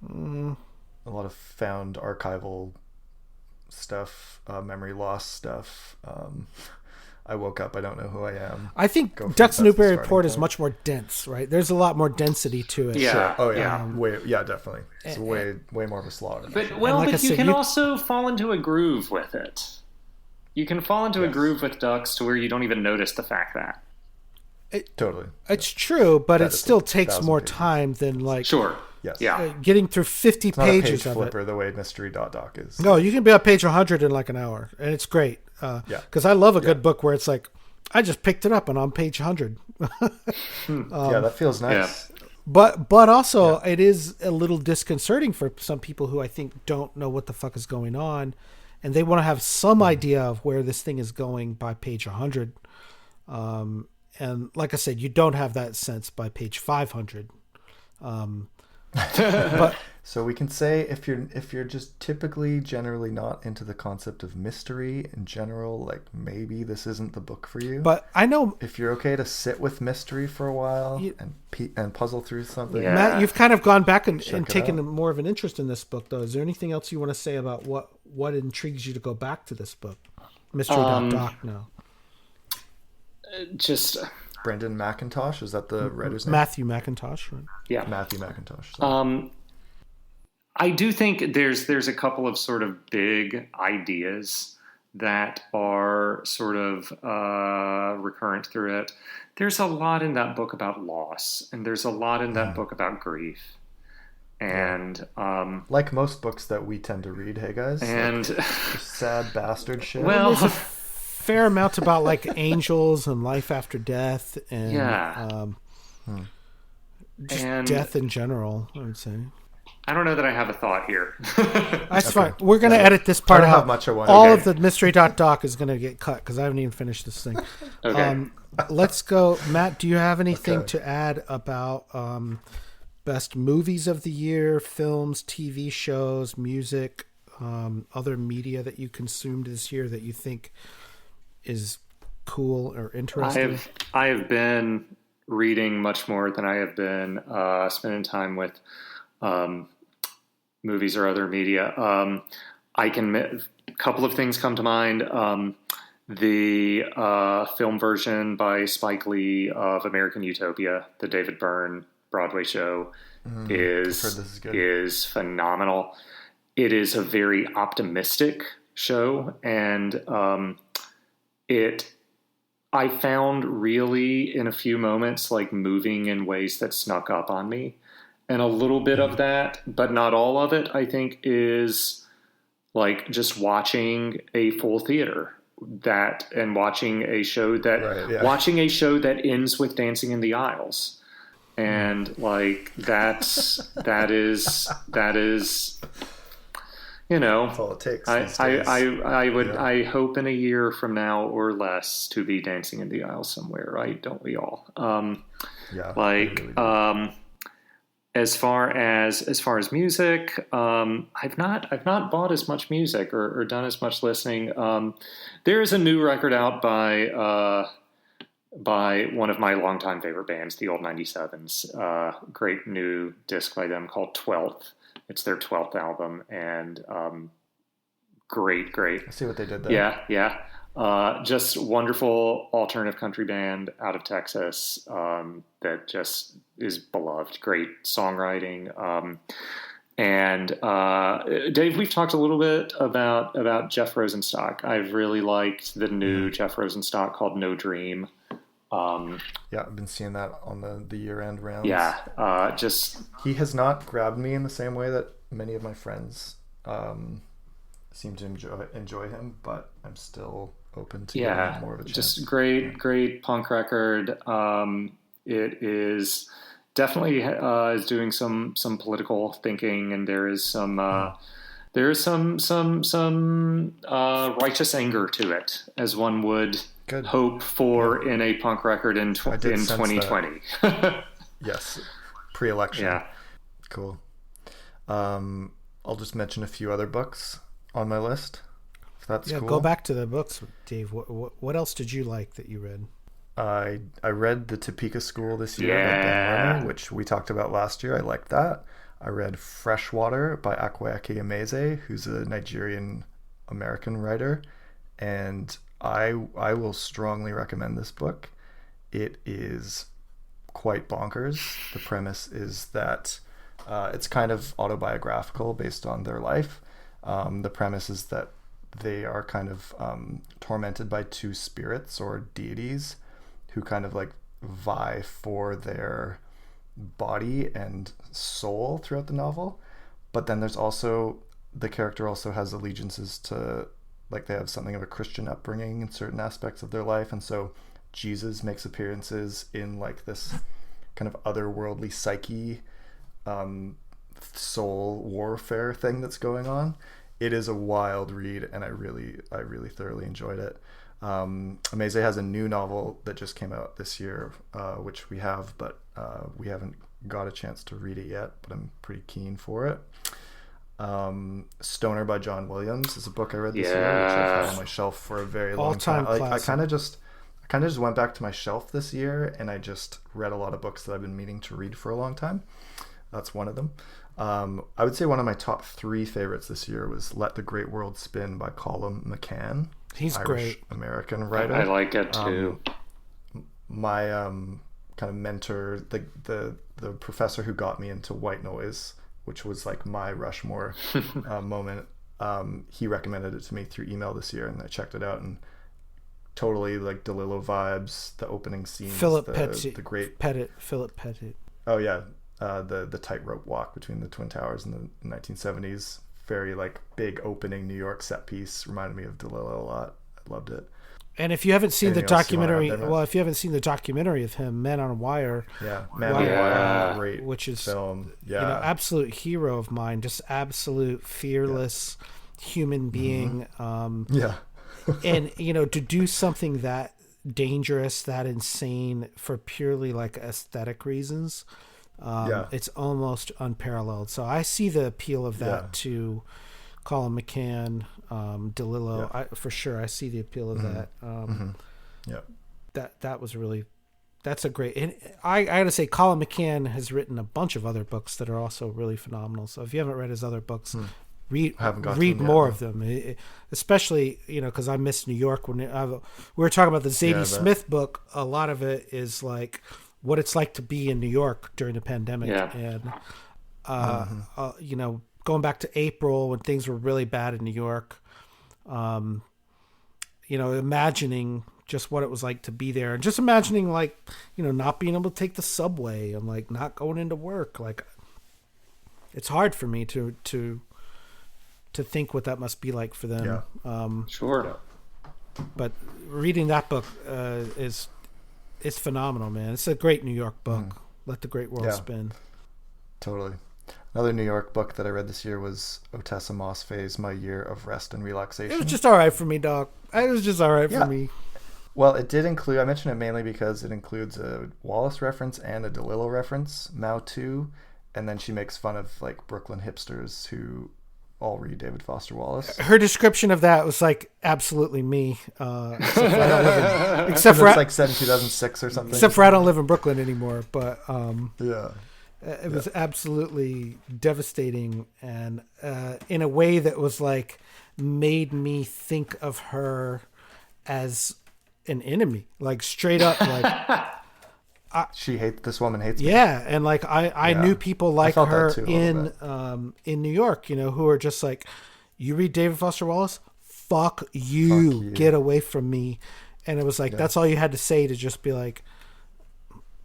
A lot of found archival stuff, memory loss stuff. I woke up, I don't know who I am. I think Ducks Newburyport is much more dense, right? There's a lot more density to it. Yeah. Sure. Oh yeah. Definitely. It's way more of a slaughter. But sure. but you can also fall into a groove with it. You can fall into a groove with Ducks to where you don't even notice the fact that. Totally. It's true, but it still takes more time than like Yes. Yeah. Getting through 50 it's not pages a page of flipper, it. The way mystery.doc is. No, you can be on page 100 in like an hour, and it's great. Because I love a good book where it's like, I just picked it up and I'm on page 100. That feels nice. Yeah. But also it is a little disconcerting for some people who I think don't know what the fuck is going on, and they want to have some idea of where this thing is going by page 100. And like I said, you don't have that sense by page 500. But so we can say if you're just typically generally not into the concept of mystery in general, like maybe this isn't the book for you. But I know if you're okay to sit with mystery for a while and puzzle through something. Yeah. Matt, you've kind of gone back and taken more of an interest in this book, though. Is there anything else you want to say about what intrigues you to go back to this book? Mystery.doc now. Just Brendan McIntosh, is that the writer's name? Matthew McIntosh, right? Yeah. Matthew McIntosh. I do think there's a couple of sort of big ideas that are sort of recurrent through it. There's a lot in that book about loss, and there's a lot in that book about grief. And like most books that we tend to read, hey guys? And like, sad bastard shit. Well, there's a fair amount about like angels and life after death and just death in general, I would say. I don't know that I have a thought here. That's fine. We're going to edit this part out. All of the mystery.doc is going to get cut because I haven't even finished this thing. Okay. Let's go. Matt, do you have anything to add about best movies of the year, films, TV shows, music, other media that you consumed this year that you think is cool or interesting? I have been reading much more than I have been spending time with movies or other media. A couple of things come to mind. The film version by Spike Lee of American Utopia, the David Byrne Broadway show, is phenomenal. It is a very optimistic show, and I found really in a few moments like moving in ways that snuck up on me. And a little bit of that, but not all of it, I think, is like just watching a full theater and watching a show that ends with Dancing in the Aisles. And like that is you know, that's all it takes. I hope in a year from now or less to be dancing in the aisles somewhere, right? Don't we all? As far as music, I've not bought as much music or done as much listening. There is a new record out by by one of my longtime favorite bands, the Old 97s. Great new disc by them called 12th. It's their 12th album, and great. I see what they did there. Yeah. Just wonderful alternative country band out of Texas that just is beloved. Great songwriting. And Dave, we've talked a little bit about Jeff Rosenstock. I've really liked the new Jeff Rosenstock called No Dream. I've been seeing that on the year-end rounds. He has not grabbed me in the same way that many of my friends seem to enjoy him, but I'm still open to giving more of a chance. Just great punk record. It is definitely is doing some political thinking, and there is some righteous anger to it, as one would hope for in a punk record in 2020. Yes, pre-election. Yeah, cool. I'll just mention a few other books on my list, if that's cool. Go back to the books, Dave. What else did you like that you read? I read The Topeka School this year by Ben Lerner, which we talked about last year. I liked that. I read Freshwater by Akwaeke Emeze, who's a Nigerian-American writer, and I will strongly recommend this book. It is quite bonkers. The premise is that it's kind of autobiographical based on their life. The premise is that they are kind of tormented by two spirits or deities who kind of like vie for their body and soul throughout the novel. But then there's also, the character also has allegiances to, like, they have something of a Christian upbringing in certain aspects of their life. And so Jesus makes appearances in like this kind of otherworldly psyche, soul warfare thing that's going on. It is a wild read, and I really thoroughly enjoyed it. Emeze has a new novel that just came out this year, which we have, but we haven't got a chance to read it yet, but I'm pretty keen for it. Stoner by John Williams is a book I read this year, which I've had on my shelf for a very long time. I kind of just went back to my shelf this year, and I just read a lot of books that I've been meaning to read for a long time. That's one of them. I would say one of my top 3 favorites this year was Let the Great World Spin by Colum McCann. He's Irish great. American writer. I like it too. My kind of mentor, the professor who got me into White Noise, which was like my Rushmore moment, he recommended it to me through email this year, and I checked it out, and totally like DeLillo vibes. The opening scenes, Philip Pettit. Oh yeah, the tightrope walk between the Twin Towers in the 1970s. Very like big opening New York set piece. Reminded me of DeLillo a lot. I loved it. And if you haven't seen the documentary, of him, Men on Wire, Man on Wire, great which is film, absolute hero of mine, just absolute fearless human being. And to do something that dangerous, that insane for purely like aesthetic reasons, it's almost unparalleled. So I see the appeal of that to Colin McCann, DeLillo, for sure. I see the appeal of that. That was really, that's a great, and I gotta say, Colin McCann has written a bunch of other books that are also really phenomenal. So if you haven't read his other books, read more of them, especially because I miss New York. When we were talking about the Zadie Smith book, a lot of it is like what it's like to be in New York during the pandemic, and going back to April when things were really bad in New York, imagining just what it was like to be there, and just imagining like not being able to take the subway and like not going into work. Like, it's hard for me to think what that must be like for them. Sure. But reading that book it's phenomenal, man. It's a great New York book. Let the Great World Spin. Totally. Another New York book that I read this year was Otessa Mossfay's My Year of Rest and Relaxation. It was just all right for me, Doc. It was just all right for me. Well, it did include, I mentioned it mainly because it includes a Wallace reference and a DeLillo reference, Mao too, and then she makes fun of like Brooklyn hipsters who all read David Foster Wallace. Her description of that was like absolutely me. Except for it's like set in 2006 or something. Except for I don't live in Brooklyn anymore. But yeah, it was absolutely devastating, and in a way that was like made me think of her as an enemy, like straight up, like. This woman hates me. Yeah, and like I knew people like her in New York, you know, who are just like, you read David Foster Wallace, fuck you, get away from me. And it was like that's all you had to say to just be like,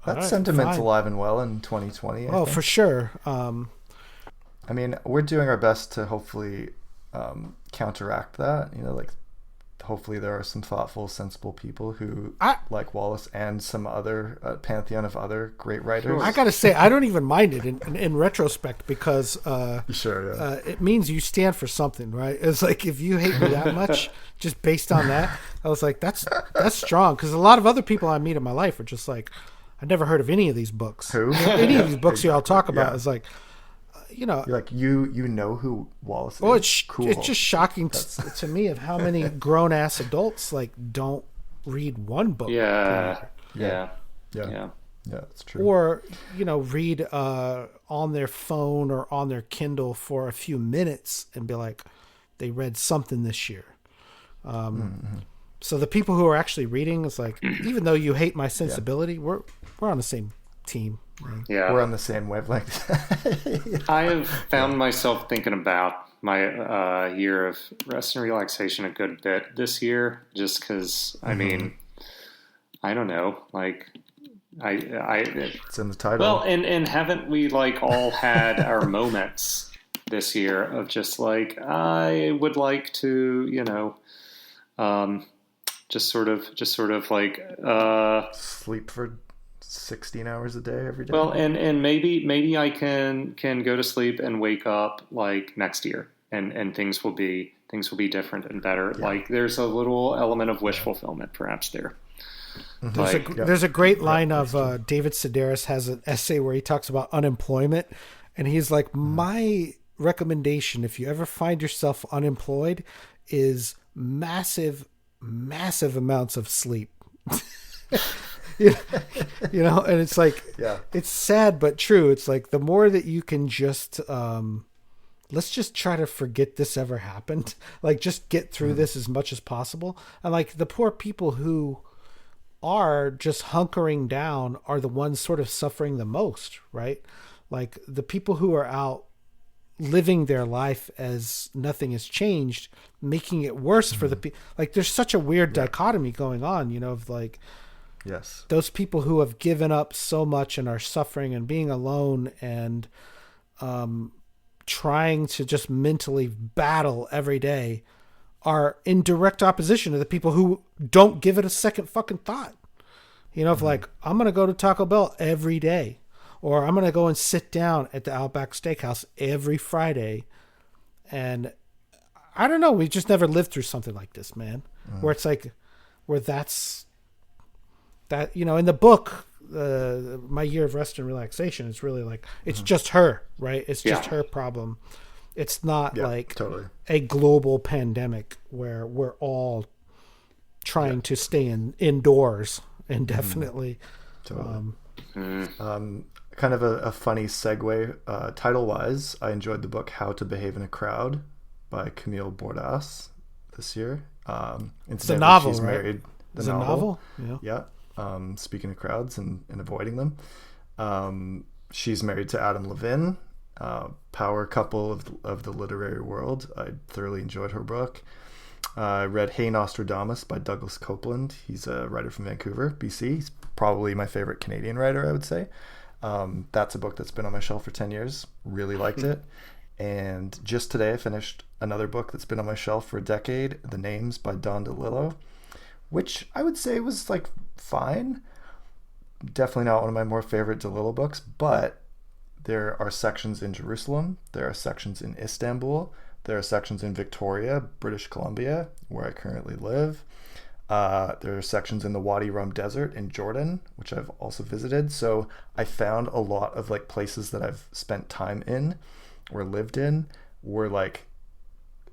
that sentiment's alive and well in 2020. I think. For sure. I mean, we're doing our best to hopefully counteract that. You know, like hopefully there are some thoughtful, sensible people who like Wallace and some other pantheon of other great writers. I gotta say, I don't even mind it in retrospect because it means you stand for something, right? It's like if you hate me that much, just based on that, I was like, that's strong. Because a lot of other people I meet in my life are just like, I never heard of any of these books. Who? Any of these books you all talk about is like, you know, you're like you know who Wallace is. Well, it's cool. It's just shocking to me of how many grown ass adults like don't read one book. Yeah, that's true. Or you know, read on their phone or on their Kindle for a few minutes and be like, they read something this year. So the people who are actually reading, it's like, even though you hate my sensibility, we're on the same team. Yeah, we're on the same wavelength. I have found myself thinking about my year of rest and relaxation a good bit this year, just because I mean, I don't know, like it's in the title. Well, and haven't we like all had our moments this year of just like I would like to, you know, just sort of like sleep for 16 hours a day every day. Well, and maybe I can go to sleep and wake up like next year, and things will be different and better. Yeah. Like there's a little element of wish fulfillment perhaps there. There's a great line of David Sedaris has an essay where he talks about unemployment, and he's like, my recommendation if you ever find yourself unemployed is massive amounts of sleep. You know, and it's like, it's sad but true. It's like the more that you can just let's just try to forget this ever happened, like just get through this as much as possible. And like the poor people who are just hunkering down are the ones sort of suffering the most, right? Like the people who are out living their life as nothing has changed, making it worse for the people. Like there's such a weird dichotomy going on, you know, of like, yes, those people who have given up so much and are suffering and being alone and trying to just mentally battle every day are in direct opposition to the people who don't give it a second fucking thought. You know, if like, I'm going to go to Taco Bell every day, or I'm going to go and sit down at the Outback Steakhouse every Friday. And I don't know, we just never lived through something like this, man, where it's like, where that's, that, you know, in the book, My Year of Rest and Relaxation, it's really like, it's just her, right? It's just her problem. It's not like a global pandemic where we're all trying to stay indoors indefinitely. Kind of a funny segue, title-wise, I enjoyed the book How to Behave in a Crowd by Camille Bordas this year. It's a novel, she's right? Married. It's a novel? Yeah. Speaking of crowds and avoiding them. She's married to Adam Levine, power couple of the literary world. I thoroughly enjoyed her book. I read Hey Nostradamus by Douglas Copeland. He's a writer from Vancouver, BC. He's probably my favorite Canadian writer, I would say. That's a book that's been on my shelf for 10 years. Really liked it. And just today I finished another book that's been on my shelf for a decade, The Names by Don DeLillo, which I would say was like fine. Definitely not one of my more favorite DeLillo books, but there are sections in Jerusalem, there are sections in Istanbul, there are sections in Victoria, British Columbia, where I currently live. There are sections in the Wadi Rum Desert in Jordan, which I've also visited. So I found a lot of like places that I've spent time in or lived in were like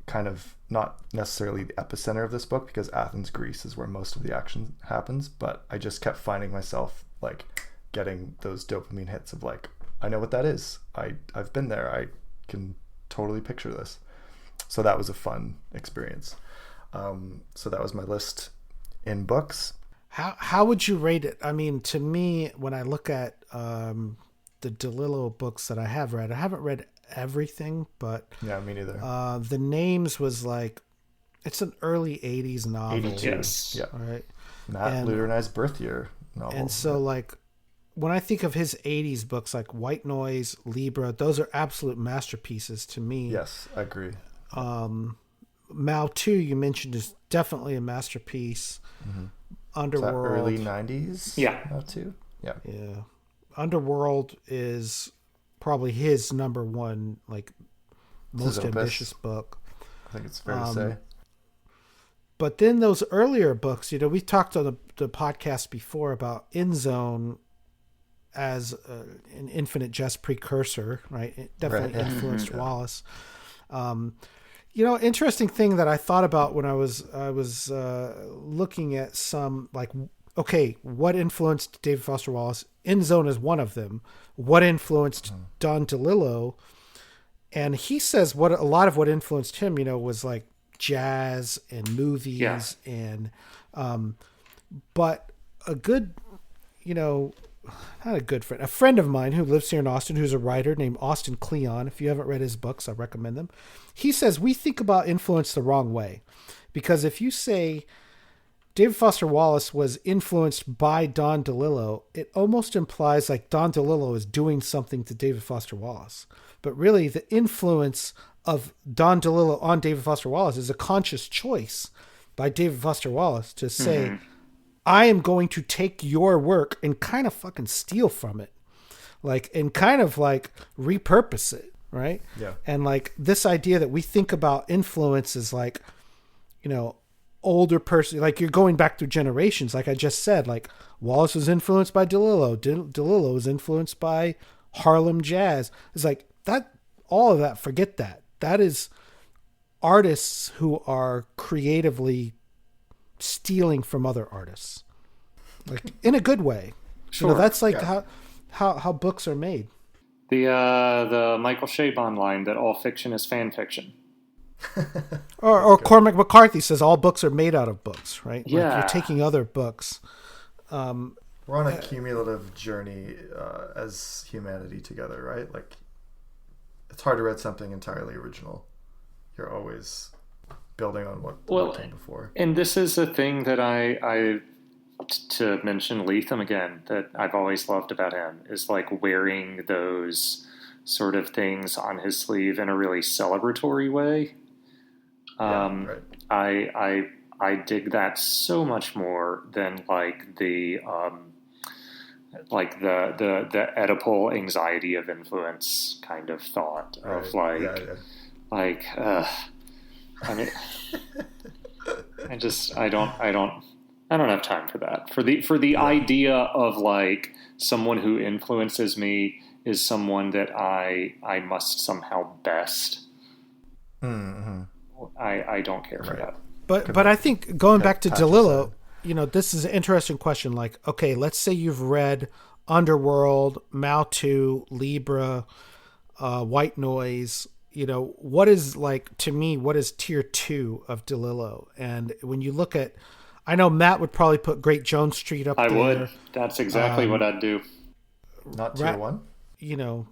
kind of not necessarily the epicenter of this book, because Athens, Greece is where most of the action happens, but I just kept finding myself like getting those dopamine hits of like, I know what that is. I've been there. I can totally picture this. So that was a fun experience. So that was my list in books. How would you rate it? I mean, to me, when I look at the DeLillo books that I have read, I haven't read everything, but yeah, me neither. The Names was like, it's an early 80s novel. 82. Yes. Yeah. Right. Matt Luter and I's birth year novel. And so like, when I think of his 80s books like White Noise, Libra, those are absolute masterpieces to me. Yes, I agree. Mao 2, you mentioned, is definitely a masterpiece. Mm-hmm. Underworld. Early 90s? Yeah. Mao 2? Yeah. Yeah. Underworld is probably his number one, like, most ambitious book. I think it's fair to say. But then those earlier books, you know, we talked on the podcast before about In Zone as an Infinite Jest precursor, right? It definitely influenced Wallace. You know, interesting thing that I thought about when I was looking at some, like, okay, what influenced David Foster Wallace? In Zone is one of them. What influenced Don DeLillo? And he says a lot of what influenced him, you know, was like jazz and movies and but a good, you know, not a good friend, a friend of mine who lives here in Austin, who's a writer named Austin Kleon. If you haven't read his books, I recommend them. He says we think about influence the wrong way, because if you say David Foster Wallace was influenced by Don DeLillo, it almost implies like Don DeLillo is doing something to David Foster Wallace. But really, the influence of Don DeLillo on David Foster Wallace is a conscious choice by David Foster Wallace to say, I am going to take your work and kind of fucking steal from it. Like, and kind of like repurpose it. Right. Yeah. And like this idea that we think about influence as like, you know, older person, like you're going back through generations. Like I just said, like Wallace was influenced by DeLillo. DeLillo was influenced by Harlem jazz. It's like that, all of that, forget that. That is artists who are creatively stealing from other artists, like in a good way. Sure. You know, that's like how books are made. The Michael Chabon line that all fiction is fan fiction. or Cormac McCarthy says all books are made out of books, right? Yeah. Like you're taking other books. We're on a cumulative journey as humanity together, right? Like it's hard to read something entirely original. You're always building on what came before. And this is a thing that I to mention Lethem again, that I've always loved about him, is like wearing those sort of things on his sleeve in a really celebratory way. Right. I dig that so much more than like the Oedipal anxiety of influence kind of thought of I mean, I don't have time for that. For the idea of like someone who influences me is someone that I must somehow best. Mm-hmm. I don't care for that. But I think going back to DeLillo, you know, this is an interesting question. Like, okay, let's say you've read Underworld, Mao 2, Libra, White Noise. You know, what is like, to me, what is tier 2 of DeLillo? And when you look at, I know Matt would probably put Great Jones Street up there. I would. That's exactly what I'd do. Not tier 1? You know,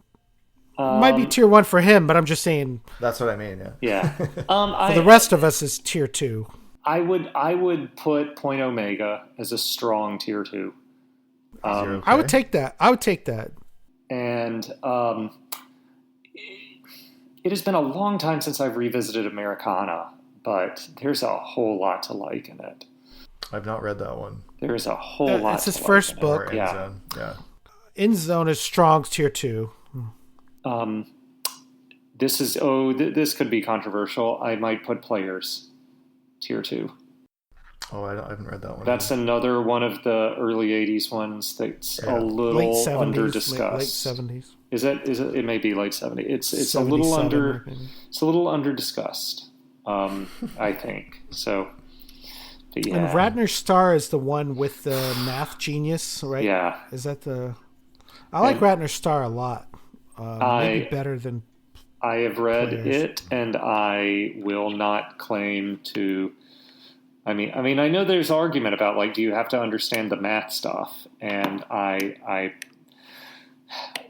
might be tier 1 for him, but I'm just saying. That's what I mean, yeah. For the rest of us, is tier 2. I would put Point Omega as a strong tier 2. Okay? I would take that. And it has been a long time since I've revisited Americana, but there's a whole lot to like in it. I've not read that one. There's a whole lot. It's his first book. Yeah. In Zone is strong tier 2. This could be controversial. I might put Players tier 2. Oh, I haven't read that one. That's another one of the early 80s ones that's a little under discussed. Late 70s. Is it? It may be late 70s. It's a little under. It's a little under discussed. I think so. But yeah. And Ratner's Star is the one with the math genius, right? Yeah. Is that the? I like Ratner's Star a lot. Maybe better than. I have read players. it, and I will not claim to. I mean, I know there's argument about like, do you have to understand the math stuff? And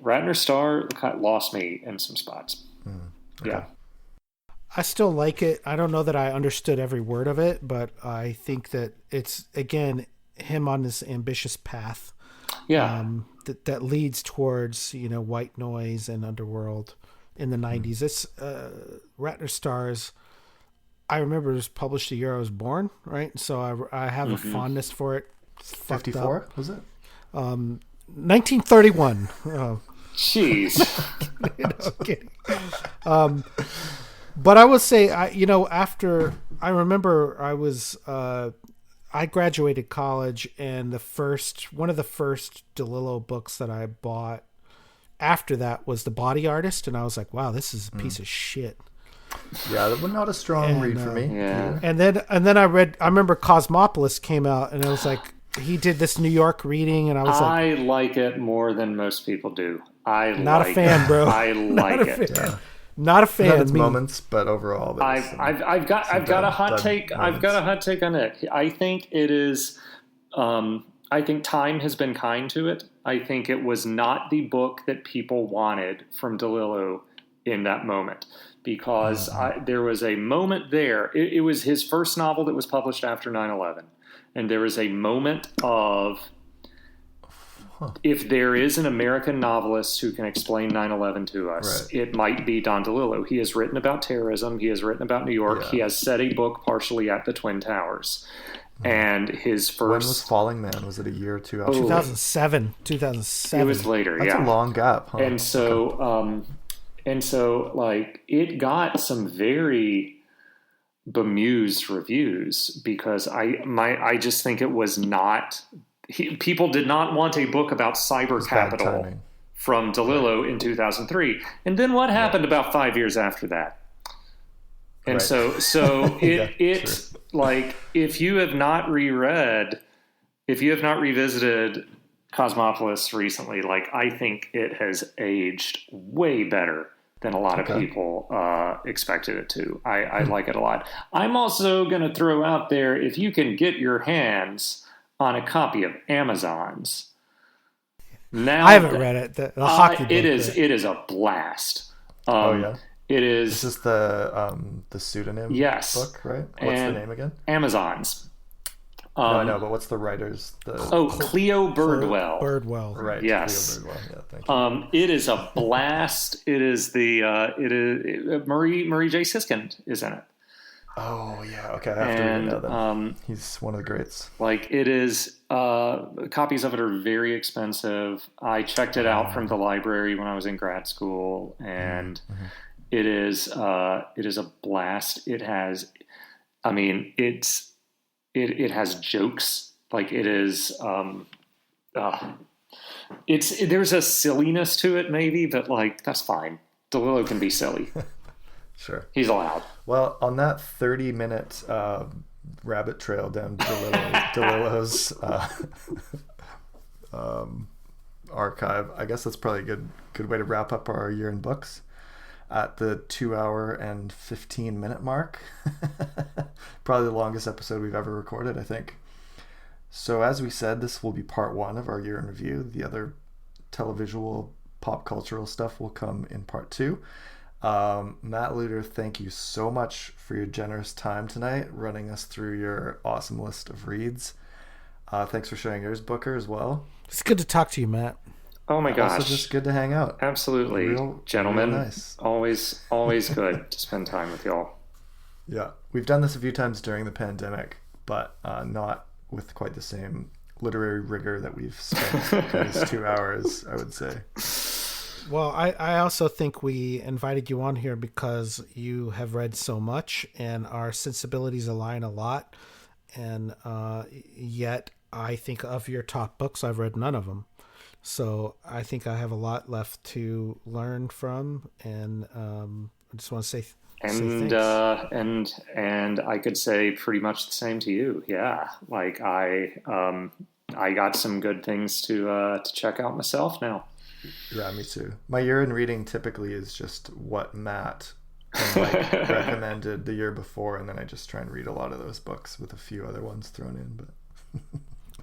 Ratner Star lost me in some spots. Okay. Yeah. I still like it. I don't know that I understood every word of it, but I think that it's, again, him on this ambitious path. Yeah. That leads towards, white noise and underworld in the 90s. It's Ratner Stars. I remember it was published the year I was born, right? So I have a fondness for it. 54, was it? 1931. Oh. Jeez. No kidding. But I will say, after I remember I graduated college, and one of the first DeLillo books that I bought after that was The Body Artist, and I was like, wow, this is a piece of shit. Yeah, that was not a strong read for me. Yeah. And then I remember Cosmopolis came out, and it was like, he did this New York reading, and I was like, I like it more than most people do. Not a fan, bro. I like it. Yeah. Not a fan. Its moments, but overall, I've got a hot take. I've got a hot take on it. I think it is. I think time has been kind to it. I think it was not the book that people wanted from DeLillo in that moment, because there was a moment there. It was his first novel that was published after 9/11, and there was a moment of. If there is an American novelist who can explain 9/11 to us, It might be Don DeLillo. He has written about terrorism. He has written about New York. Yeah. He has set a book partially at the Twin Towers. And his first... When was Falling Man? Was it a year or two after? 2007. It was later, That's a long gap, huh? And so, like, it got some very bemused reviews, because I just think it was not... people did not want a book about cyber capital from DeLillo in 2003. And then what happened about 5 years after that? And so like, if you have not revisited Cosmopolis recently, like, I think it has aged way better than a lot of people expected it to. I like it a lot. I'm also going to throw out there, if you can get your hands on a copy of Amazon's. Now I haven't read it. The hockey book. It is a blast. It is. This is the pseudonym book, right? What's the name again? Amazon's. No, I know, but what's the writer's? Cleo Birdwell. Birdwell. Right. Yes. Cleo Birdwell. Yeah, thank you. It is a blast. It is Murray J. Siskind is in it. Oh yeah, okay. I have to read it now. He's one of the greats. Like, it is. Copies of it are very expensive. I checked it out from the library when I was in grad school, and it is a blast. It has, it has jokes. Like, it is. There's a silliness to it, maybe, but like, that's fine. DeLillo can be silly. Sure. He's allowed. Well, on that 30-minute rabbit trail down DeLillo's archive, I guess that's probably a good way to wrap up our year in books at the 2 hour and 15-minute mark. Probably the longest episode we've ever recorded, I think. So as we said, this will be part 1 of our year in review. The other televisual, pop cultural stuff will come in part 2. Matt Luter, thank you so much for your generous time tonight, running us through your awesome list of reads. Thanks for sharing yours, Booker, as well. It's good to talk to you, Matt. Oh my gosh. Also just good to hang out. Absolutely. Gentlemen, real nice. Always good to spend time with y'all. Yeah. We've done this a few times during the pandemic, but not with quite the same literary rigor that we've spent these 2 hours, I would say. Well, I also think we invited you on here because you have read so much and our sensibilities align a lot. And yet I think of your top books, I've read none of them. So I think I have a lot left to learn from. And I just want to say And I could say pretty much the same to you. Yeah, like I got some good things to check out myself now. Yeah, me too. My year in reading typically is just what Matt and Mike recommended the year before, and then I just try and read a lot of those books with a few other ones thrown in. But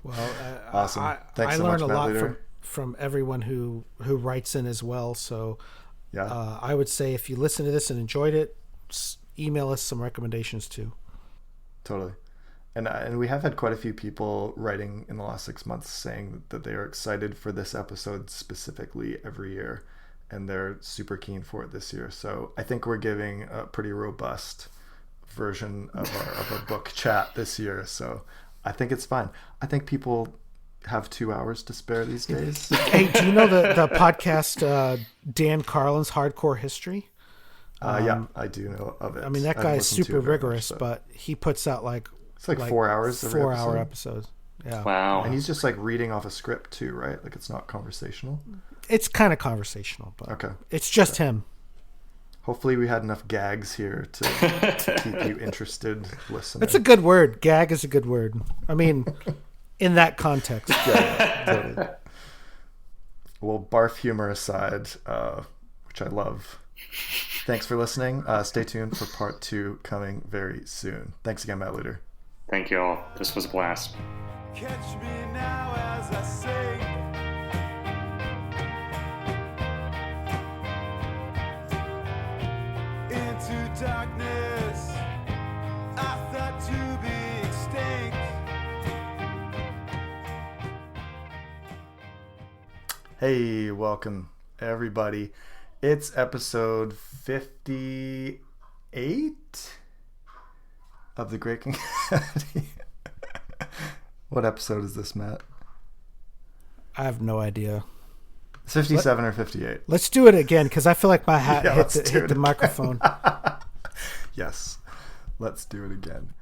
well, awesome. Thanks so I learned much, a Matt lot Luter. from everyone who writes in as well. So yeah, I would say if you listen to this and enjoyed it, email us some recommendations too. Totally. And we have had quite a few people writing in the last 6 months saying that they are excited for this episode specifically every year, and they're super keen for it this year. So I think we're giving a pretty robust version of a book chat this year. So I think it's fine. I think people have 2 hours to spare these days. Hey, do you know the podcast Dan Carlin's Hardcore History? Yeah, I do know of it. I mean, that guy is super rigorous, but he puts out it's like 4 hours. 4 hour episodes. Yeah. Wow. And he's just like reading off a script too, right? Like it's not conversational. It's kind of conversational, but okay. It's just him. Hopefully we had enough gags here to keep you interested listening. It's a good word. Gag is a good word. I mean, in that context. Yeah, totally. Well, barf humor aside, which I love. Thanks for listening. Stay tuned for part 2 coming very soon. Thanks again, Matt Luter. Thank you all. This was a blast. Catch me now as I say, into darkness I thought to be extinct. Hey, welcome everybody. It's episode 58 of the Great Concavity. What episode is this, Matt? I have no idea. 57 or 58? Let's do it again, because I feel like my hat hit the microphone. Yes, let's do it again.